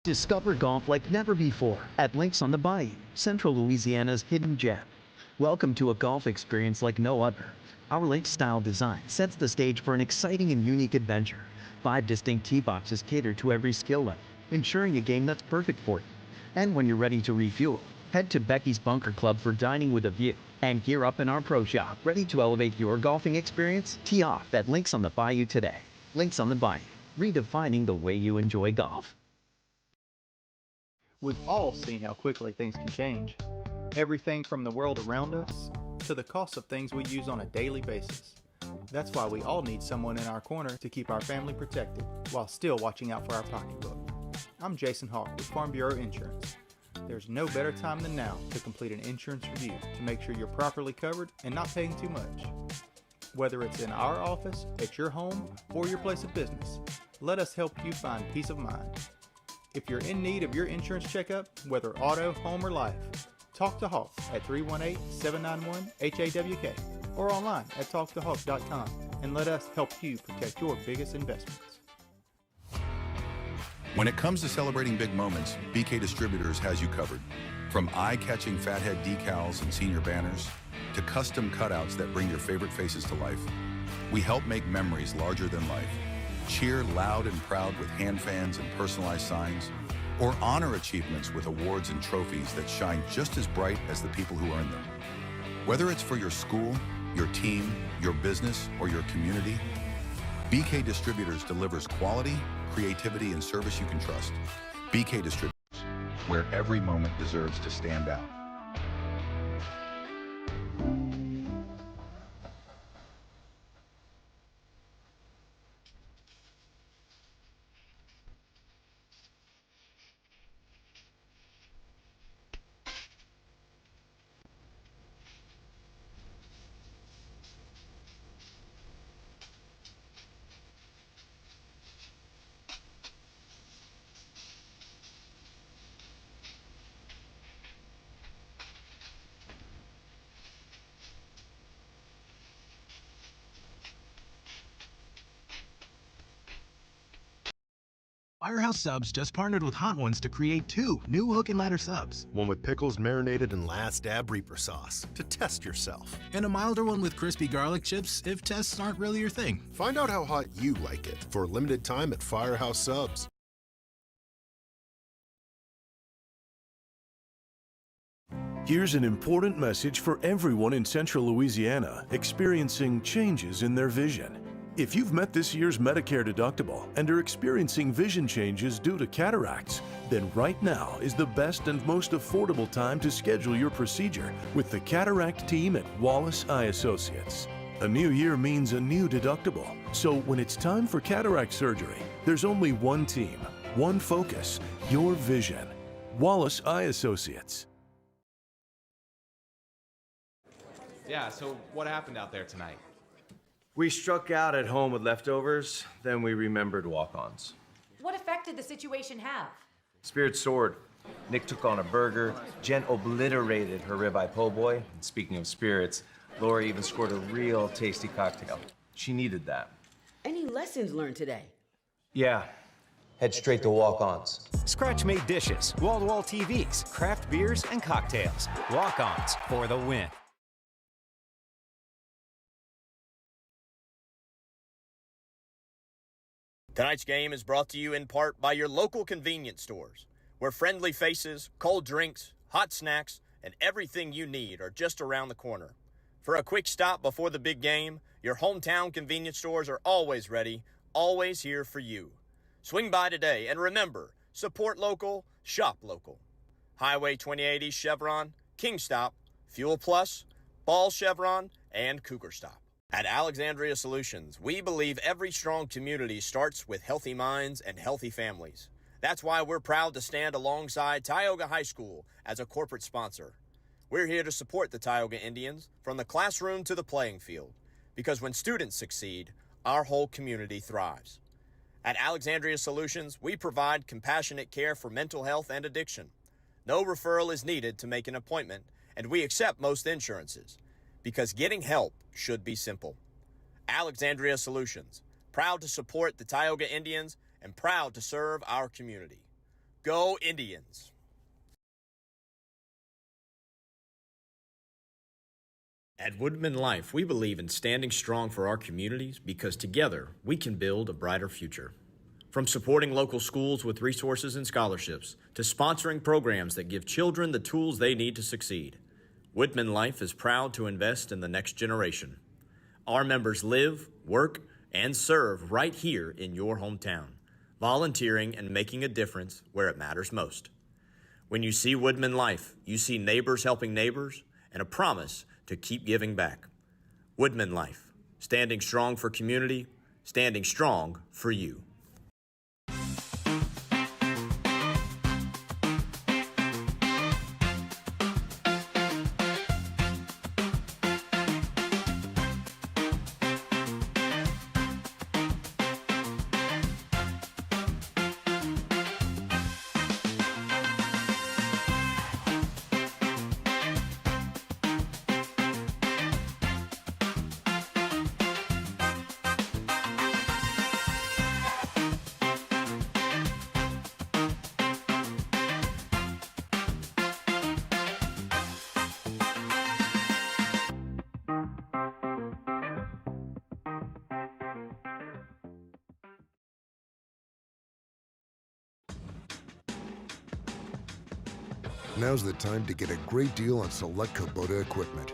Discover golf like never before at Links on the Bayou, Central Louisiana's hidden gem. Welcome to a golf experience like no other. Our Links-style design sets the stage for an exciting and unique adventure. 5 distinct tee boxes cater to every skill level, ensuring a game that's perfect for you. And when you're ready to refuel, head to Becky's Bunker Club for dining with a view. And gear up in our pro shop, ready to elevate your golfing experience? Tee off at Links on the Bayou today. Links on the Bayou, redefining the way you enjoy golf. We've all seen how quickly things can change. Everything from the world around us to the cost of things we use on a daily basis. That's why we all need someone in our corner to keep our family protected while still watching out for our pocketbook. I'm Jason Hawk with Farm Bureau Insurance. There's no better time than now to complete an insurance review to make sure you're properly covered and not paying too much. Whether it's in our office, at your home, or your place of business, let us help you find peace of mind. If you're in need of your insurance checkup, whether auto, home, or life, talk to Hawk at 318-791-HAWK or online at talktohawk.com and let us help you protect your biggest investments. When it comes to celebrating big moments, BK Distributors has you covered. From eye-catching fathead decals and senior banners to custom cutouts that bring your favorite faces to life, we help make memories larger than life. Cheer loud and proud with hand fans and personalized signs, or honor achievements with awards and trophies that shine just as bright as the people who earn them. Whether it's for your school, your team, your business, or your community, BK Distributors delivers quality, creativity, and service you can trust. BK Distributors, where every moment deserves to stand out. Firehouse Subs just partnered with Hot Ones to create 2 new hook and ladder subs. One with pickles marinated in last dab reaper sauce to test yourself. And a milder one with crispy garlic chips if tests aren't really your thing. Find out how hot you like it for a limited time at Firehouse Subs. Here's an important message for everyone in Central Louisiana experiencing changes in their vision. If you've met this year's Medicare deductible and are experiencing vision changes due to cataracts, then right now is the best and most affordable time to schedule your procedure with the cataract team at Wallace Eye Associates. A new year means a new deductible, so when it's time for cataract surgery, there's only one team, one focus, your vision. Wallace Eye Associates. Yeah, so what happened out there tonight? We struck out at home with leftovers, then we remembered walk-ons. What effect did the situation have? Spirit soared. Nick took on a burger. Jen obliterated her ribeye po' boy. And speaking of spirits, Lori even scored a real tasty cocktail. She needed that. Any lessons learned today? Yeah. head straight to walk-ons. Scratch-made dishes, wall-to-wall TVs, craft beers, and cocktails. Walk-ons for the win. Tonight's game is brought to you in part by your local convenience stores, where friendly faces, cold drinks, hot snacks, and everything you need are just around the corner. For a quick stop before the big game, your hometown convenience stores are always ready, always here for you. Swing by today, and remember, support local, shop local. Highway 2080 Chevron, King Stop, Fuel Plus, Ball Chevron, and Cougar Stop. At Alexandria Solutions, we believe every strong community starts with healthy minds and healthy families. That's why we're proud to stand alongside Tioga High School as a corporate sponsor. We're here to support the Tioga Indians from the classroom to the playing field, because when students succeed, our whole community thrives. At Alexandria Solutions, we provide compassionate care for mental health and addiction. No referral is needed to make an appointment, and we accept most insurances, because getting help should be simple. Alexandria Solutions, proud to support the Tioga Indians and proud to serve our community. Go Indians! At Woodman Life, we believe in standing strong for our communities because together we can build a brighter future. From supporting local schools with resources and scholarships to sponsoring programs that give children the tools they need to succeed, Woodman Life is proud to invest in the next generation. Our members live, work, and serve right here in your hometown, volunteering and making a difference where it matters most. When you see Woodman Life, you see neighbors helping neighbors and a promise to keep giving back. Woodman Life, standing strong for community, standing strong for you. Now's the time to get a great deal on select Kubota equipment.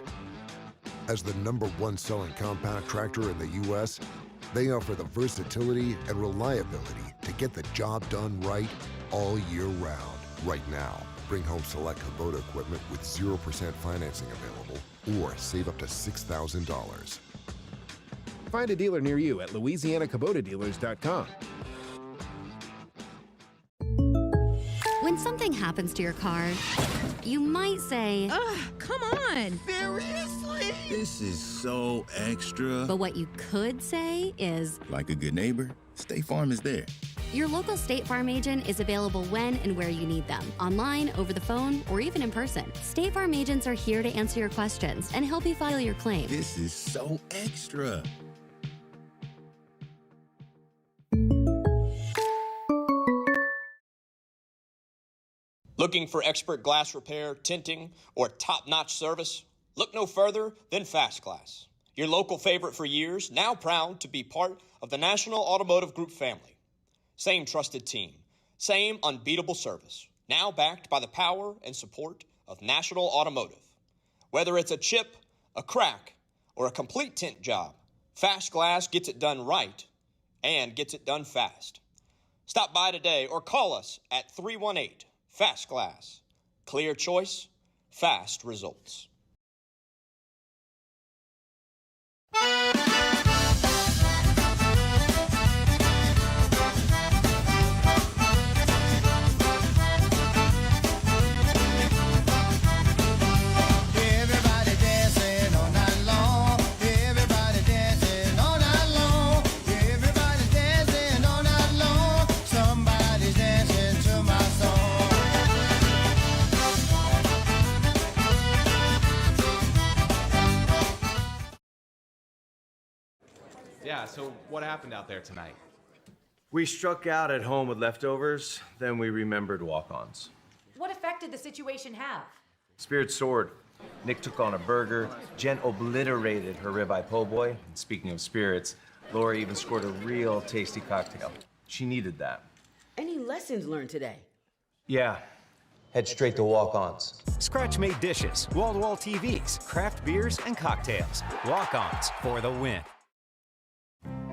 As the #1 selling compact tractor in the U.S., they offer the versatility and reliability to get the job done right all year round. Right now, bring home select Kubota equipment with 0% financing available or save up to $6,000. Find a dealer near you at LouisianaKubotaDealers.com. When something happens to your car, you might say, ugh, come on! Seriously? This is so extra. But what you could say is, like a good neighbor, State Farm is there. your local State Farm agent is available when and where you need them, online, over the phone, or even in person. State Farm agents are here to answer your questions and help you file your claim. This is so extra. Looking for expert glass repair, tinting, or top-notch service? Look no further than Fast Glass. Your local favorite for years, now proud to be part of the National Automotive Group family. Same trusted team, same unbeatable service, now backed by the power and support of National Automotive. Whether it's a chip, a crack, or a complete tint job, Fast Glass gets it done right and gets it done fast. Stop by today or call us at 318 Fast Glass. Clear choice, fast results. Yeah, so what happened out there tonight? We struck out at home with leftovers, then we remembered walk-ons. What effect did the situation have? Spirit soared. Nick took on a burger. Jen obliterated her ribeye po' boy. And speaking of spirits, Lori even scored a real tasty cocktail. She needed that. Any lessons learned today? Yeah. Head straight to walk-ons. Scratch-made dishes, wall-to-wall TVs, craft beers, and cocktails. Walk-ons for the win.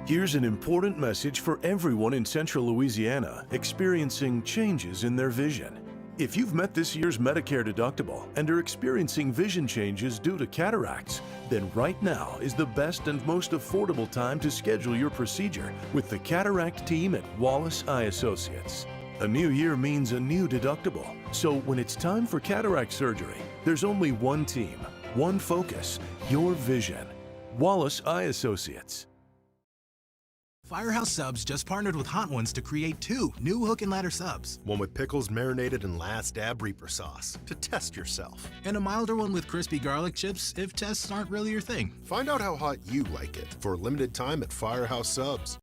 Here's an important message for everyone in Central Louisiana experiencing changes in their vision. If you've met this year's Medicare deductible and are experiencing vision changes due to cataracts, then right now is the best and most affordable time to schedule your procedure with the cataract team at Wallace Eye Associates. A new year means a new deductible, so when it's time for cataract surgery, there's only one team, one focus, your vision. Wallace Eye Associates. Firehouse Subs just partnered with Hot Ones to create 2 new hook and ladder subs. One with pickles marinated in last dab reaper sauce to test yourself. And a milder one with crispy garlic chips if tests aren't really your thing. Find out how hot you like it for a limited time at Firehouse Subs.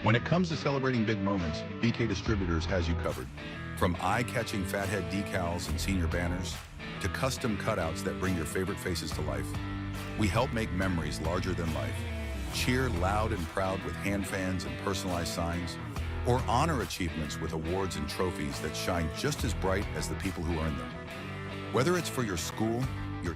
When it comes to celebrating big moments, BK Distributors has you covered. From eye-catching fathead decals and senior banners to custom cutouts that bring your favorite faces to life, we help make memories larger than life. Cheer loud and proud with hand fans and personalized signs, or honor achievements with awards and trophies that shine just as bright as the people who earn them. Whether it's for your school, your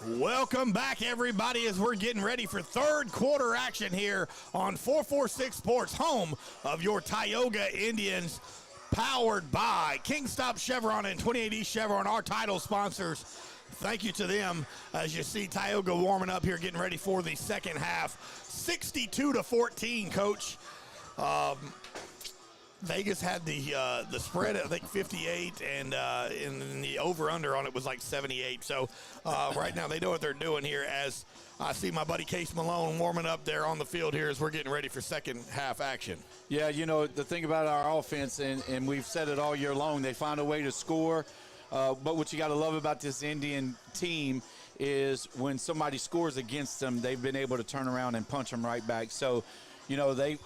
Welcome back, everybody, as we're getting ready for third quarter action here on 446 Sports, home of your Tioga Indians, powered by Kingstop Chevron and 28 East Chevron, our title sponsors. Thank you to them as you see Tioga warming up here, getting ready for the second half. 62-14, Coach. Vegas had the spread at, I think, 58, and the over-under on it was like 78. So right now they know what they're doing here as I see my buddy Case Malone warming up there on the field here as we're getting ready for second half action. Yeah, you know, the thing about our offense, and we've said it all year long, they find a way to score. But what you got to love about this Indian team is when somebody scores against them, they've been able to turn around and punch them right back. So, you know, they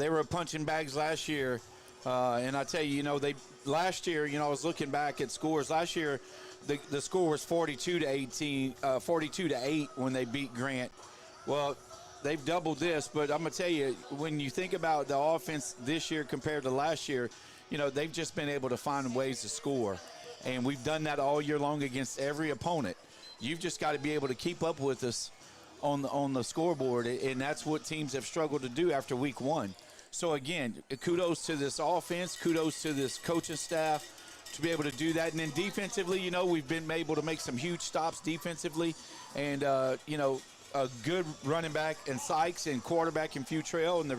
were punching bags last year. And I tell you, you know, last year, you know, I was looking back at scores. Last year, the score was 42-8 when they beat Grant. Well, they've doubled this, but I'm going to tell you, when you think about the offense this year compared to last year, you know, they've just been able to find ways to score. And we've done that all year long against every opponent. You've just got to be able to keep up with us on the scoreboard, and that's what teams have struggled to do after week one. So, again, kudos to this offense, kudos to this coaching staff to be able to do that. And then defensively, you know, we've been able to make some huge stops defensively. And, you know, a good running back in Sykes and quarterback in Futrell and the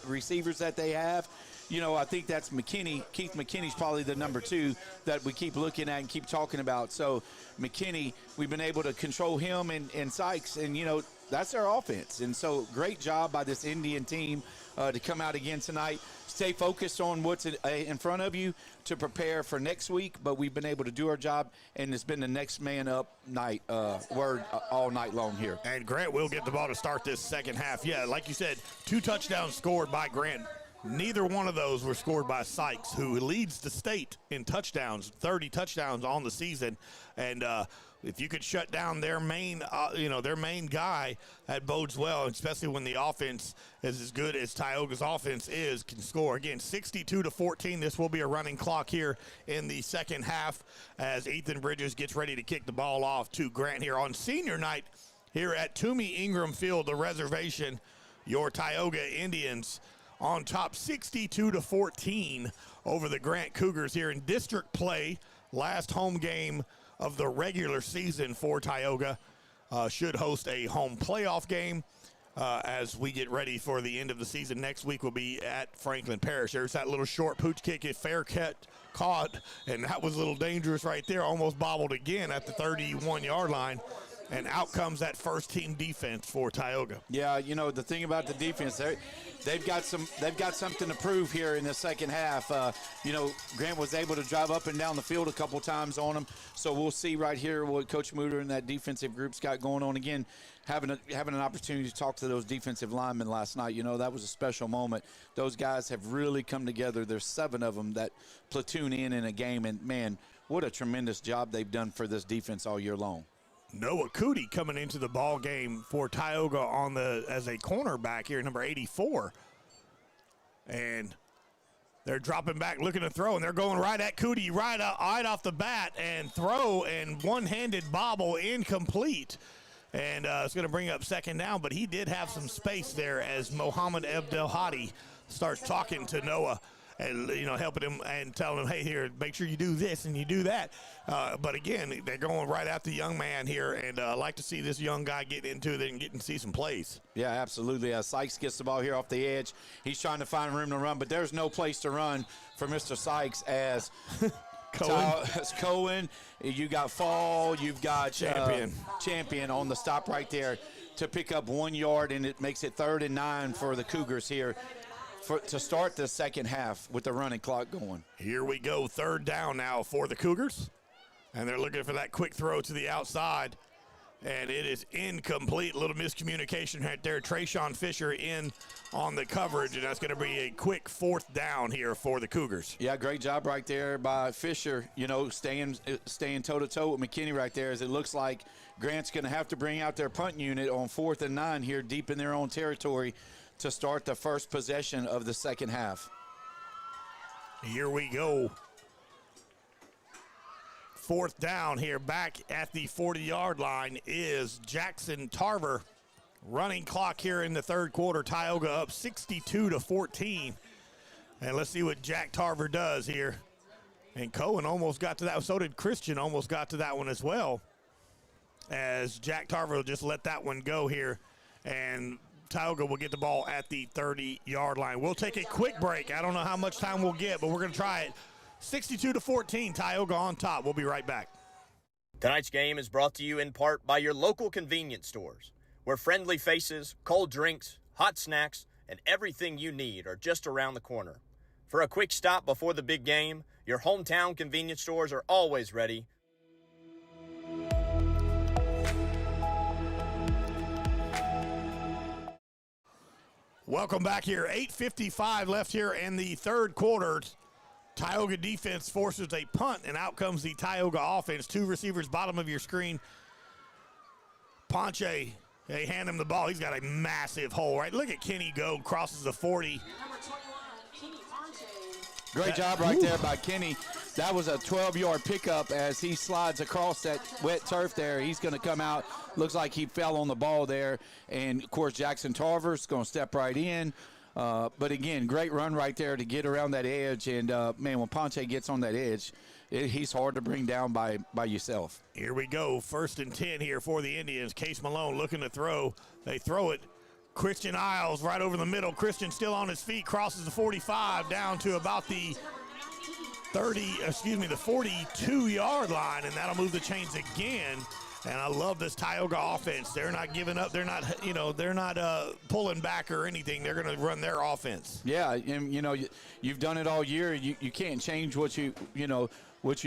receivers that they have. You know, I think that's McKinney. Keith McKinney's probably the number 2 that we keep looking at and keep talking about. So, McKinney, we've been able to control him and Sykes, and, you know, that's their offense. And so, great job by this Indian team to come out again tonight. Stay focused on what's in front of you to prepare for next week, but we've been able to do our job, and it's been the next man up night word all night long here. And Grant will get the ball to start this second half. Yeah, like you said, 2 touchdowns scored by Grant Neither one of those were scored by Sykes, who leads the state in touchdowns, 30 touchdowns on the season. And if you could shut down their main, their main guy, that bodes well, especially when the offense is as good as Tioga's offense is, can score. Again, 62-14. This will be a running clock here in the second half as Ethan Bridges gets ready to kick the ball off to Grant here on senior night here at Toomey Ingram Field, the reservation. Your Tioga Indians on top 62-14 over the Grant Cougars here in district play. Last home game of the regular season for Tioga. Should host a home playoff game as we get ready for the end of the season. Next week will be at Franklin Parish. There's that little short pooch kick if fair caught, and that was a little dangerous right there. Almost bobbled again at the 31-yard line. And out comes that first-team defense for Tioga. Yeah, the thing about the defense, they've got something to prove here in the second half. Grant was able to drive up and down the field a couple times on them, so we'll see right here what Coach Mooter and that defensive group's got going on. Again, having an opportunity to talk to those defensive linemen last night, that was a special moment. Those guys have really come together. There's 7 of them that platoon in a game, and man, what a tremendous job they've done for this defense all year long. Noah Cootie coming into the ball game for Tioga as a cornerback here, number 84. And they're dropping back, looking to throw, and they're going right at Cootie right off the bat and throw, and one-handed bobble incomplete. And it's going to bring up second down, but he did have some space there as Mohammed Abdelhadi starts talking to Noah and, helping him and telling him, hey, here, make sure you do this and you do that. But, again, they're going right at the young man here, and I like to see this young guy get into it and get and see some plays. Yeah, absolutely. Sykes gets the ball here off the edge. He's trying to find room to run, but there's no place to run for Mr. Sykes as Cohen. You got Fall. You've got Champion on the stop right there to pick up 1 yard, and it makes it 3rd and 9 for the Cougars here to start the second half with the running clock going. Here we go, 3rd down now for the Cougars. And they're looking for that quick throw to the outside. And it is incomplete. A little miscommunication right there. Trayshawn Fisher in on the coverage, and that's going to be a quick 4th down here for the Cougars. Yeah, great job right there by Fisher, staying toe-to-toe with McKinney right there, as it looks like Grant's going to have to bring out their punt unit on 4th and 9 here deep in their own territory to start the first possession of the second half. Here we go. 4th down here, back at the 40-yard line is Jackson Tarver. Running clock here in the 3rd quarter. Tioga up 62-14. And let's see what Jack Tarver does here. And Cohen almost got to that. So did Christian, almost got to that one as well. As Jack Tarver will just let that one go here. And Tioga will get the ball at the 30-yard line. We'll take a quick break. I don't know how much time we'll get, but we're going to try it. 62-14, Tioga on top. We'll be right back. Tonight's game is brought to you in part by your local convenience stores, where friendly faces, cold drinks, hot snacks, and everything you need are just around the corner. For a quick stop before the big game, your hometown convenience stores are always ready. Welcome back here. 8:55 left here in the 3rd quarter. Tioga defense forces a punt, and out comes the Tioga offense. 2 receivers, bottom of your screen. Ponche, they hand him the ball. He's got a massive hole, right? Look at Kenny go, crosses the 40. Great job right there by Kenny. That was a 12-yard pickup as he slides across that wet turf there. He's going to come out. Looks like he fell on the ball there. And, of course, Jackson Tarver's going to step right in. But, again, great run right there to get around that edge. And, man, when Ponche gets on that edge, he's hard to bring down by yourself. Here we go. 1st and 10 here for the Indians. Case Malone looking to throw. They throw it. Christian Isles right over the middle. Christian still on his feet, crosses the 45 down to about the 42-yard line, and that'll move the chains again. And I love this Tioga offense. They're not giving up. They're not, they're not pulling back or anything. They're going to run their offense. Yeah, and you've done it all year. You can't change what you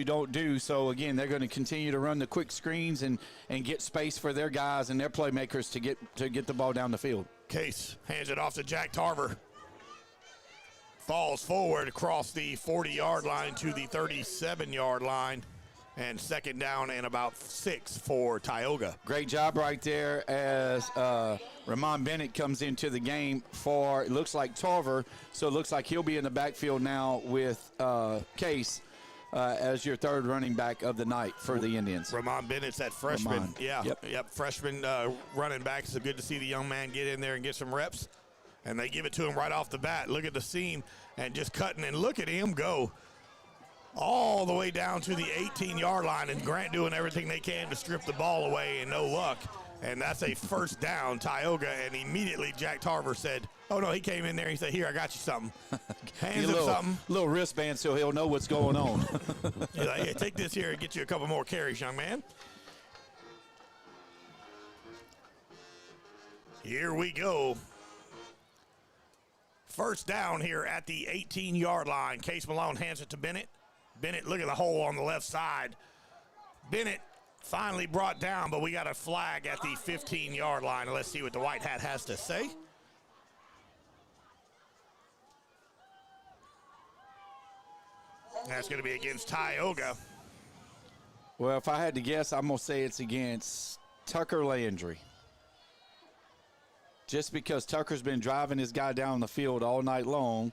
don't do. So again, they're going to continue to run the quick screens and get space for their guys and their playmakers to get the ball down the field. Case hands it off to Jack Tarver. falls forward across the 40-yard line to the 37-yard line. And second down and about 6 for Tioga. Great job right there as Ramon Bennett comes into the game for, it looks like Tarver. So it looks like he'll be in the backfield now with Case as your third running back of the night for the Indians. Ramon Bennett's that freshman. Ramon. Yeah, Yep. freshman running back. So good to see the young man get in there and get some reps. And they give it to him right off the bat. Look at the seam and just cutting, and look at him go all the way down to the 18-yard line, and Grant doing everything they can to strip the ball away, and no luck. And that's a first down, Tioga. And immediately Jack Tarver said, oh, no, he came in there. He said, here, I got you something. Hands him something. Little wristband so he'll know what's going on. He's like, hey, take this here and get you a couple more carries, young man. Here we go. First down here at the 18-yard line. Case Malone hands it to Bennett. Bennett, look at the hole on the left side. Bennett finally brought down, but we got a flag at the 15-yard line. Let's see what the white hat has to say. That's going to be against Tioga. Well, if I had to guess, I'm going to say it's against Tucker Landry. Just because Tucker's been driving his guy down the field all night long,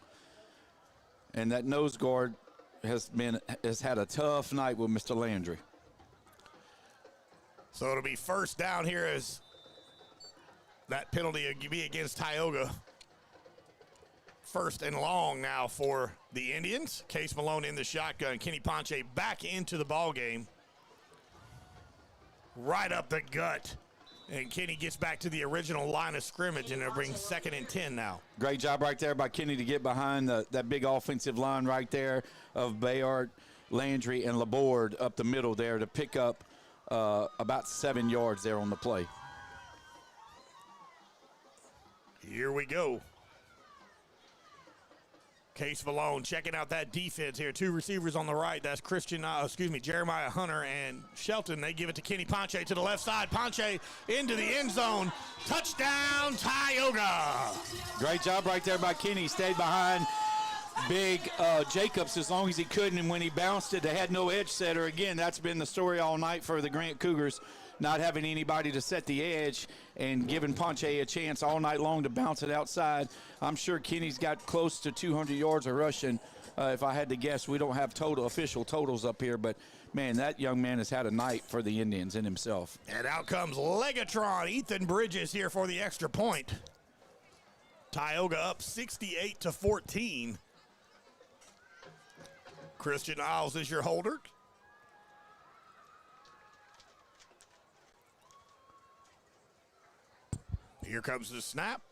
and that nose guard has had a tough night with Mr. Landry. So it'll be first down here as that penalty will be against Tioga. First and long now for the Indians. Case Malone in the shotgun. Kenny Ponche back into the ball game. Right up the gut. And Kenny gets back to the original line of scrimmage, and it'll bring 2nd and 10 now. Great job right there by Kenny to get behind that big offensive line right there of Bayard, Landry, and Laborde up the middle there to pick up about 7 yards there on the play. Here we go. Case Malone checking out that defense here. 2 receivers on the right. That's Jeremiah Hunter and Shelton. They give it to Kenny Ponche to the left side. Ponche into the end zone. Touchdown, Tioga. Great job right there by Kenny. Stayed behind big Jacobs as long as he could, and when he bounced it, they had no edge setter. Again, that's been the story all night for the Grant Cougars, not having anybody to set the edge and giving Ponche a chance all night long to bounce it outside. I'm sure Kenny's got close to 200 yards of rushing. If I had to guess, we don't have official totals up here, but man, that young man has had a night for the Indians in himself. And out comes Legatron, Ethan Bridges here for the extra point. Tioga up 68-14. Christian Isles is your holder. Here comes the snap.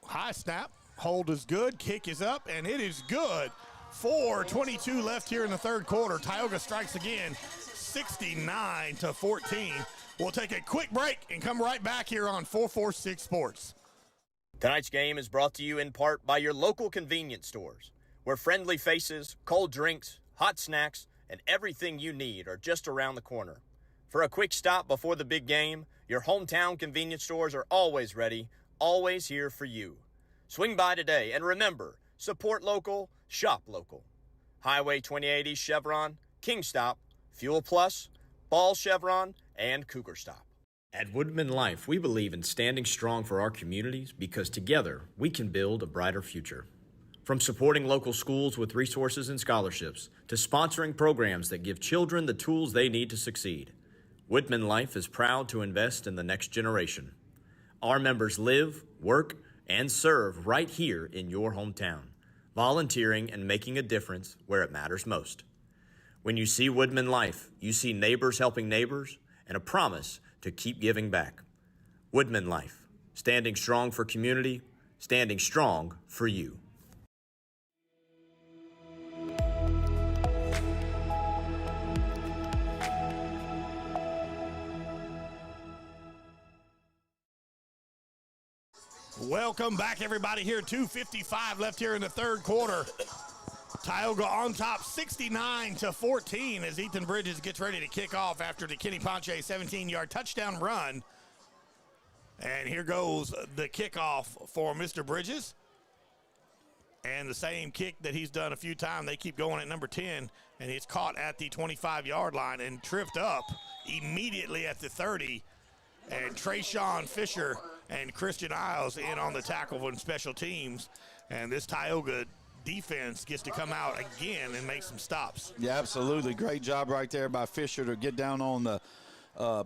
High snap. Hold is good. Kick is up, and it is good. 4:22 left here in the third quarter. Tioga strikes again, 69-14. We'll take a quick break and come right back here on 446 Sports. Tonight's game is brought to you in part by your local convenience stores, where friendly faces, cold drinks, hot snacks, and everything you need are just around the corner. For a quick stop before the big game, your hometown convenience stores are always ready, always here for you. Swing by today, and remember, support local, shop local. Highway 2080 Chevron, King Stop, Fuel Plus, Ball Chevron, and Cougar Stop. At Woodman Life, we believe in standing strong for our communities because together we can build a brighter future. From supporting local schools with resources and scholarships to sponsoring programs that give children the tools they need to succeed, Woodman Life is proud to invest in the next generation. Our members live, work, and serve right here in your hometown, volunteering and making a difference where it matters most. When you see Woodman Life, you see neighbors helping neighbors and a promise to keep giving back. Woodman Life, standing strong for community, standing strong for you. Welcome back, everybody. Here, 2:55 left here in the third quarter. Tioga on top, 69-14, as Ethan Bridges gets ready to kick off after the Kenny Ponche 17-yard touchdown run. And here goes the kickoff for Mr. Bridges. And the same kick that he's done a few times, they keep going at number 10, and he's caught at the 25-yard line and tripped up immediately at the 30. And Trayshawn Fisher and Christian Isles in on the tackle on special teams. And this Tioga defense gets to come out again and make some stops. Yeah, absolutely. Great job right there by Fisher to get down on the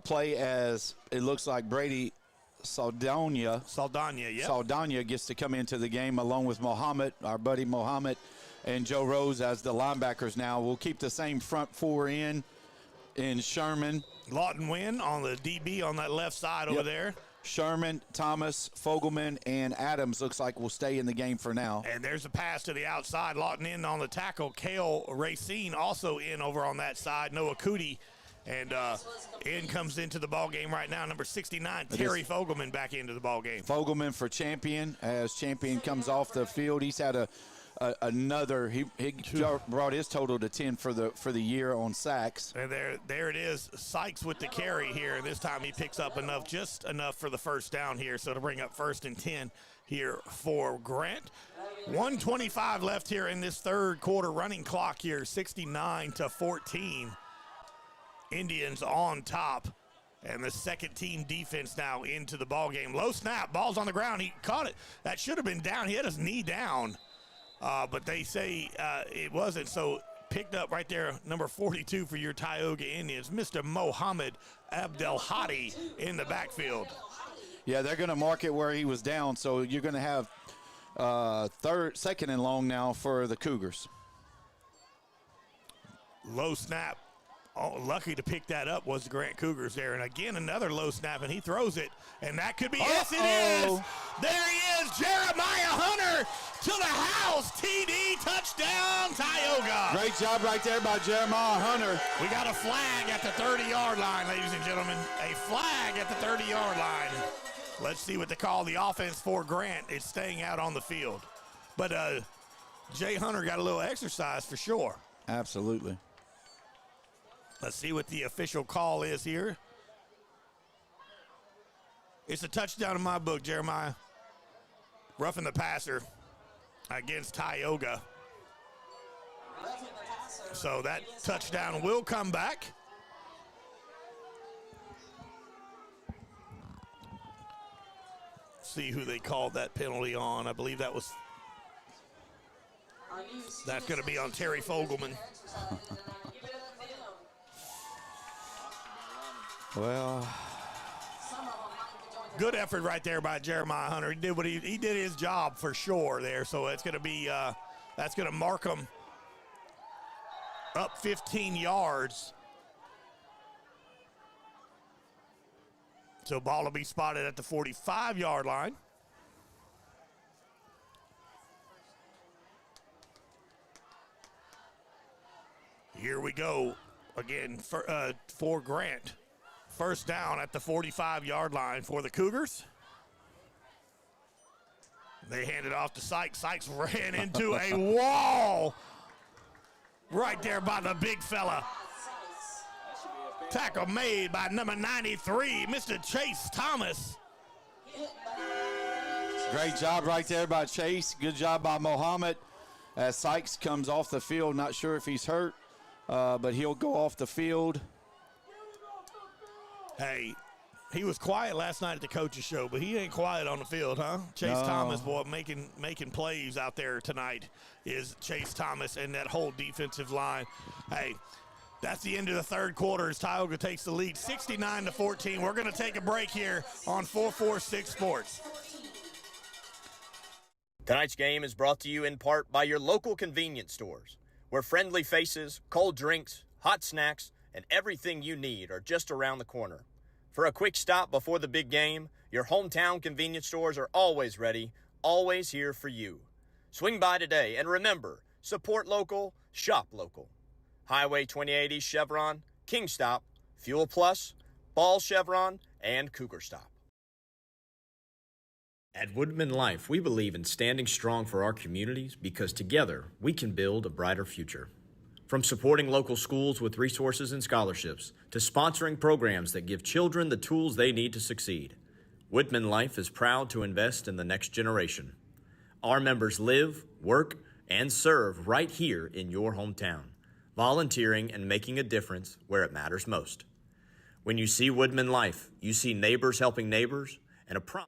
play as it looks like Brady Saldana gets to come into the game along with Mohammed, our buddy Mohammed, and Joe Rose as the linebackers now. We'll keep the same front four in Sherman. Lawton Wynn on the DB on that left side over there. Sherman, Thomas, Fogelman, and Adams looks like will stay in the game for now. And there's a pass to the outside. Lawton in on the tackle. Kale Racine also in over on that side. Noah Cootie. And in comes into the ball game right now, number 69, Terry Fogelman back into the ball game. Fogelman for Champion as Champion comes off the field. He's had another. He brought his total to 10 for the year on sacks. And there it is. Sykes with the carry here. And this time he picks up just enough for the first down here. So to bring up 1st and 10 here for Grant. 1:25 left here in this third quarter. Running clock here, 69-14. Indians on top, and the second team defense now into the ball game. Low snap, ball's on the ground. He caught it. That should have been down. He had his knee down, but they say it wasn't. So picked up right there, number 42 for your Tioga Indians, Mr. Mohammed Abdelhadi in the backfield. Yeah, they're going to mark it where he was down, so you're going to have second and long now for the Cougars. Low snap. Oh, lucky to pick that up was the Grant Cougars there. And again, another low snap, and he throws it. And that could be, yes, it is. There he is, Jeremiah Hunter to the house. TD, touchdown, Tioga. Great job right there by Jeremiah Hunter. We got a flag at the 30-yard line, ladies and gentlemen. A flag at the 30-yard line. Let's see what they call the offense for Grant. It's staying out on the field. But Jay Hunter got a little exercise for sure. Absolutely. Let's see what the official call is here. It's a touchdown in my book, Jeremiah. Roughing the passer against Tioga. So that touchdown will come back. See who they called that penalty on. I believe that's going to be on Terry Fogelman. Well, good effort right there by Jeremiah Hunter. He did what he did his job for sure there. So it's going to be that's going to mark him up 15 yards. So ball will be spotted at the 45-yard line. Here we go again for Grant. First down at the 45-yard line for the Cougars. They hand it off to Sykes. Sykes ran into a wall right there by the big fella. Tackle made by number 93, Mr. Chase Thomas. Great job right there by Chase. Good job by Mohammed. As Sykes comes off the field, not sure if he's hurt, but he'll go off the field. Hey, he was quiet last night at the coach's show, but he ain't quiet on the field, huh? Chase Thomas, boy, making plays out there tonight is Chase Thomas and that whole defensive line. Hey, that's the end of the third quarter as Tioga takes the lead, 69-14. We're going to take a break here on 446 Sports. Tonight's game is brought to you in part by your local convenience stores, where friendly faces, cold drinks, hot snacks, and everything you need are just around the corner. For a quick stop before the big game, your hometown convenience stores are always ready, always here for you. Swing by today, and remember, support local, shop local. Highway 2080 Chevron, King Stop, Fuel Plus, Ball Chevron, and Cougar Stop. At Woodman Life, we believe in standing strong for our communities because together we can build a brighter future. From supporting local schools with resources and scholarships to sponsoring programs that give children the tools they need to succeed, Woodman Life is proud to invest in the next generation. Our members live, work, and serve right here in your hometown, volunteering and making a difference where it matters most. When you see Woodman Life, you see neighbors helping neighbors and a promise.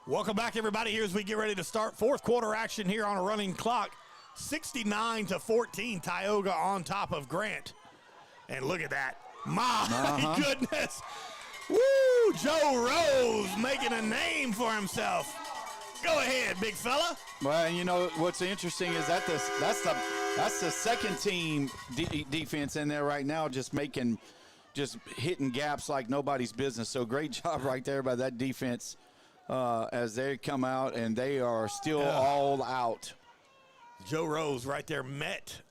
Welcome back, everybody, here as we get ready to start fourth quarter action here on a running clock. 69-14, Tioga on top of Grant. And look at that. My goodness. Woo, Joe Rose making a name for himself. Go ahead, big fella. Well, you know, what's interesting is that's the second team defense in there right now, just hitting gaps like nobody's business. So great job right there by that defense. As they come out, and they are still all out. Joe Rose right there met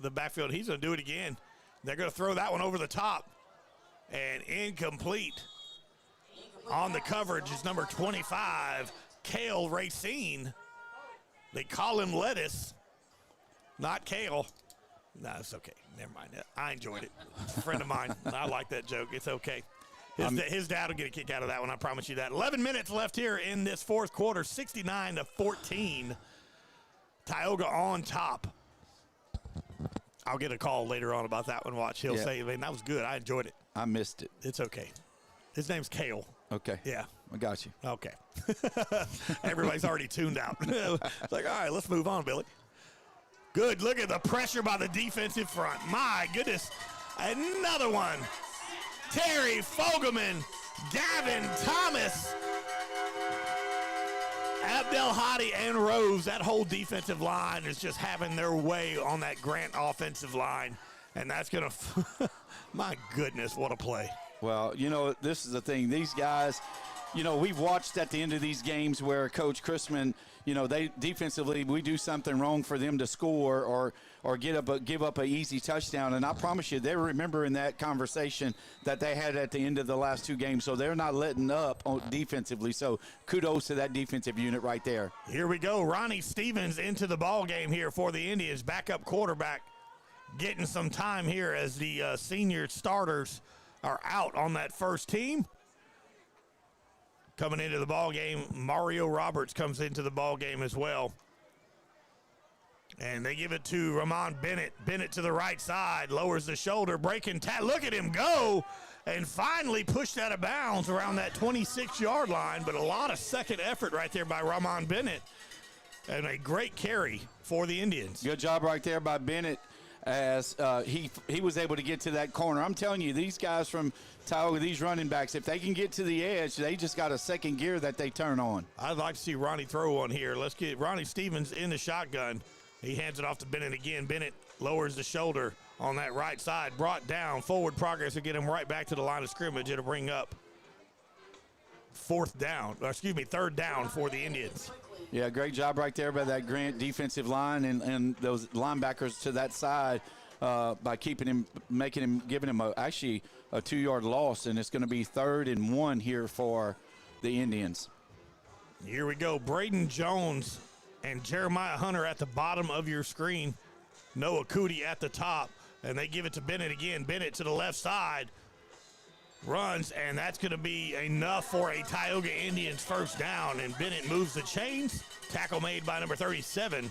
the backfield. He's going to do it again. They're going to throw that one over the top. And incomplete. On the coverage is number 25, Kale Racine. They call him Lettuce, not Kale. No, it's okay. Never mind. I enjoyed it. It's a friend of mine. I like that joke. It's okay. His dad will get a kick out of that one, I promise you that. 11 minutes left here in this fourth quarter, 69-14. Tioga on top. I'll get a call later on about that one. Watch. He'll say, man, that was good. I enjoyed it. I missed it. It's okay. His name's Kale. Okay. Yeah. I got you. Okay. Everybody's already tuned out. It's like, all right, let's move on, Billy. Good. Look at the pressure by the defensive front. My goodness. Another one. Terry Fogelman, Gavin Thomas, Abdelhadi, and Rose. That whole defensive line is just having their way on that Grant offensive line. And that's going to, my goodness, what a play. Well, you know, this is the thing. These guys, you know, we've watched at the end of these games where Coach Chrisman, you know, they defensively, we do something wrong for them to score or give up an easy touchdown. And I promise you, they're remembering that conversation that they had at the end of the last two games. So they're not letting up defensively. So kudos to that defensive unit right there. Here we go. Ronnie Stevens into the ball game here for the Indians. Backup quarterback getting some time here as the senior starters are out on that first team. Coming into the ball game, Mario Roberts comes into the ball game as well. And they give it to Ramon Bennett. Bennett to the right side, lowers the shoulder, breaking look at him go, and finally pushed out of bounds around that 26-yard line. But a lot of second effort right there by Ramon Bennett, and a great carry for the Indians. Good job right there by Bennett as he was able to get to that corner. I'm telling you, these guys from Tioga, these running backs, if they can get to the edge, they just got a second gear that they turn on. I'd like to see Ronnie throw one here. Let's get Ronnie Stevens in the shotgun. He hands it off to Bennett again. Bennett lowers the shoulder on that right side, brought down. Forward progress will get him right back to the line of scrimmage. It'll bring up third down for the Indians. Yeah, great job right there by that Grant defensive line and those linebackers to that side by giving him actually a 2-yard loss, and it's going to be 3rd and 1 here for the Indians. Here we go. Braden Jones and Jeremiah Hunter at the bottom of your screen. Noah Cootie at the top, and they give it to Bennett again. Bennett to the left side. Runs, and that's going to be enough for a Tioga Indians first down, and Bennett moves the chains. Tackle made by number 37.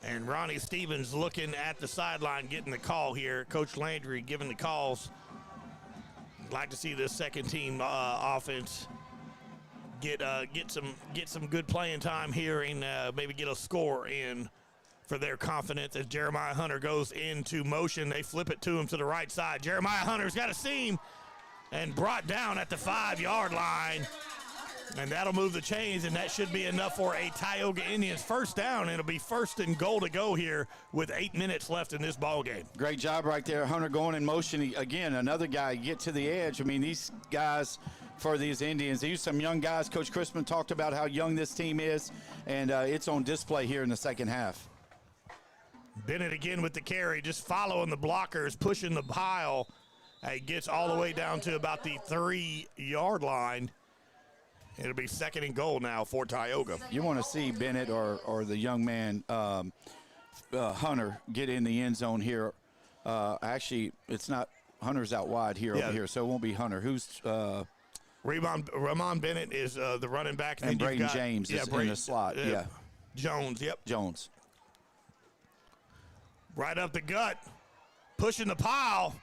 And Ronnie Stevens looking at the sideline, getting the call here. Coach Landry giving the calls. I'd like to see this second team offense get some good playing time here and maybe get a score in for their confidence as Jeremiah Hunter goes into motion. They flip it to him to the right side. Jeremiah Hunter's got a seam and brought down at the 5-yard line. And that'll move the chains, and that should be enough for a Tioga Indians first down. It'll be 1st and goal to go here with 8 minutes left in this ball game. Great job right there. Hunter going in motion. Again, another guy get to the edge. I mean, these guys for these Indians, these are some young guys. Coach Crispin talked about how young this team is, and it's on display here in the second half. Bennett again with the carry, just following the blockers, pushing the pile. He gets all the way down to about the 3-yard line. It'll be 2nd and goal now for Tioga. You want to see Bennett or the young man Hunter get in the end zone here Actually, it's not. Hunter's out wide here over here, so it won't be Hunter. Who's Ramon Bennett is the running back. And Braden James is in the slot. Jones, Jones. Right up the gut. Pushing the pile.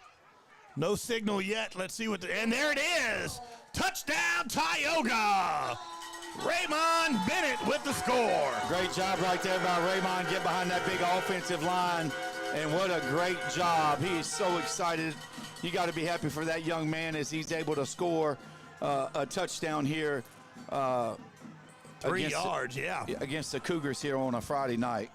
No signal yet. Let's see what and there it is. Touchdown, Tioga. Raymond Bennett with the score. Great job right there by Raymond. Get behind that big offensive line. And what a great job. He is so excited. You got to be happy for that young man as he's able to score a touchdown here. 3 yards, against the Cougars here on a Friday night.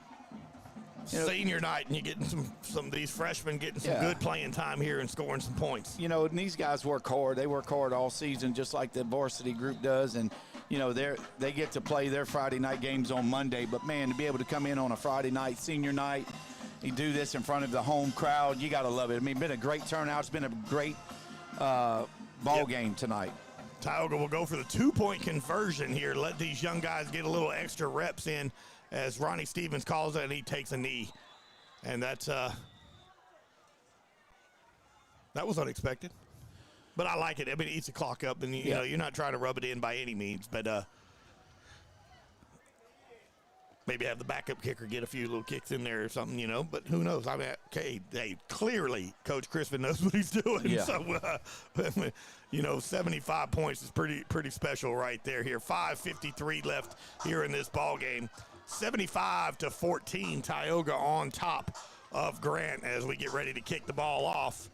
Senior night, and you're getting some of these freshmen getting some good playing time here and scoring some points. You know, and these guys work hard. They work hard all season, just like the varsity group does. And, you know, they get to play their Friday night games on Monday. But, man, to be able to come in on a Friday night, senior night, you do this in front of the home crowd, you got to love it. I mean, been a great turnout. It's been a great ball game tonight. Tioga will go for the 2-point conversion here. Let these young guys get a little extra reps in as Ronnie Stevens calls it, and he takes a knee. And that's that was unexpected. But I like it. I mean, it eats the clock up, and you know, you're not trying to rub it in by any means, but maybe have the backup kicker get a few little kicks in there or something, you know. But who knows? I mean, okay, clearly Coach Crispin knows what he's doing. Yeah. So, you know, 75 points is pretty special right there. Here, 5:53 left here in this ball game. 75-14, Tioga on top of Grant as we get ready to kick the ball off.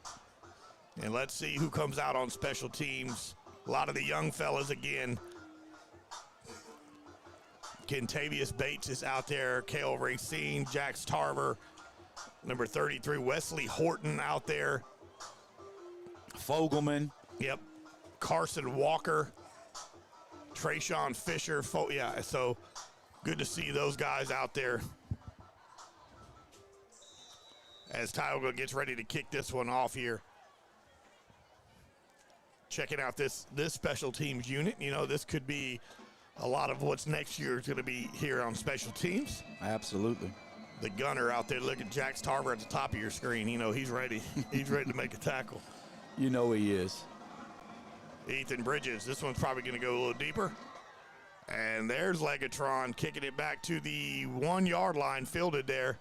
And let's see who comes out on special teams. A lot of the young fellas again. Kentavious Bates is out there. Cale Racine, Jax Tarver, number 33, Wesley Horton out there. Fogelman. Yep. Carson Walker, Trayshawn Fisher. So good to see those guys out there as Tioga gets ready to kick this one off here. Checking out this special teams unit. You know, this could be a lot of what's next year is going to be here on special teams. Absolutely. The gunner out there, look at Jax Tarver at the top of your screen. You know, he's ready. He's ready to make a tackle. You know he is. Ethan Bridges. This one's probably going to go a little deeper. And there's Legatron kicking it back to the 1-yard line, fielded there.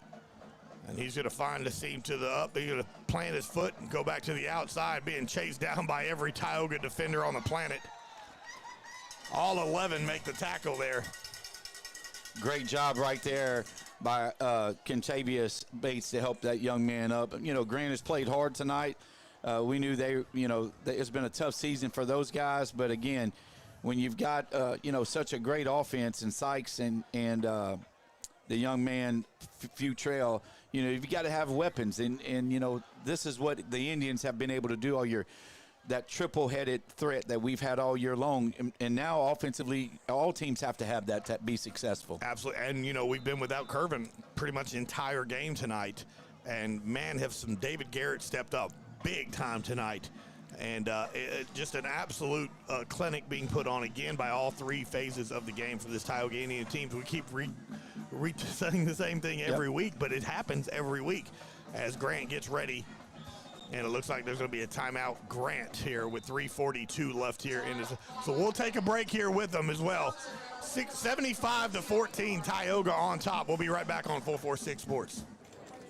And he's going to find the seam to the up. He's going to plant his foot and go back to the outside, being chased down by every Tioga defender on the planet. All 11 make the tackle there. Great job right there by Kentavious Bates to help that young man up. You know, Grant has played hard tonight. We knew it's been a tough season for those guys. But, again, when you've got, such a great offense and Sykes and the young man, Futrell, you've got to have weapons. And, this is what the Indians have been able to do all year. That triple-headed threat that we've had all year long. And now, offensively, all teams have to have that to be successful. Absolutely. And, we've been without Curvin pretty much the entire game tonight. And, man, have some David Garrett stepped up big time tonight. And just an absolute clinic being put on again by all three phases of the game for this Tioga Indian teams. We keep saying the same thing every week, but it happens every week as Grant gets ready. And it looks like there's going to be a timeout Grant here with 3:42 left here. So we'll take a break here with them as well. 75-14, Tioga on top. We'll be right back on 446 Sports.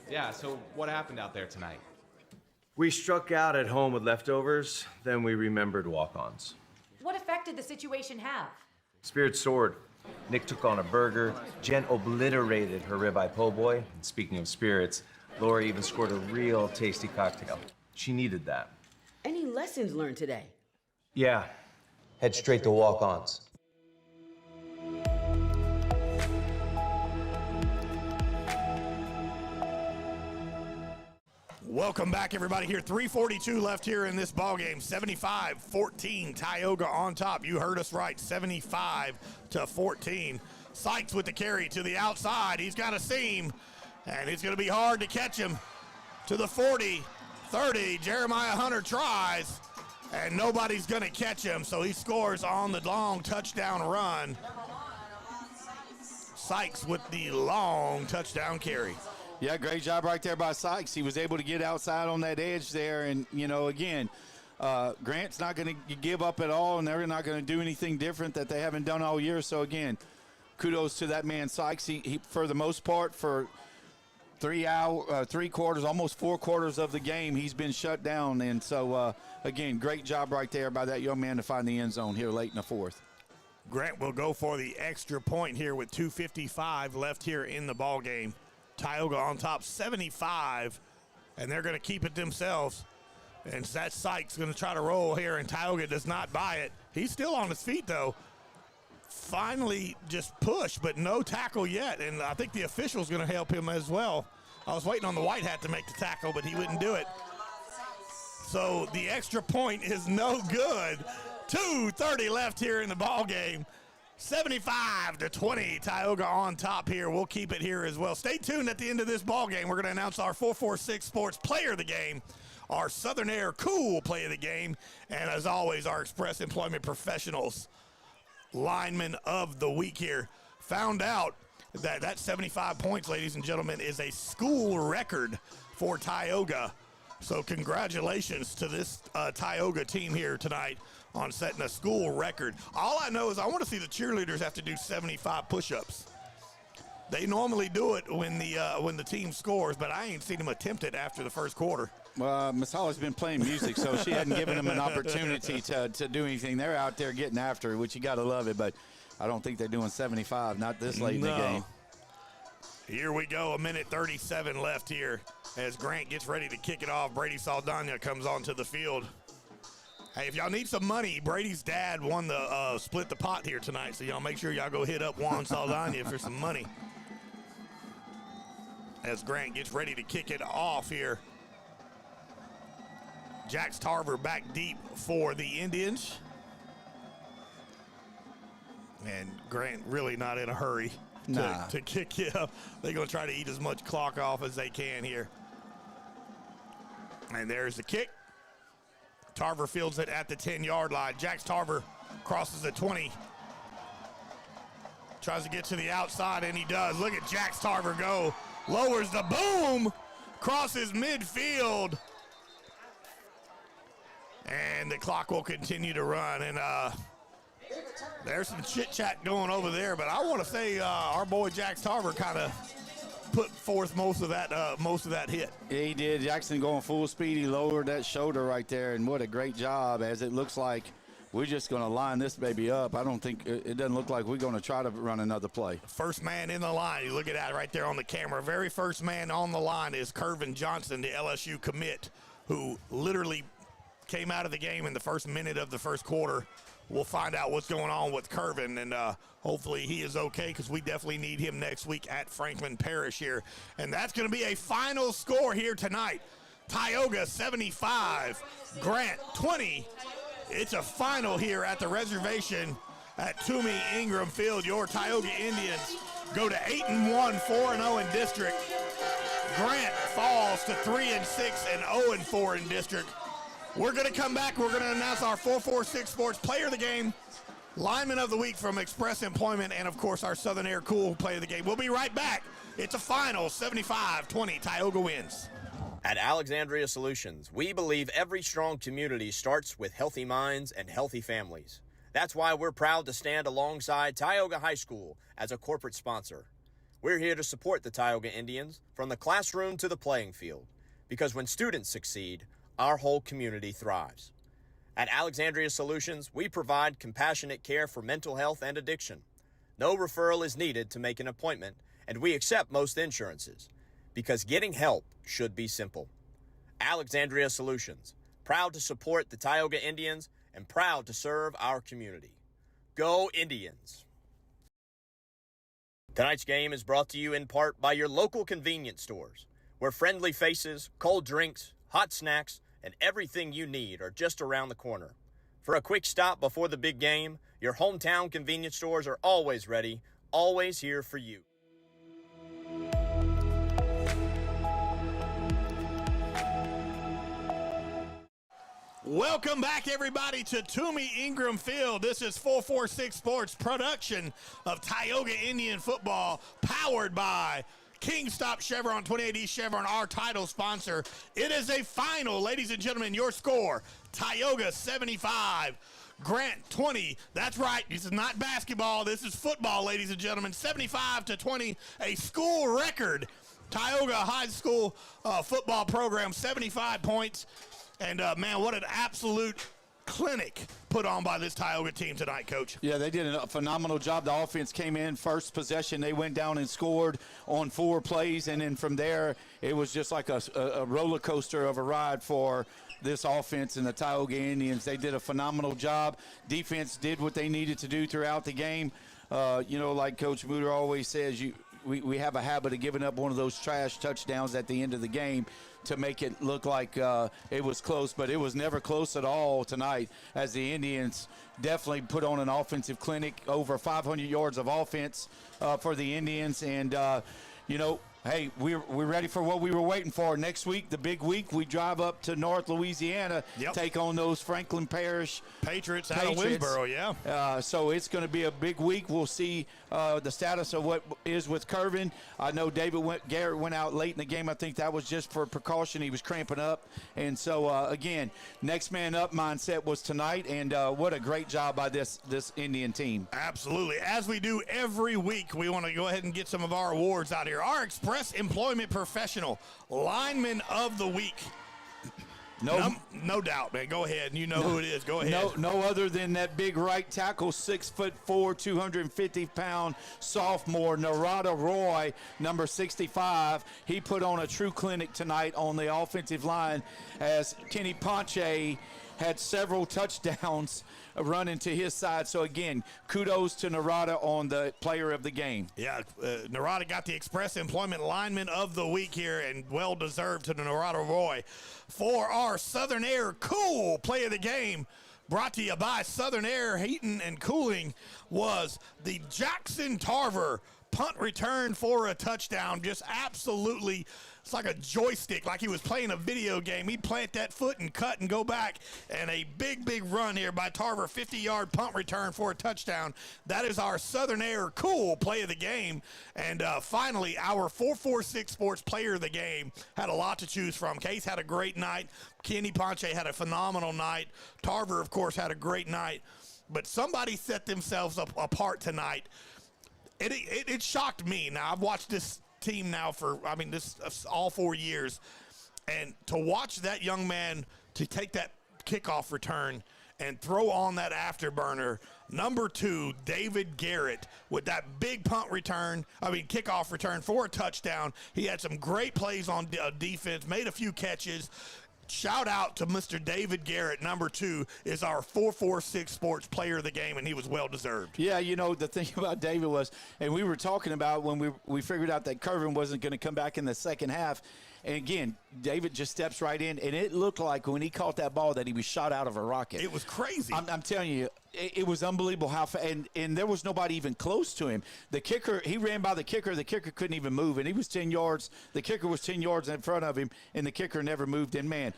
Yeah, so what happened out there tonight? We struck out at home with leftovers, then we remembered walk-ons. What effect did the situation have? Spirit soared. Nick took on a burger. Jen obliterated her ribeye po' boy. And speaking of spirits, Lori even scored a real tasty cocktail. She needed that. Any lessons learned today? Yeah. Head straight to walk-ons. Welcome back, everybody. Here, 3:42 left here in this ball game. 75-14, Tioga on top. You heard us right, 75-14. Sykes with the carry to the outside. He's got a seam, and it's going to be hard to catch him. To the 40, 30. Jeremiah Hunter tries, and nobody's going to catch him, so he scores on the long touchdown run. Sykes with the long touchdown carry. Yeah, great job right there by Sykes. He was able to get outside on that edge there. And, you know, again, Grant's not going to give up at all, and they're not going to do anything different that they haven't done all year. So, again, kudos to that man Sykes. He for the most part, for 3 quarters, almost 4 quarters of the game, he's been shut down. And so, again, great job right there by that young man to find the end zone here late in the fourth. Grant will go for the extra point here with 2:55 left here in the ball game. Tioga on top 75, and they're going to keep it themselves. And that Sykes going to try to roll here, and Tioga does not buy it. He's still on his feet, though. Finally just push, but no tackle yet, and I think the official's going to help him as well. I was waiting on the white hat to make the tackle, but he wouldn't do it. So the extra point is no good. 2:30 left here in the ball game. 75-20, Tioga on top here. We'll keep it here as well. Stay tuned at the end of this ball game. We're going to announce our 446 Sports Player of the Game, our Southern Air Cool Play of the Game, and as always, our Express Employment Professionals Lineman of the Week here. Found out that 75 points, ladies and gentlemen, is a school record for Tioga. So congratulations to this Tioga team here tonight on setting a school record. All I know is I want to see the cheerleaders have to do 75 push-ups. They normally do it when the team scores, but I ain't seen them attempt it after the first quarter. Well, Miss Holly's been playing music, so she hadn't given them an opportunity to do anything. They're out there getting after it, which you got to love it, but I don't think they're doing 75, not this late in the game. Here we go, 1:37 left here as Grant gets ready to kick it off. Brady Saldana comes onto the field. Hey, if y'all need some money, Brady's dad won the split the pot here tonight, so y'all make sure y'all go hit up Juan Saldana for some money. As Grant gets ready to kick it off here. Jax Tarver back deep for the Indians. And Grant really not in a hurry to kick it up. They're going to try to eat as much clock off as they can here. And there's the kick. Tarver fields it at the 10-yard line. Jax Tarver crosses the 20. Tries to get to the outside, and he does. Look at Jax Tarver go. Lowers the boom. Crosses midfield. And the clock will continue to run. And there's some chit-chat going over there. But I want to say our boy Jax Tarver kind of put forth most of that hit. Yeah, he did. Jackson going full speed. He lowered that shoulder right there, and what a great job, as it looks like we're just going to line this baby up. I don't think it doesn't look like we're going to try to run another play. First man in the line. You look at that right there on the camera. Very first man on the line is Kervin Johnson, the LSU commit, who literally came out of the game in the first minute of the first quarter. We'll find out what's going on with Kervin, and hopefully he is okay, because we definitely need him next week at Franklin Parish here. And that's going to be a final score here tonight. Tioga 75, Grant 20. It's a final here at the reservation at Toomey Ingram Field. Your Tioga Indians go to 8-1, 4-0 in district. Grant falls to 3-6 and 0-4 in district. We're going to come back. We're going to announce our 446 Sports Player of the Game, Lineman of the Week from Express Employment, and, of course, our Southern Air Cool Player of the Game. We'll be right back. It's a final, 75-20. Tioga wins. At Alexandria Solutions, we believe every strong community starts with healthy minds and healthy families. That's why we're proud to stand alongside Tioga High School as a corporate sponsor. We're here to support the Tioga Indians from the classroom to the playing field, because when students succeed, our whole community thrives. At Alexandria Solutions, we provide compassionate care for mental health and addiction. No referral is needed to make an appointment, and we accept most insurances, because getting help should be simple. Alexandria Solutions, proud to support the Tioga Indians and proud to serve our community. Go Indians! Tonight's game is brought to you in part by your local convenience stores, where friendly faces, cold drinks, hot snacks, and everything you need are just around the corner. For a quick stop before the big game, your hometown convenience stores are always ready, always here for you. Welcome back, everybody, to Toomey Ingram Field. This is 446 Sports production of Tioga Indian football, powered by King Stop Chevron, 28E Chevron, our title sponsor. It is a final, ladies and gentlemen. Your score, Tioga 75, Grant 20. That's right. This is not basketball. This is football, ladies and gentlemen. 75-20, a school record. Tioga High School football program, 75 points. And, man, what an absolute clinic put on by this Tioga team tonight, Coach. Yeah, they did a phenomenal job. The offense came in first possession. They went down and scored on 4 plays, and then from there it was just like a roller coaster of a ride for this offense and the Tioga Indians. They did a phenomenal job. Defense did what they needed to do throughout the game. Like Coach Muter always says, we have a habit of giving up one of those trash touchdowns at the end of the game to make it look like it was close, but it was never close at all tonight, as the Indians definitely put on an offensive clinic, over 500 yards of offense for the Indians. And, hey, we're ready for what we were waiting for. Next week, the big week, we drive up to North Louisiana, take on those Franklin Parish Patriots out of Winsboro, yeah. So it's going to be a big week. We'll see the status of what is with Curvin. I know Garrett went out late in the game. I think that was just for precaution. He was cramping up. And so, again, next man up mindset was tonight, and what a great job by this Indian team. Absolutely. As we do every week, we want to go ahead and get some of our awards out here. Our Express Employment Professional Lineman of the Week. No doubt, man. Go ahead. You know who it is. Go ahead. No other than that big right tackle, 6'4", 250-pound sophomore, Narada Roy, number 65. He put on a true clinic tonight on the offensive line, as Kenny Ponche had several touchdowns running to his side. So, again, kudos to Narada on the player of the game. Yeah, Narada got the Express Employment Lineman of the Week here, and well-deserved to the Narada Roy. For our Southern Air Cool Play of the Game, brought to you by Southern Air Heating and Cooling, was the Jackson Tarver punt return for a touchdown. Just absolutely, it's like a joystick, like he was playing a video game. He'd plant that foot and cut and go back, and a big run here by Tarver, 50-yard punt return for a touchdown. That is our Southern Air Cool Play of the Game. And finally, our 446 Sports Player of the Game had a lot to choose from. Case had a great night. Kenny Ponche had a phenomenal night. Tarver, of course, had a great night. But somebody set themselves apart tonight. It shocked me. Now, I've watched this team now for, all 4 years. And to watch that young man to take that kickoff return and throw on that afterburner, number 2, David Garrett, with that big kickoff return for a touchdown. He had some great plays on defense, made a few catches. Shout out to Mr. David Garrett. Number 2 is our 446 Sports Player of the Game, and he was well-deserved. Yeah, the thing about David was, and we were talking about when we figured out that Curvin wasn't going to come back in the second half, and again, David just steps right in, and it looked like when he caught that ball that he was shot out of a rocket. It was crazy. I'm telling you, it was unbelievable how and there was nobody even close to him. The kicker, he ran by the kicker couldn't even move, and he was 10 yards. The kicker was 10 yards in front of him, and the kicker never moved. And, man,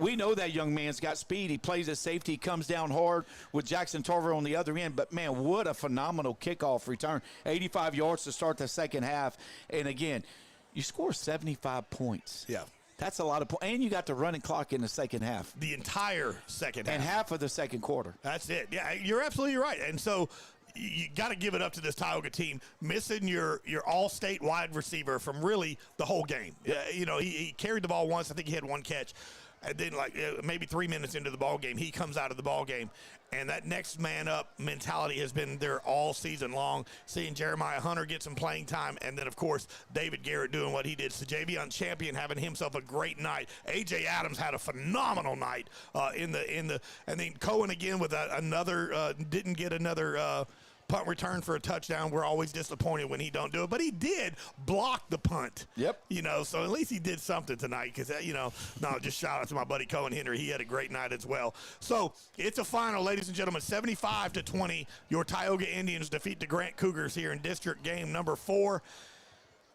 we know that young man's got speed. He plays as safety. He comes down hard with Jackson Tarver on the other end. But, man, what a phenomenal kickoff return. 85 yards to start the second half. And, again, you score 75 points. Yeah. That's a lot of points. And you got the running clock in the second half. The entire second half. And half of the second quarter. That's it. Yeah, you're absolutely right. And so you got to give it up to this Tioga team, missing your all-state wide receiver from really the whole game. He carried the ball once. I think he had one catch. And then, maybe 3 minutes into the ball game, he comes out of the ball game. And that next man up mentality has been there all season long. Seeing Jeremiah Hunter get some playing time, and then of course David Garrett doing what he did. So Javion Champion having himself a great night. AJ Adams had a phenomenal night and then Cohen again with another didn't get another punt return for a touchdown. We're always disappointed when he don't do it, but he did block the punt. Yep. So at least he did something tonight because, just shout out to my buddy Cohen Henry. He had a great night as well. So it's a final, ladies and gentlemen, 75-20. Your Tioga Indians defeat the Grant Cougars here in district game number 4.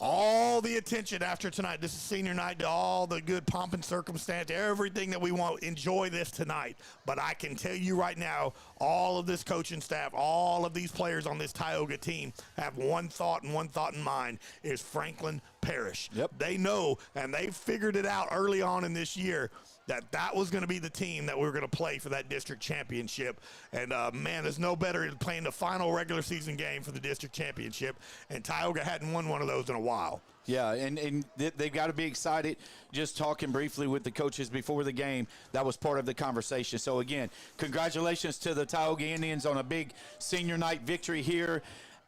All the attention after tonight. This is senior night, to all the good pomp and circumstance, everything that we want. Enjoy this tonight. But I can tell you right now, all of this coaching staff, all of these players on this Tioga team have one thought and one thought in mind, is Franklin Parish. They know, and they figured it out early on in this year that was going to be the team that we were going to play for that district championship. And, man, there's no better than playing the final regular season game for the district championship, and Tioga hadn't won one of those in a while. Yeah, and they've got to be excited. Just talking briefly with the coaches before the game, that was part of the conversation. So, again, congratulations to the Tioga Indians on a big senior night victory here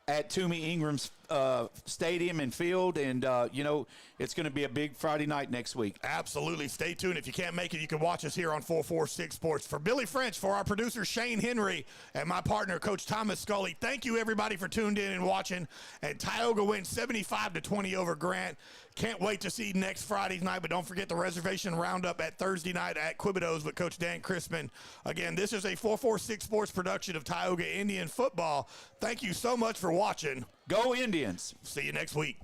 at Toomey Ingram's stadium and field, and it's going to be a big Friday night next week. Absolutely. Stay tuned. If you can't make it, you can watch us here on 446 Sports. For Billy French, for our producer Shane Henry, and my partner Coach Thomas Scully, thank you everybody for tuned in and watching. And Tioga wins 75-20 over Grant. Can't wait to see next Friday's night, but don't forget the reservation roundup at Thursday night at Quibido's with Coach Dan Crispin. Again, this is a 446 Sports production of Tioga Indian football. Thank you so much for watching. Go Indians. See you next week.